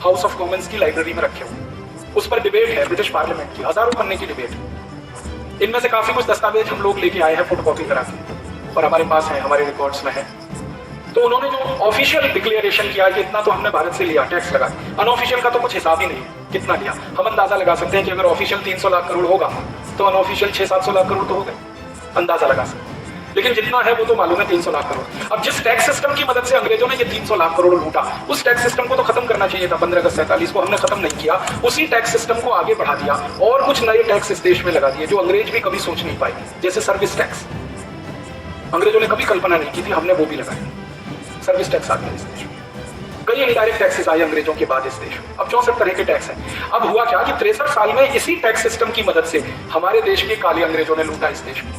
S1: हाउस ऑफ कॉमन्स की लाइब्रेरी में रखे हुए। उस पर डिबेट है ब्रिटिश पार्लियामेंट की, हजारों पन्ने की डिबेट। इनमें से काफी कुछ दस्तावेज हम लोग लेके आए हैं फोटोकॉपी करा के, और हमारे पास है, हमारे रिकॉर्ड्स में है। तो उन्होंने जो ऑफिशियल डिक्लेरेशन किया कि इतना तो हमने भारत से लिया टैक्स लगा, अनऑफिशियल का तो कुछ हिसाब ही नहीं है कितना लिया। हम अंदाजा लगा सकते हैं कि अगर ऑफिशियल 300 लाख करोड़ होगा तो अनऑफिशियल 600-700 लाख करोड़ तो हो गए, अंदाजा लगा सकते हैं। लेकिन जितना है वो तो मालूम है 300 लाख करोड़। अब जिस टैक्स सिस्टम की मदद से अंग्रेजों ने ये 300 लाख करोड़ लूटा, उस टैक्स सिस्टम को तो खत्म करना चाहिए था। 15 अगस्त 47 को हमने खत्म नहीं किया, उसी टैक्स सिस्टम को आगे बढ़ा दिया और कुछ नए टैक्स इस देश में लगा दिए जो अंग्रेज भी कभी सोच नहीं पाए, जैसे सर्विस टैक्स। अंग्रेजों ने कभी कल्पना नहीं की थी, हमने वो भी लगाया। सर्विस टैक्स आ गया इस देश में। कई इनडायरेक्ट टैक्सेस आए अंग्रेजों के बाद इस देश में। अब 64 तरह के टैक्स हैं। अब हुआ क्या कि 63 साल में इसी टैक्स सिस्टम की मदद से हमारे देश के काले अंग्रेजों ने लूटा इस देश में।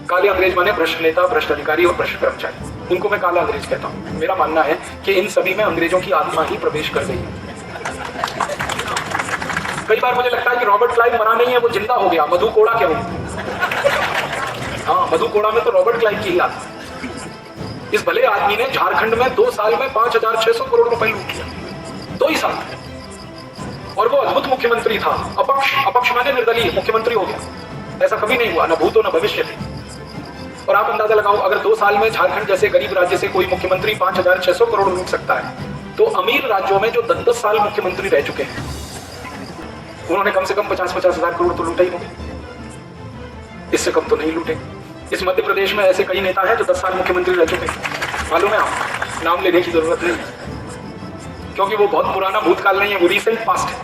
S1: काले अंग्रेज माने भ्रष्ट नेता, भ्रष्ट अधिकारी और भ्रष्ट कर्मचारी, उनको मैं काला अंग्रेज कहता हूं। मेरा मानना है कि इन सभी में अंग्रेजों की आत्मा ही प्रवेश कर गई है। कई बार मुझे लगता है कि रॉबर्ट क्लाइव मरा नहीं है, वो जिंदा हो गया। मधु कोड़ा क्या हो? हाँ, मधु कोड़ा में तो रॉबर्ट क्लाइव की ही आत्मा। इस भले आदमी ने झारखंड में 2 साल में 5,600 करोड़ रुपए लूट लिया, 2 ही साल में। और वो अद्भुत मुख्यमंत्री था, अपक्ष माने निर्दलीय मुख्यमंत्री हो गया। ऐसा कभी नहीं हुआ, न भूतो न भविष्य थे। और आप अंदाजा लगाओ, अगर 2 साल में झारखंड जैसे गरीब राज्य से कोई मुख्यमंत्री 5,600 करोड़ लूट सकता है, तो अमीर राज्यों में जो 10-10 साल मुख्यमंत्री रह चुके हैं, उन्होंने कम से कम 50-50 हजार करोड़ तो लूटा ही होंगे, इससे कम तो नहीं लूटे। इस मध्य प्रदेश में ऐसे कई नेता हैं जो 10 साल मुख्यमंत्री रह चुके हैं, मालूम है आप, नाम लेने की जरूरत नहीं, क्योंकि वो बहुत पुराना भूतकाल नहीं है, वो रिसेंट पास्ट है,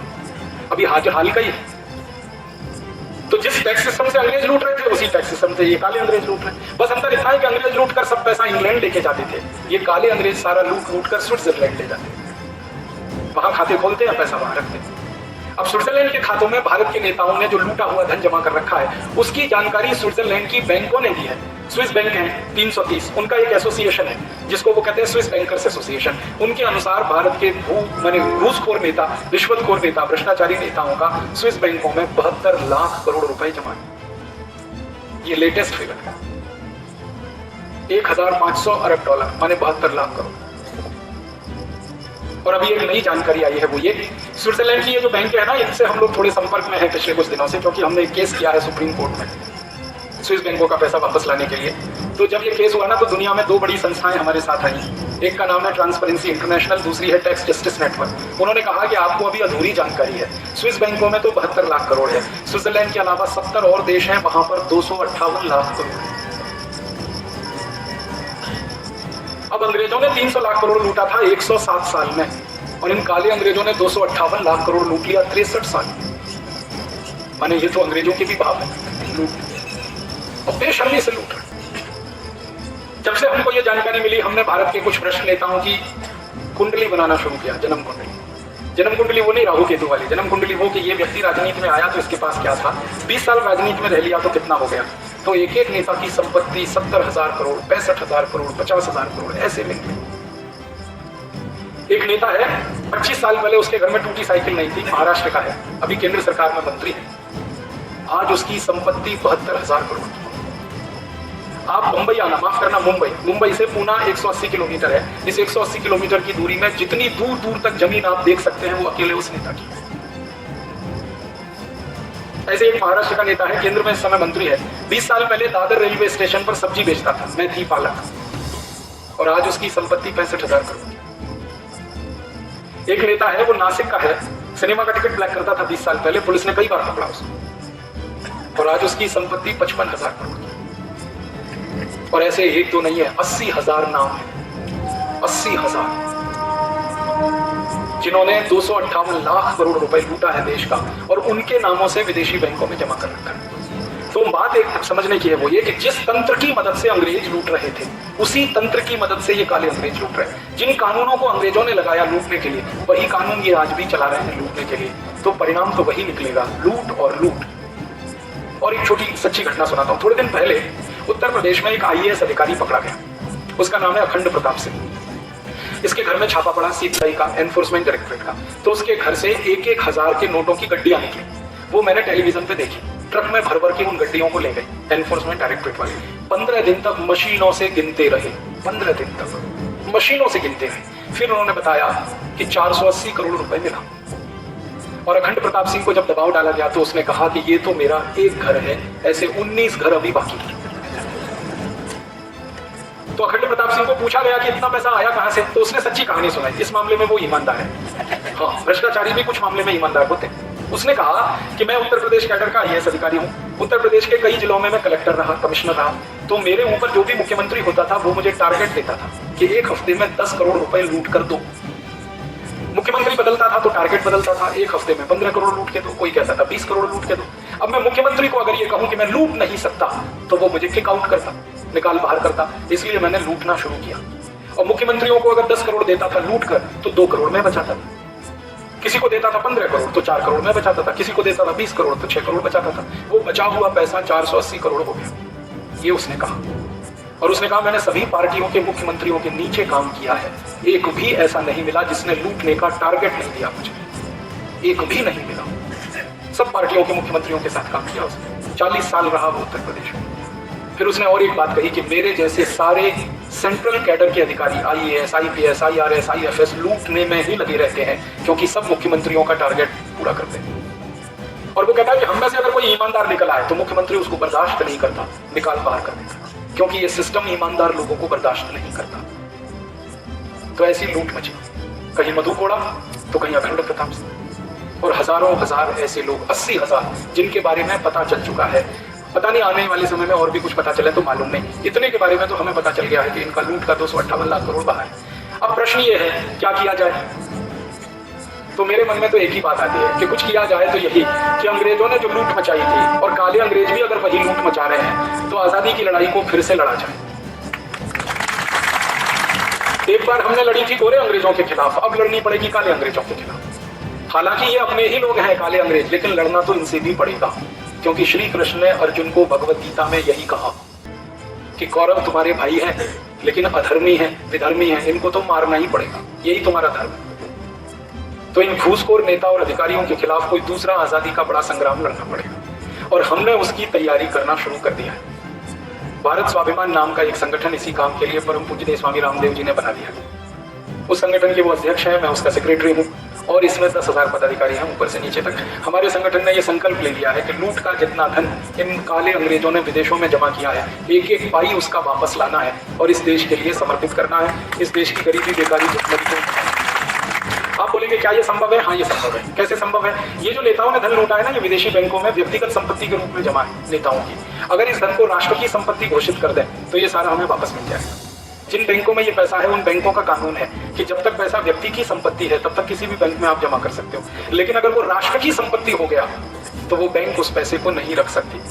S1: अभी हाल का ही है। तो जिस टैक्स सिस्टम से अंग्रेज लूट रहे थे, उसी टैक्स सिस्टम से ये काले अंग्रेज लूट रहे हैं। बस अंतर इतना है कि अंग्रेज लूट कर सब पैसा इंग्लैंड लेके जाते थे, ये काले अंग्रेज सारा लूट कर स्विट्जरलैंड ले जाते, वहां खाते खोलते हैं, पैसा वहां रखते हैं। अब स्विट्जरलैंड के खातों में भारत के नेताओं ने जो लूटा हुआ धन जमा कर रखा है, उसकी जानकारी स्विट्जरलैंड की बैंकों ने दी है। स्विस बैंक है 330, उनका एक एसोसिएशन है जिसको वो कहते हैं स्विस बैंकर्स एसोसिएशन। उनके अनुसार भारत के घूसखोर नेता, रिश्वतखोर नेता, भ्रष्टाचारी नेताओं का स्विस बैंकों में 72 लाख करोड़ रुपए जमा है। ये लेटेस्ट फिगर है, 1,500 अरब डॉलर माने 72 लाख करोड़। और अभी एक नई जानकारी आई है, वो ये स्विट्जरलैंड की ये जो बैंक है ना, इनसे हम लोग थोड़े संपर्क में हैं पिछले कुछ दिनों से, क्योंकि हमने एक केस किया है सुप्रीम कोर्ट में स्विस बैंकों का पैसा वापस लाने के लिए। तो जब ये केस हुआ ना, तो दुनिया में 2 बड़ी संस्थाएं हमारे साथ आई। एक का नाम है ट्रांसपेरेंसी इंटरनेशनल, दूसरी है टैक्स जस्टिस नेटवर्क। उन्होंने कहा कि आपको अभी अधूरी जानकारी है, स्विस बैंकों में तो 72 लाख करोड़ है, स्विट्जरलैंड के अलावा 70 और देश हैं, वहां पर 258 लाख करोड़ है। अब अंग्रेजों ने 300 लाख करोड़ लूटा था 107 साल में, और इन काले अंग्रेजों ने 258 लाख करोड़ लूट लिया 63 साल में। माने ये तो अंग्रेजों के भी बाप है, लूट और बेशर्मी से लूट रहे। जब से हमको ये जानकारी मिली, हमने भारत के कुछ भ्रष्ट नेताओं की कुंडली बनाना शुरू किया, जन्म कुंडली। जन्म कुंडली वो नहीं राहु केतु वाली, जन्म कुंडली वो कि ये व्यक्ति राजनीति में आया तो इसके पास क्या था, 20 साल राजनीति में रह लिया तो कितना हो गया। तो एक एक नेता की संपत्ति 70,000 करोड़, 65,000 करोड़, 50,000 करोड़ ऐसे मिल गए। एक नेता है 25 साल पहले उसके घर में टूटी साइकिल नहीं थी, महाराष्ट्र का है, अभी केंद्र सरकार में मंत्री है। आज उसकी संपत्ति 72,000 करोड़ की। आप मुंबई आना, माफ करना मुंबई से पूना 180 किलोमीटर है। इस 180 किलोमीटर की दूरी में जितनी दूर दूर तक जमीन आप देख सकते हैं वो अकेले उस नेता की है। ऐसे एक महाराष्ट्र का नेता है, केंद्र में इस समय मंत्री है। 20 साल पहले दादर रेलवे स्टेशन पर सब्जी बेचता था, मैं थी पालक, और आज उसकी संपत्ति 65,000 करोड़ की। एक नेता है, वो नासिक का है, सिनेमा का टिकट ब्लैक करता था 20 साल पहले, पुलिस ने कई बार पकड़ा उसको, और आज उसकी संपत्ति 55,000 करोड़ की। और ऐसे एक दो नहीं है, 80,000 नाम है, 80,000, जिन्होंने 258 लाख करोड़ रुपए लूटा है देश का, और उनके नामों से विदेशी बैंकों में जमा कर रखा है। तो बात एक समझने की है, वो ये कि जिस तंत्र की मदद से अंग्रेज लूट रहे थे, उसी तंत्र की मदद से ये काले अंग्रेज लूट रहे हैं। जिन कानूनों को अंग्रेजों ने लगाया लूटने के लिए, वही कानून ये आज भी चला रहे हैं लूटने के लिए। तो परिणाम तो वही निकलेगा, लूट और लूट। और एक छोटी सच्ची घटना सुनाता हूं। थोड़े दिन पहले उत्तर प्रदेश में एक IAS अधिकारी पकड़ा गया, उसका नाम है अखंड प्रताप सिंह। इसके घर में छापा पड़ा CBI का, एनफोर्समेंट डायरेक्टरेट का। तो उसके घर से 1,000 के नोटों की गड्डियां निकली, वो मैंने टेलीविजन पे देखी। ट्रक में भर भर के उन गड्डियों को ले गए एनफोर्समेंट डायरेक्टरेट वाले। 15 दिन तक मशीनों से गिनते रहे, 15 दिन तक मशीनों से गिनते रहे। फिर उन्होंने बताया कि 480 करोड़ रुपए मिला। और अखंड प्रताप सिंह को जब दबाव डाला गया तो उसने कहा कि ये तो मेरा एक घर है, ऐसे 19 घर अभी बाकी हैं। तो अखंड प्रताप सिंह को पूछा गया कि इतना पैसा आया कहां से, तो उसने सच्ची कहानी सुनाई। इस मामले में वो ईमानदार है। हाँ, भ्रष्टाचारी भी कुछ मामले में ईमानदार होते हैं। उसने कहा कि मैं उत्तर प्रदेश कैडर का IAS अधिकारी हूँ, उत्तर प्रदेश के कई जिलों में मैं कलेक्टर रहा, कमिश्नर रहा। तो मेरे ऊपर जो भी मुख्यमंत्री होता था वो मुझे टारगेट देता था कि एक हफ्ते में 10 करोड़ रुपए लूट कर दो। मुख्यमंत्री बदलता था तो टारगेट बदलता था, एक हफ्ते में 15 करोड़ लूट के दो, कोई कहता था 20 करोड़ लूट के दो। अब मैं मुख्यमंत्री को अगर ये कहूं कि मैं लूट नहीं सकता तो वो मुझे किक आउट करता, निकाल बाहर करता। इसलिए मैंने लूटना शुरू किया। और मुख्यमंत्रियों को अगर 10 करोड़ देता था लूट कर तो 2 करोड़ में बचाता था, किसी को देता था 15 करोड़ तो 4 करोड़ में बचाता था, किसी को देता था 20 करोड़ तो 6 करोड़ बचाता था। वो बचा हुआ पैसा 480 करोड़ हो गया, ये उसने कहा। और उसने कहा मैंने सभी पार्टियों के मुख्यमंत्रियों के नीचे काम किया है, एक भी ऐसा नहीं मिला जिसने लूटने का टारगेट नहीं दिया मुझे, एक भी नहीं मिला। सब पार्टियों के मुख्यमंत्रियों के साथ काम किया उसने। 40 साल रहा वो उत्तर प्रदेश में। फिर उसने और एक बात कही कि मेरे जैसे सारे सेंट्रल कैडर के अधिकारी IAS, IPS, IRS, IFS लूटने में ही लगे रहते हैं, क्योंकि सब मुख्यमंत्रियों का टारगेट पूरा करते हैं। और वो कहता है कि हम में से अगर कोई ईमानदार निकल आए तो मुख्यमंत्री उसको बर्दाश्त नहीं करता, निकाल बाहर कर देता, क्योंकि ये सिस्टम ईमानदार लोगों को बर्दाश्त नहीं करता। तो ऐसी लूट मची, कहीं मधु कोड़ा तो कहीं अखंड प्रताप सिंह, और हजारों हजार ऐसे लोग, 80,000 जिनके बारे में पता चल चुका है। पता नहीं आने वाले समय में और भी कुछ पता चले तो मालूम नहीं, इतने के बारे में तो हमें पता चल गया है कि इनका लूट का 258 लाख करोड़ बाहर है। अब प्रश्न ये है क्या किया जाए? तो मेरे मन में तो एक ही बात आती है कि कुछ किया जाए तो यही कि अंग्रेजों ने जो लूट मचाई थी, और काले अंग्रेज भी अगर वही लूट मचा रहे हैं, तो आजादी की लड़ाई को फिर से लड़ा जाए। एक बार हमने लड़ी थी गोरे अंग्रेजों के खिलाफ, अब लड़नी पड़ेगी काले अंग्रेजों के खिलाफ। हालांकि ये अपने ही लोग हैं काले अंग्रेज, लेकिन लड़ना तो इनसे भी पड़ेगा, क्योंकि श्री कृष्ण ने अर्जुन को भगवत गीता में यही कहा कि कौरव तुम्हारे भाई हैं, लेकिन अधर्मी हैं, विधर्मी हैं, इनको तो मारना ही पड़ेगा, यही तुम्हारा धर्म है। तो इन घूसखोर नेता और अधिकारियों के खिलाफ कोई दूसरा आजादी का बड़ा संग्राम लड़ना पड़ेगा, और हमने उसकी तैयारी करना शुरू कर दिया है। भारत स्वाभिमान नाम का एक संगठन इसी काम के लिए परम पूज्य स्वामी रामदेव जी ने बना दिया। उस संगठन के वो अध्यक्ष हैं, मैं उसका सेक्रेटरी हूँ, और इसमें 10,000 पदाधिकारी हैं ऊपर से नीचे तक। हमारे संगठन ने ये संकल्प ले लिया है कि लूट का जितना धन इन काले अंग्रेजों ने विदेशों में जमा किया है, एक एक पाई उसका वापस लाना है और इस देश के लिए समर्पित करना है। इस देश की गरीबी बेकारी भुखमरी को। आप बोलेंगे क्या ये संभव है? हाँ, ये संभव है। कैसे संभव है? ये जो नेताओं ने धन लूटा है ना, ये विदेशी बैंकों में व्यक्तिगत संपत्ति के रूप में जमा है नेताओं की। अगर इस धन को राष्ट्र की संपत्ति घोषित कर दें तो ये सारा हमें वापस मिल जाएगा। जिन बैंकों में ये पैसा है, उन बैंकों का कानून है कि जब तक पैसा व्यक्ति की संपत्ति है तब तक किसी भी बैंक में आप जमा कर सकते हो, लेकिन अगर वो राष्ट्र की संपत्ति हो गया तो वो बैंक उस पैसे को नहीं रख सकती,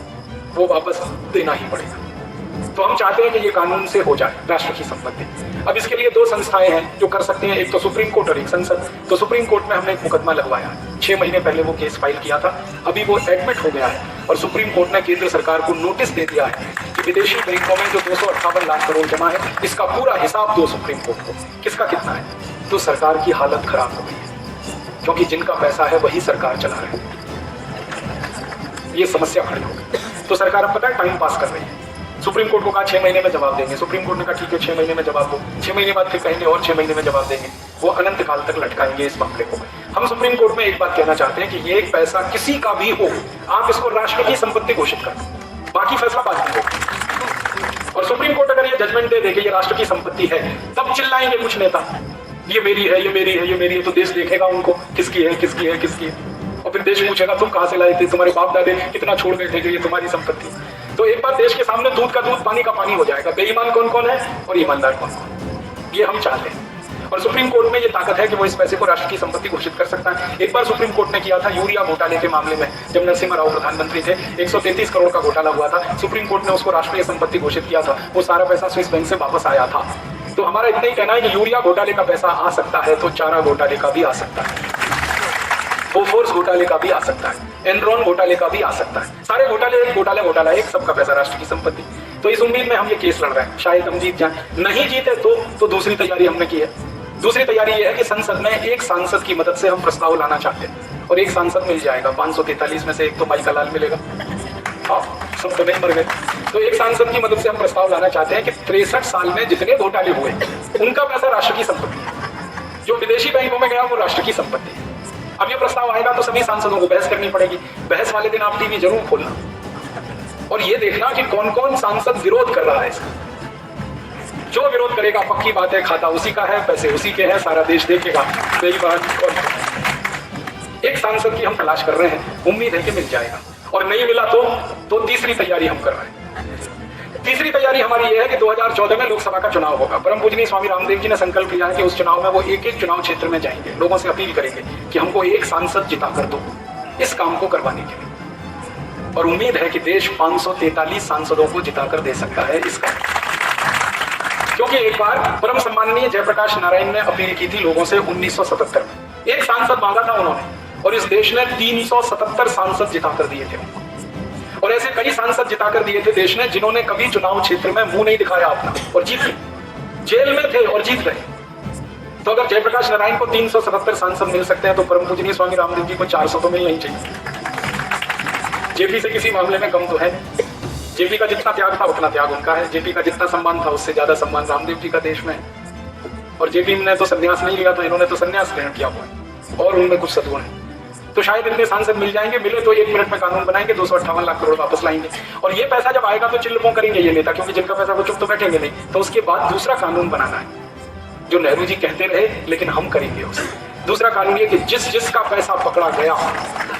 S1: वो वापस देना ही पड़ेगा। तो हम चाहते हैं कि ये कानून से हो जाए राष्ट्र की संपत्ति। अब इसके लिए 2 संस्थाएं हैं जो कर सकती हैं, एक तो सुप्रीम कोर्ट और एक संसद। तो सुप्रीम कोर्ट में हमने एक मुकदमा लगवाया, 6 महीने पहले वो केस फाइल किया था, अभी वो एडमिट हो गया है, और सुप्रीम कोर्ट ने केंद्र सरकार को नोटिस दे दिया है कि विदेशी बैंकों में जो 258 लाख करोड़ जमा है, इसका पूरा हिसाब दो सुप्रीम कोर्ट को। किसका कितना है? तो सरकार की हालत खराब हो गई है। क्योंकि जिनका पैसा है वही सरकार चला रही है। ये समस्या खड़ी हो गई। तो सरकार अब पता है टाइम पास कर रही है। सुप्रीम कोर्ट को कहा 6 महीने में जवाब देंगे, सुप्रीम कोर्ट ने कहा ठीक है 6 महीने में जवाब दो, 6 महीने बाद फिर कहेंगे और 6 महीने में जवाब देंगे। वो अनंत काल तक लटकाएंगे इस मामले को। हम सुप्रीम कोर्ट में एक बात कहना चाहते हैं कि ये पैसा किसी का भी हो, आप इसको राष्ट्र की संपत्ति घोषित कर दो, बाकी फैसला बाद में होगा। और सुप्रीम कोर्ट अगर ये जजमेंट दे देगी ये राष्ट्र की संपत्ति है, तब चिल्लाएंगे कुछ नेता ये मेरी है, ये मेरी है, ये मेरी है। तो देश देखेगा उनको किसकी है, किसकी है, किसकी है। और फिर देश पूछेगा तुम कहां से लाए थे, तुम्हारे बाप दादे कितना छोड़ गए थे कि ये तुम्हारी संपत्ति। तो एक बार देश के सामने दूध का दूध पानी का पानी हो जाएगा। बेईमान कौन कौन है और ईमानदार कौन कौन, ये हम चाहते हैं। और सुप्रीम कोर्ट में ये ताकत है कि वो इस पैसे को राष्ट्र की संपत्ति घोषित कर सकता है। एक बार सुप्रीम कोर्ट ने किया था यूरिया घोटाले के मामले में, जब नरसिम्हा राव प्रधानमंत्री थे, 133 करोड़ का घोटाला हुआ था। सुप्रीम कोर्ट ने उसको राष्ट्रीय संपत्ति घोषित किया था। वो सारा पैसा स्विस बैंक से वापस आया था। तो हमारा इतना ही कहना है कि यूरिया घोटाले का पैसा आ सकता है तो चारा घोटाले का भी आ सकता है, बोफोर्स घोटाले का भी आ सकता है, एनरॉन घोटाले का भी आ सकता है। सारे घोटाले एक घोटाला एक, सबका पैसा राष्ट्र की संपत्ति। तो इस उम्मीद में हम ये केस लड़ रहे हैं, शायद हम जीत जाए। नहीं जीते तो दूसरी तैयारी हमने की है। दूसरी तैयारी ये है कि संसद में एक सांसद की मदद से हम प्रस्ताव लाना चाहते हैं और एक सांसद मिल जाएगा। 543 में से एक तो माई का लाल मिलेगा। हाँ, सब तो नहीं मर गए। तो एक सांसद की मदद से हम प्रस्ताव लाना चाहते हैं कि 63 साल में जितने घोटाले हुए उनका पैसा राष्ट्र की संपत्ति है। जो विदेशी बैंकों में गया वो राष्ट्र की संपत्ति है। अब ये प्रस्ताव आएगा तो सभी सांसदों को बहस करनी पड़ेगी। बहस वाले दिन आप टीवी जरूर खोलना और ये देखना कि कौन कौन सांसद विरोध कर रहा है इसका। जो विरोध करेगा पक्की बात है खाता उसी का है, पैसे उसी के हैं, सारा देश देखेगा। सही बात। एक सांसद की हम तलाश कर रहे हैं, उम्मीद है कि मिल जाएगा। और नहीं मिला तो तीसरी तैयारी हम कर रहे हैं। तीसरी तैयारी हमारी यह है कि 2014 में लोकसभा का चुनाव होगा। परम पूजनीय स्वामी रामदेव जी ने संकल्प लिया है कि उस चुनाव में वो एक एक चुनाव क्षेत्र में जाएंगे, लोगों से अपील करेंगे कि हमको एक सांसद जिता कर दो इस काम को करवाने के लिए। और उम्मीद है कि देश 543 सांसदों को जिताकर दे सकता है इसका। क्योंकि एक बार परम सम्माननीय जयप्रकाश नारायण ने अपील की थी लोगों से 1977 में। एक सांसद मांगा था उन्होंने और इस देश ने 377 सांसद जिताकर दिए थे उनको। और ऐसे कई सांसद जिताकर दिए थे देश ने जिन्होंने कभी चुनाव क्षेत्र में मुंह नहीं दिखाया अपना और जीत गए, जेल में थे और जीत गए। तो अगर जयप्रकाश नारायण को 377 सांसद मिल सकते हैं तो परम पूजनीय स्वामी रामदेव जी को 400 तो मिलना ही चाहिए। जेपी से किसी मामले में कम तो है। जेपी का जितना त्याग था उतना त्याग उनका है। जेपी का जितना सम्मान था उससे ज्यादा सम्मान रामदेव जी का देश में है। और जेपी ने तो संन्यास नहीं लिया था, इन्होंने तो संन्यास ग्रहण किया हुआ है और उनमें कुछ सद्गुण है। तो शायद इतने सांसद मिल जाएंगे। मिले तो 1 मिनट में कानून बनाएंगे, 258 लाख करोड़ वापस लाएंगे। और ये पैसा जब आएगा तो चिल्लपों करेंगे ये नेता, क्योंकि जिनका पैसा वो चुप तो बैठेंगे नहीं। तो उसके बाद दूसरा कानून बनाना है जो नेहरू जी कहते रहे लेकिन हम करेंगे उसे। दूसरा कानून ये कि जिसका पैसा पकड़ा गया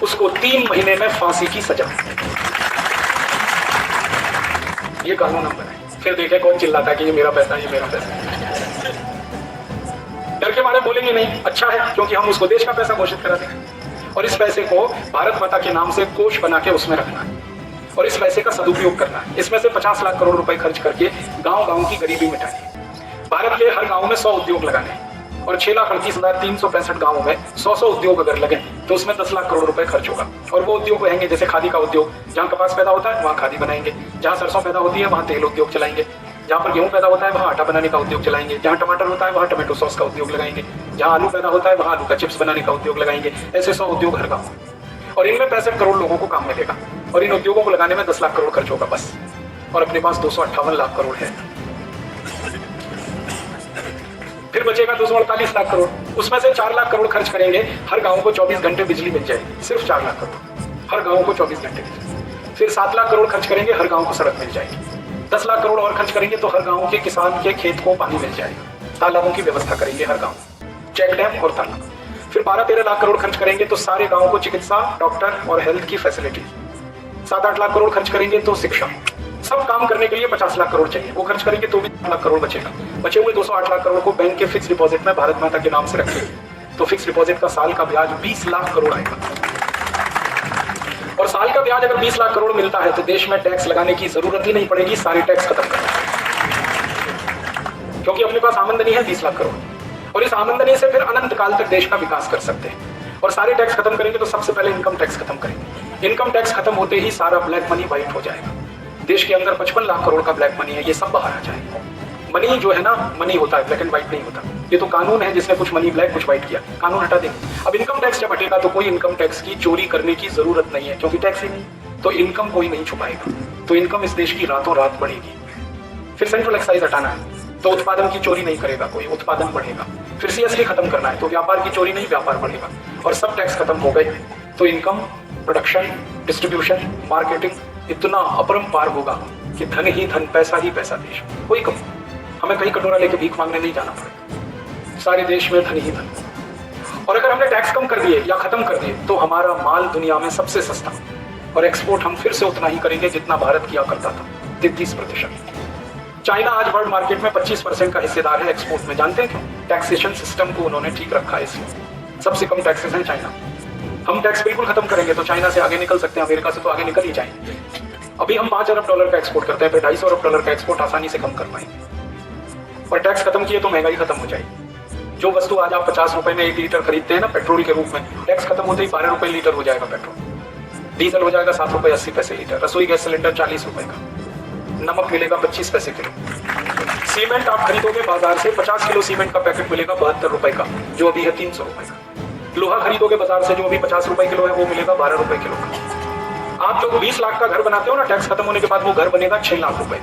S1: उसको 3 महीने में फांसी की सजा। ये कानून हम बनाए, फिर देखें कौन चिल्लाता है कि ये मेरा पैसा, ये मेरा पैसा। डर के मारे बोलेंगे नहीं, अच्छा है, क्योंकि हम उसको देश का पैसा घोषित करा देंगे। और इस पैसे को भारत माता के नाम से कोष बना के उसमें रखना है और इस पैसे का सदुपयोग करना है। इसमें से 50 लाख करोड़ रुपए खर्च करके गांव-गांव की गरीबी मिटानी है। भारत के हर गांव में 100 उद्योग लगाने हैं और 6,38,365 गांवों में 100 उद्योग अगर लगे तो उसमें 10 लाख करोड़ रुपए खर्च होगा। और वो उद्योग रहेंगे जैसे खादी का उद्योग, जहाँ कपास पैदा होता है वहाँ खादी बनाएंगे, जहाँ सरसों पैदा होती है वहाँ तेल उद्योग चलाएंगे, जहाँ पर गेहूं पैदा होता है वहाँ आटा बनाने का उद्योग चलाएंगे, जहाँ टमाटर होता है वहाँ टमाटो सॉस का उद्योग लगाएंगे, जहाँ आलू पैदा होता है वहाँ आलू का चिप्स बनाने का उद्योग लगाएंगे। ऐसे 100 उद्योग हर गाँव और इनमें 65 करोड़ लोगों को काम मिलेगा और इन उद्योगों को लगाने में 10 लाख करोड़ खर्च होगा बस। और अपने पास 258 लाख करोड़ है। फिर बचेगा 248 लाख करोड़। उसमें से 4 लाख करोड़ खर्च करेंगे, हर गांव को 24 घंटे बिजली मिल जाएगी। सिर्फ 4 लाख करोड़, हर गांव को 24 घंटे बिजली। फिर 7 लाख करोड़ खर्च करेंगे, हर गांव को सड़क मिल जाएगी। 10 लाख करोड़ और खर्च करेंगे तो हर गांव के किसान के खेत को पानी मिल जाएगा। तालाबों की व्यवस्था करेंगे हर गांव, चेक डैम और तालाब। फिर 12-13 लाख करोड़ खर्च करेंगे तो सारे गांव को चिकित्सा, डॉक्टर और हेल्थ की फैसिलिटी। 7-8 लाख करोड़ खर्च करेंगे तो शिक्षा। सब काम करने के लिए 50 लाख करोड़ चाहिए, वो खर्च करेंगे तो भी 2 लाख करोड़ बचेगा। बचे हुए 208 लाख करोड़ को बैंक के फिक्स डिपॉजिट में भारत माता के नाम से रखेंगे तो फिक्स डिपॉजिट का साल का ब्याज 20 लाख करोड़ आएगा। और साल का ब्याज अगर 20 लाख करोड़ मिलता है तो देश में टैक्स लगाने की जरूरत ही नहीं पड़ेगी, सारे टैक्स खत्म कर, क्योंकि अपने पास आमदनी है 20 लाख करोड़ और इस आमदनी से फिर अनंत काल तक देश का विकास कर सकते हैं। और सारे टैक्स खत्म करेंगे तो सबसे पहले इनकम टैक्स खत्म करेंगे। इनकम टैक्स खत्म होते ही सारा ब्लैक मनी वाइट हो जाएगा। देश के अंदर 55 लाख करोड़ का ब्लैक मनी है, ये सब बाहर आ जाएगा। मनी जो है ना, मनी होता है, ब्लैक एंड व्हाइट नहीं होता। ये तो कानून है जिसने कुछ मनी ब्लैक कुछ व्हाइट किया, कानून हटा देंगे। अब इनकम टैक्स जब हटेगा तो कोई इनकम टैक्स की चोरी करने की जरूरत नहीं है, क्योंकि टैक्स ही नहीं, तो इनकम कोई नहीं छुपाएगा, तो इनकम इस देश की रातों रात बढ़ेगी। फिर सेंट्रल एक्साइज हटाना है तो उत्पादन की चोरी नहीं करेगा कोई, उत्पादन बढ़ेगा। फिर सीएसटी खत्म करना है तो व्यापार की चोरी नहीं, व्यापार बढ़ेगा। और सब टैक्स खत्म हो गए तो इनकम, प्रोडक्शन, डिस्ट्रीब्यूशन, मार्केटिंग इतना अपरंपार होगा कि धन ही धन, पैसा ही पैसा देश। कोई कम, हमें कहीं कटोरा लेके भीख मांगने नहीं जाना पड़ेगा, सारे देश में धन ही धन। और अगर हमने टैक्स कम कर दिए या खत्म कर दिए तो हमारा माल दुनिया में सबसे सस्ता, और एक्सपोर्ट हम फिर से उतना ही करेंगे जितना भारत किया करता था, 33%। चाइना आज वर्ल्ड मार्केट में 25% का हिस्सेदार है एक्सपोर्ट में। जानते हैं क्यों? टैक्सेशन सिस्टम को उन्होंने ठीक रखा है, इसलिए सबसे कम टैक्सेस है चाइना। हम टैक्स बिल्कुल खत्म करेंगे तो चाइना से आगे निकल सकते हैं, अमेरिका से तो आगे निकल ही जाएंगे। अभी हम $5 अरब का एक्सपोर्ट करते हैं, फिर $250 अरब का एक्सपोर्ट आसानी से कम कर पाएंगे। और टैक्स खत्म किए तो महंगाई खत्म हो जाएगी। जो वस्तु आज आप 50 रुपए में 1 लीटर खरीदते हैं ना पेट्रोल के रूप में, टैक्स खत्म होते ही 12 रुपए लीटर हो जाएगा पेट्रोल। डीजल हो जाएगा 7 रुपए 80 पैसे लीटर। रसोई गैस सिलेंडर 40 रुपए का। नमक मिलेगा 25 पैसे किलो। सीमेंट आप खरीदोगे बाजार से, 50 किलो सीमेंट का पैकेट मिलेगा 72 रुपए का, जो अभी है 300 रुपए का। लोहा खरीदोगे बाजार से, जो अभी 50 रुपए किलो है, वो मिलेगा 12 रुपए किलो का। आप जो 20 लाख का घर बनाते हो ना, टैक्स खत्म होने के बाद वो घर बनेगा 6 लाख रुपए।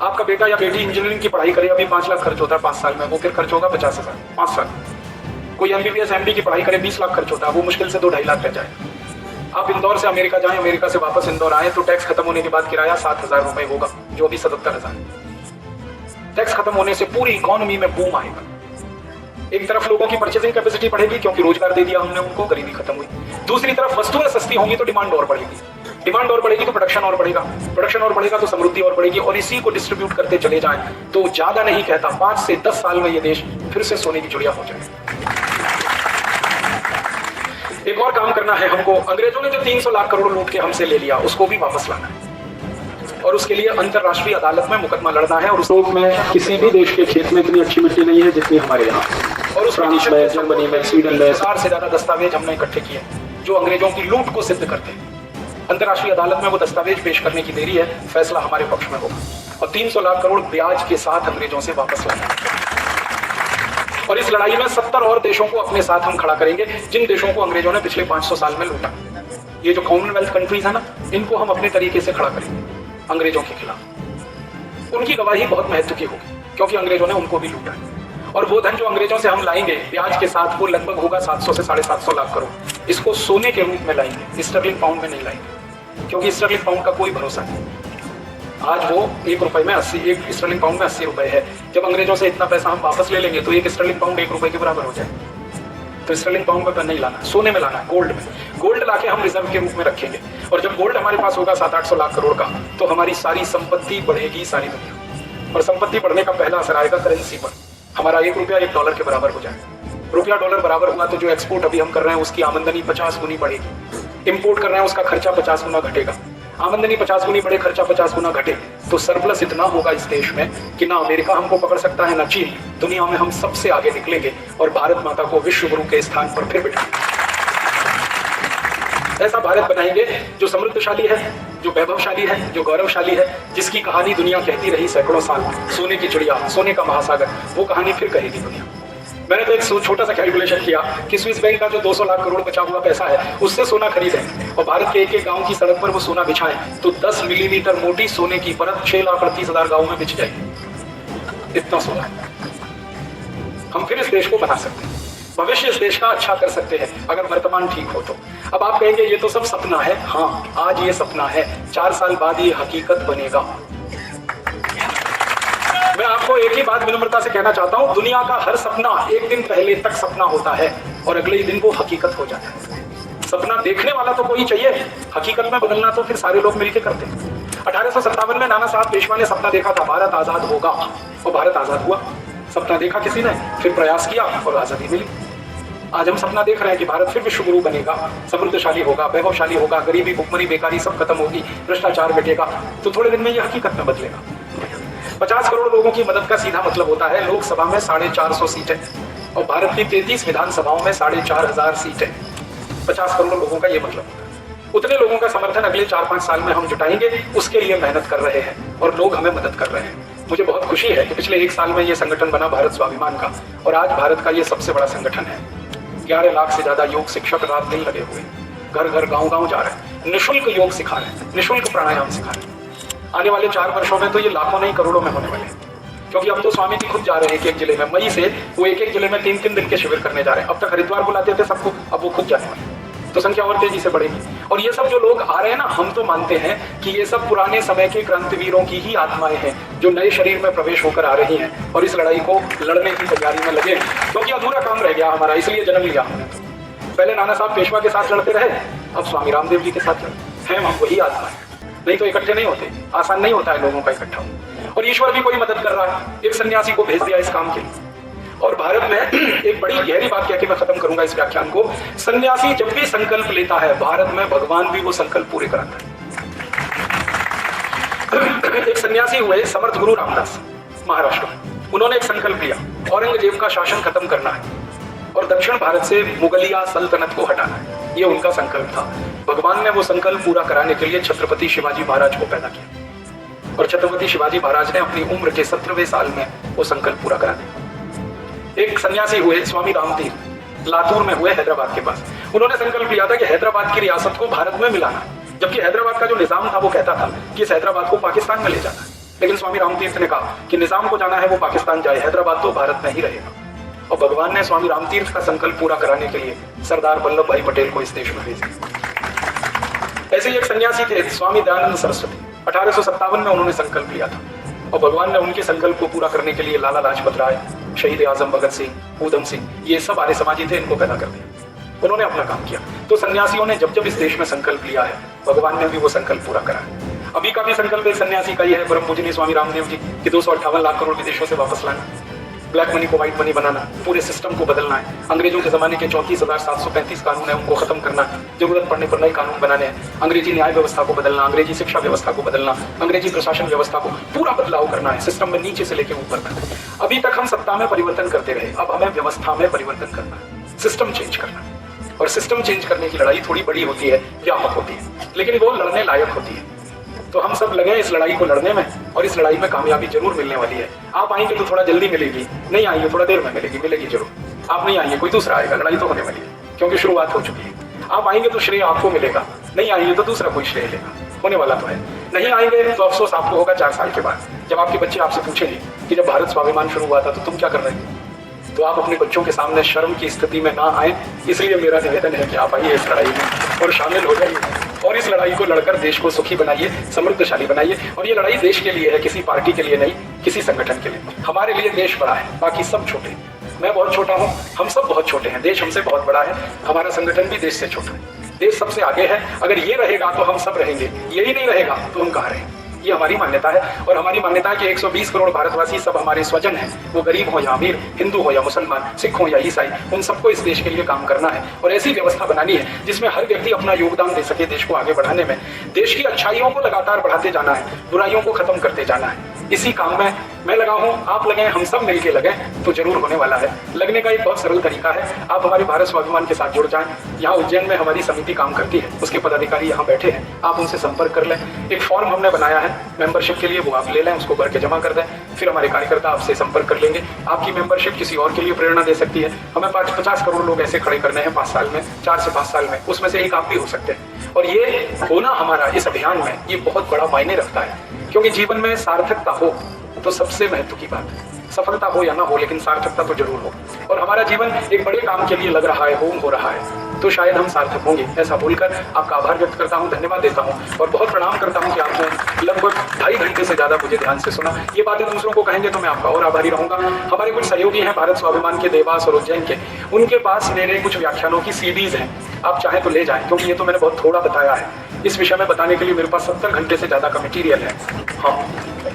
S1: आपका बेटा या बेटी इंजीनियरिंग की पढ़ाई करे, अभी 5 लाख खर्च होता है 5 साल में, वो फिर खर्च होगा 50,000 5 साल। कोई MBBS MD की पढ़ाई करे, 20 लाख खर्च होता है, वो मुश्किल से 2-2.5 लाख रह जाए। आप इंदौर से अमेरिका जाएं, अमेरिका से वापस इंदौर आए तो टैक्स खत्म होने के बाद किराया 7,000 रुपए होगा, जो अभी 77,000। टैक्स खत्म होने से पूरी इकोनॉमी में बूम आएगा। एक तरफ लोगों की परचेसिंग कैपेसिटी बढ़ेगी क्योंकि रोजगार दे दिया हमने उनको, गरीबी खत्म हुई। दूसरी तरफ वस्तुएं सस्ती होंगी तो डिमांड और बढ़ेगी, डिमांड और बढ़ेगी तो प्रोडक्शन और बढ़ेगा, प्रोडक्शन और बढ़ेगा तो समृद्धि और बढ़ेगी, और इसी को डिस्ट्रीब्यूट करते चले जाएं तो ज्यादा नहीं कहता 5 से 10 साल में ये देश फिर से सोने की चिड़िया हो जाए। एक और काम करना है हमको। अंग्रेजों ने जो 300 लाख करोड़ लूट के हमसे ले लिया, उसको भी वापस लाना है, और उसके लिए अंतरराष्ट्रीय अदालत में मुकदमा लड़ना है। और उस लोग में किसी भी देश के खेत में इतनी अच्छी मिट्टी नहीं है जितनी हमारे यहाँ, और उस फ्रांस में, जर्मनी में, स्वीडन में 1000 से ज्यादा दस्तावेज हमने इकट्ठे किए जो अंग्रेजों की लूट को सिद्ध करते हैं। अंतरराष्ट्रीय अदालत में वो दस्तावेज पेश करने की देरी है, फैसला हमारे पक्ष में होगा, और 300 लाख करोड़ ब्याज के साथ अंग्रेजों से वापस लाना है। और इस लड़ाई में 70 और देशों को अपने साथ हम खड़ा करेंगे, जिन देशों को अंग्रेजों ने पिछले 500 साल में लूटा। ये जो कॉमनवेल्थ कंट्रीज है ना, इनको हम अपने तरीके से खड़ा करेंगे अंग्रेजों के खिलाफ। उनकी गवाही बहुत महत्व की होगी क्योंकि अंग्रेजों ने उनको भी लूटा। और वो धन जो अंग्रेजों से हम लाएंगे ब्याज के साथ, वो लगभग होगा 700 से 750 लाख करोड़। इसको सोने के रूप में लाएंगे, स्टर्लिंग पाउंड में नहीं लाएंगे, क्योंकि स्टर्लिंग पाउंड का कोई भरोसा नहीं। आज वो 1 रुपए में 80, 1 स्टर्लिंग पाउंड में 80 रुपए है। जब अंग्रेजों से इतना पैसा हम वापस ले लेंगे तो 1 स्टर्लिंग पाउंड 1 रुपए के बराबर हो जाए। तो स्टर्लिंग पाउंड में नहीं लाना, सोने में लाना है, गोल्ड में। गोल्ड लाके हम रिजर्व के रूप में रखेंगे, और जब गोल्ड हमारे पास होगा 700-800 लाख करोड़ का, तो हमारी सारी संपत्ति बढ़ेगी, सारी दुनिया। और संपत्ति बढ़ने का पहला असर आएगा करेंसी पर। हमारा 1 रुपया 1 डॉलर के बराबर हो जाएगा। रुपया डॉलर बराबर हुआ तो जो एक्सपोर्ट अभी हम कर रहे हैं उसकी आमदनी 50 गुनी बढ़ेगी। इंपोर्ट कर रहे हैं उसका खर्चा 50 गुना घटेगा। आमदनी 50 गुनी बढ़े, खर्चा 50 गुना घटे, तो सरप्लस इतना होगा इस देश में कि ना अमेरिका हमको पकड़ सकता है ना चीन। दुनिया में हम सबसे आगे निकलेंगे और भारत माता को विश्व गुरु के स्थान पर फिर बिठाएंगे। ऐसा भारत बनाएंगे जो समृद्धशाली है, जो वैभवशाली है, जो गौरवशाली है, जिसकी कहानी दुनिया कहती रही सैकड़ों साल। सोने की चिड़िया, सोने का महासागर, वो कहानी फिर कहेगी दुनिया। मैंने तो एक छोटा सा कैलकुलेशन किया कि स्विस बैंक का जो 200 लाख करोड़ बचा हुआ पैसा है, उससे सोना खरीदें और भारत के एक गांव की सड़क पर वो सोना बिछाएं तो 10 मिलीमीटर मोटी सोने की परत 6,38,000 गांव में बिछ जाएगी। इतना सोना हम फिर इस देश को बना सकते हैं, भविष्य इस देश का अच्छा कर सकते हैं अगर वर्तमान ठीक हो तो। अब आप कहेंगे ये तो सब सपना है। हाँ, आज ये सपना है, 4 साल बाद ये हकीकत बनेगा। मैं आपको एक ही बात विनम्रता से कहना चाहता हूं, दुनिया का हर सपना एक दिन पहले तक सपना होता है और अगले ही दिन वो हकीकत हो जाता है। सपना देखने वाला तो कोई चाहिए, हकीकत में बदलना तो फिर सारे लोग मिलकर करते हैं। 1857 में नाना साहब पेशवा ने सपना देखा था, भारत आजाद होगा, और भारत आजाद हुआ। सपना देखा किसी ने, फिर प्रयास किया और आजादी मिली। आज हम सपना देख रहे हैं कि भारत फिर विश्व गुरु बनेगा, समृद्धशाली होगा, वैभवशाली होगा, गरीबी, भुखमरी, बेकारी सब खत्म होगी, भ्रष्टाचार घटेगा। तो थोड़े दिन में यह हकीकत में बदलेगा। 50 करोड़ लोगों की मदद का सीधा मतलब होता है लोकसभा में 450 सीटें और भारत की 33 विधानसभाओं में 4,500 सीटें। 50 करोड़ लोगों का ये मतलब होता है। उतने लोगों का समर्थन अगले 4-5 साल में हम जुटाएंगे, उसके लिए मेहनत कर रहे हैं और लोग हमें मदद कर रहे हैं। मुझे बहुत खुशी है कि पिछले 1 साल में ये संगठन बना भारत स्वाभिमान का, और आज भारत का ये सबसे बड़ा संगठन है। 11 लाख से ज्यादा योग शिक्षक रात दिन लगे हुए, घर घर गांव गांव जा रहे हैं, निःशुल्क योग सिखा रहे हैं, निःशुल्क प्राणायाम सिखा रहे हैं। आने वाले 4 वर्षों में तो ये लाखों नहीं करोड़ों में होने वाले हैं, क्योंकि अब तो स्वामी जी खुद जा रहे हैं एक जिले में। मई से वो एक जिले में 3-3 दिन के शिविर करने जा रहे हैं। अब तक हरिद्वार बुलाते थे सबको, अब वो खुद जाने वाले, तो संख्या और तेजी से बढ़ेगी। और ये सब जो लोग आ रहे हैं ना, हम तो मानते हैं कि ये सब पुराने समय के क्रांतिवीरों की ही आत्माएं हैं जो नए शरीर में प्रवेश होकर आ रही हैं और इस लड़ाई को लड़ने की तैयारी में लगे, क्योंकि अधूरा काम रह गया हमारा, इसलिए जन्म लिया हमने। पहले नाना साहब पेशवा के साथ लड़ते रहे, अब स्वामी रामदेव जी के साथ लड़ते हैं। हम वही आत्मा है, नहीं तो इकट्ठे नहीं होते। आसान नहीं होता है लोगों का इकट्ठा होना, और ईश्वर भी कोई मदद कर रहा है। एक सन्यासी को भेज दिया इस काम के लिए। और भारत में एक बड़ी गहरी बात कह के मैं खत्म करूंगा इस व्याख्यान को। सन्यासी जब भी संकल्प लेता है, भारत में भगवान भी वो संकल्प पूरे कराता है। एक सन्यासी हुए समर्थ गुरु रामदास महाराष्ट्र में। उन्होंने एक संकल्प लिया, औरंगजेब का शासन खत्म करना है और दक्षिण भारत से मुगलिया सल्तनत को हटाना है। ये उनका संकल्प था। भगवान ने वो संकल्प पूरा कराने के लिए छत्रपति शिवाजी महाराज को पैदा किया, और छत्रपति शिवाजी महाराज ने अपनी उम्र के 17वें साल में वो संकल्प पूरा करा दिया। एक सन्यासी हुए स्वामी रामतीर्थ, लातूर में हुए, हैदराबाद के पास। उन्होंने संकल्प लिया था कि हैदराबाद की रियासत को भारत में मिलाना, जबकि हैदराबाद का जो निजाम था वो कहता था कि इस हैदराबाद को पाकिस्तान में ले जाना है। लेकिन स्वामी रामतीर्थ ने कहा कि निजाम को जाना है वो पाकिस्तान जाए, हैदराबाद तो भारत में ही रहेगा। और भगवान ने स्वामी रामतीर्थ का संकल्प पूरा कराने के लिए सरदार वल्लभ भाई पटेल को इस देश में भेजा। ऐसे ही एक सन्यासी थे स्वामी दयानंद सरस्वती, 1857 में उन्होंने संकल्प लिया था, और भगवान ने उनके संकल्प को पूरा करने के लिए लाला लाजपत राय, शहीद आजम भगत सिंह, ऊधम सिंह, ये सब आर्य समाजी थे, इनको पैदा कर दिया। उन्होंने अपना काम किया। तो सन्यासियों ने जब जब इस देश में संकल्प लिया है, भगवान ने भी वो संकल्प पूरा करा है। अभी का भी संकल्प एक सन्यासी का ही है, परम पूजनीय स्वामी रामदेव जी की 258 लाख करोड़ विदेशों से वापस लाना, ब्लैक मनी को व्हाइट मनी बनाना, पूरे सिस्टम को बदलना है। अंग्रेजों के जमाने के 34,735 कानून है, उनको खत्म करना, जरूरत पड़ने पर नए कानून बनाने हैं। अंग्रेजी न्याय व्यवस्था को बदलना, अंग्रेजी शिक्षा व्यवस्था को बदलना, अंग्रेजी प्रशासन व्यवस्था को पूरा बदलाव करना है, सिस्टम में नीचे से लेकर ऊपर तक। अभी तक हम सत्ता में परिवर्तन करते रहे, अब हमें व्यवस्था में परिवर्तन करना है, सिस्टम चेंज करना है। और सिस्टम चेंज करने की लड़ाई थोड़ी बड़ी होती है, व्यापक होती है, लेकिन वो लड़ने लायक होती है। तो हम सब लगे इस लड़ाई को लड़ने में, और इस लड़ाई में कामयाबी जरूर मिलने वाली है। आप आएंगे तो थोड़ा जल्दी मिलेगी, नहीं आएंगे थोड़ा देर में मिलेगी, मिलेगी जरूर। आप नहीं आएंगे कोई दूसरा आएगा, लड़ाई तो होने वाली है, क्योंकि शुरुआत हो चुकी है। आप आएंगे तो श्रेय आपको मिलेगा, नहीं आएंगे तो दूसरा कोई श्रेय लेगा, होने वाला तो है। नहीं आएंगे तो अफसोस आपको होगा 4 साल के बाद, जब आपके बच्चे आपसे पूछेंगे कि जब भारत स्वाभिमान शुरू हुआ था तो तुम क्या कर रहे थे। तो आप अपने बच्चों के सामने शर्म की स्थिति में ना आए, इसलिए मेरा निवेदन है कि आप आइए इस लड़ाई में और शामिल हो जाइए, और इस लड़ाई को लड़कर देश को सुखी बनाइए, समृद्धशाली बनाइए। और ये लड़ाई देश के लिए है, किसी पार्टी के लिए नहीं, किसी संगठन के लिए। हमारे लिए देश बड़ा है, बाकी सब छोटे। मैं बहुत छोटा हूँ, हम सब बहुत छोटे हैं, देश हमसे बहुत बड़ा है, हमारा संगठन भी देश से छोटा है। देश सबसे आगे है, अगर ये रहेगा तो हम सब रहेंगे, यही नहीं रहेगा तो हम कहाँ रहेंगे। ये हमारी मान्यता है, और हमारी मान्यता है कि 120 करोड़ भारतवासी सब हमारे स्वजन हैं, वो गरीब हो या अमीर, हिंदू हो या मुसलमान, सिख हो या ईसाई, उन सबको इस देश के लिए काम करना है। और ऐसी व्यवस्था बनानी है जिसमें हर व्यक्ति अपना योगदान दे सके देश को आगे बढ़ाने में। देश की अच्छाइयों को लगातार बढ़ाते जाना है, बुराइयों को खत्म करते जाना है। इसी काम में मैं लगा हूँ, आप लगे, हम सब मिलके लगे तो जरूर होने वाला है। लगने का एक बहुत सरल तरीका है, आप हमारे भारत स्वाभिमान के साथ जुड़ जाएं। यहाँ उज्जैन में हमारी समिति काम करती है, उसके पदाधिकारी यहाँ बैठे हैं, आप उनसे संपर्क कर लें। एक फॉर्म हमने बनाया है मेंबरशिप के लिए, वो आप ले लें, उसको भर के जमा कर दें, फिर हमारे कार्यकर्ता आपसे संपर्क कर लेंगे। आपकी मेंबरशिप किसी और के लिए प्रेरणा दे सकती है। हमें 50 करोड़ लोग ऐसे खड़े करने हैं 5 साल में, 4 से 5 साल में, उसमें से एक आप भी हो सकते हैं। और ये होना हमारा इस अभियान में ये बहुत बड़ा मायने रखता है, क्योंकि जीवन में सार्थकता हो तो सबसे महत्व की बात है। सफलता हो या ना हो, लेकिन सार्थकता तो जरूर हो। और हमारा जीवन एक बड़े काम के लिए लग रहा है, हो रहा है, तो शायद हम सार्थक होंगे। ऐसा बोलकर आपका आभार व्यक्त करता हूँ, धन्यवाद देता हूँ, और बहुत प्रणाम करता हूँ कि आपने लगभग 2.5 घंटे से ज्यादा मुझे ध्यान से सुना। ये बातें दूसरों को कहेंगे तो मैं आपका और आभारी रहूंगा। हमारे कुछ सहयोगी हैं भारत स्वाभिमान के, देवास और उज्जैन के, उनके पास मेरे कुछ व्याख्यानों की सीडीज हैं, आप चाहें तो ले जाएं, क्योंकि ये तो मैंने बहुत थोड़ा बताया है। इस विषय में बताने के लिए मेरे पास 70 घंटे से ज्यादा का मटीरियल है। हाँ,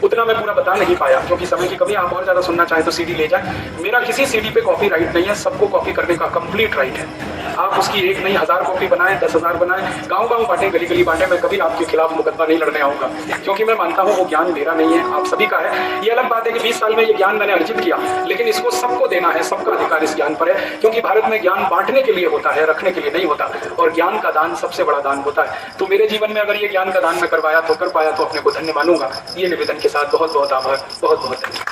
S1: उतना मैं पूरा बता नहीं पाया क्योंकि समय की कमी। आप और ज्यादा सुनना चाहें तो सीडी ले जाएं। मेरा किसी सीडी पे कॉपीराइट नहीं है, सबको कॉपी करने का कंप्लीट राइट है। आप उसकी एक नहीं 1000 कॉपी बनाएं, 10,000 बनाएं, गांव-गांव बांटें, गली-गली बांटें। मैं कभी आपके खिलाफ मुकदमा नहीं लड़ने आऊंगा, क्योंकि मैं मानता हूं वो ज्ञान मेरा नहीं है, आप सभी का है। ये अलग बात है कि 20 साल में ये ज्ञान मैंने अर्जित किया, लेकिन इसको सबको देना है, सबका अधिकार इस ज्ञान पर है, क्योंकि भारत में ज्ञान बांटने के लिए होता है, रखने के लिए नहीं होता। और ज्ञान का दान सबसे बड़ा दान होता है। तो मेरे जीवन में अगर ये ज्ञान का दान मैं करवाया तो कर पाया तो अपने को धन्य मानूंगा। ये निवेदन के साथ बहुत बहुत आभार, बहुत बहुत धन्यवाद।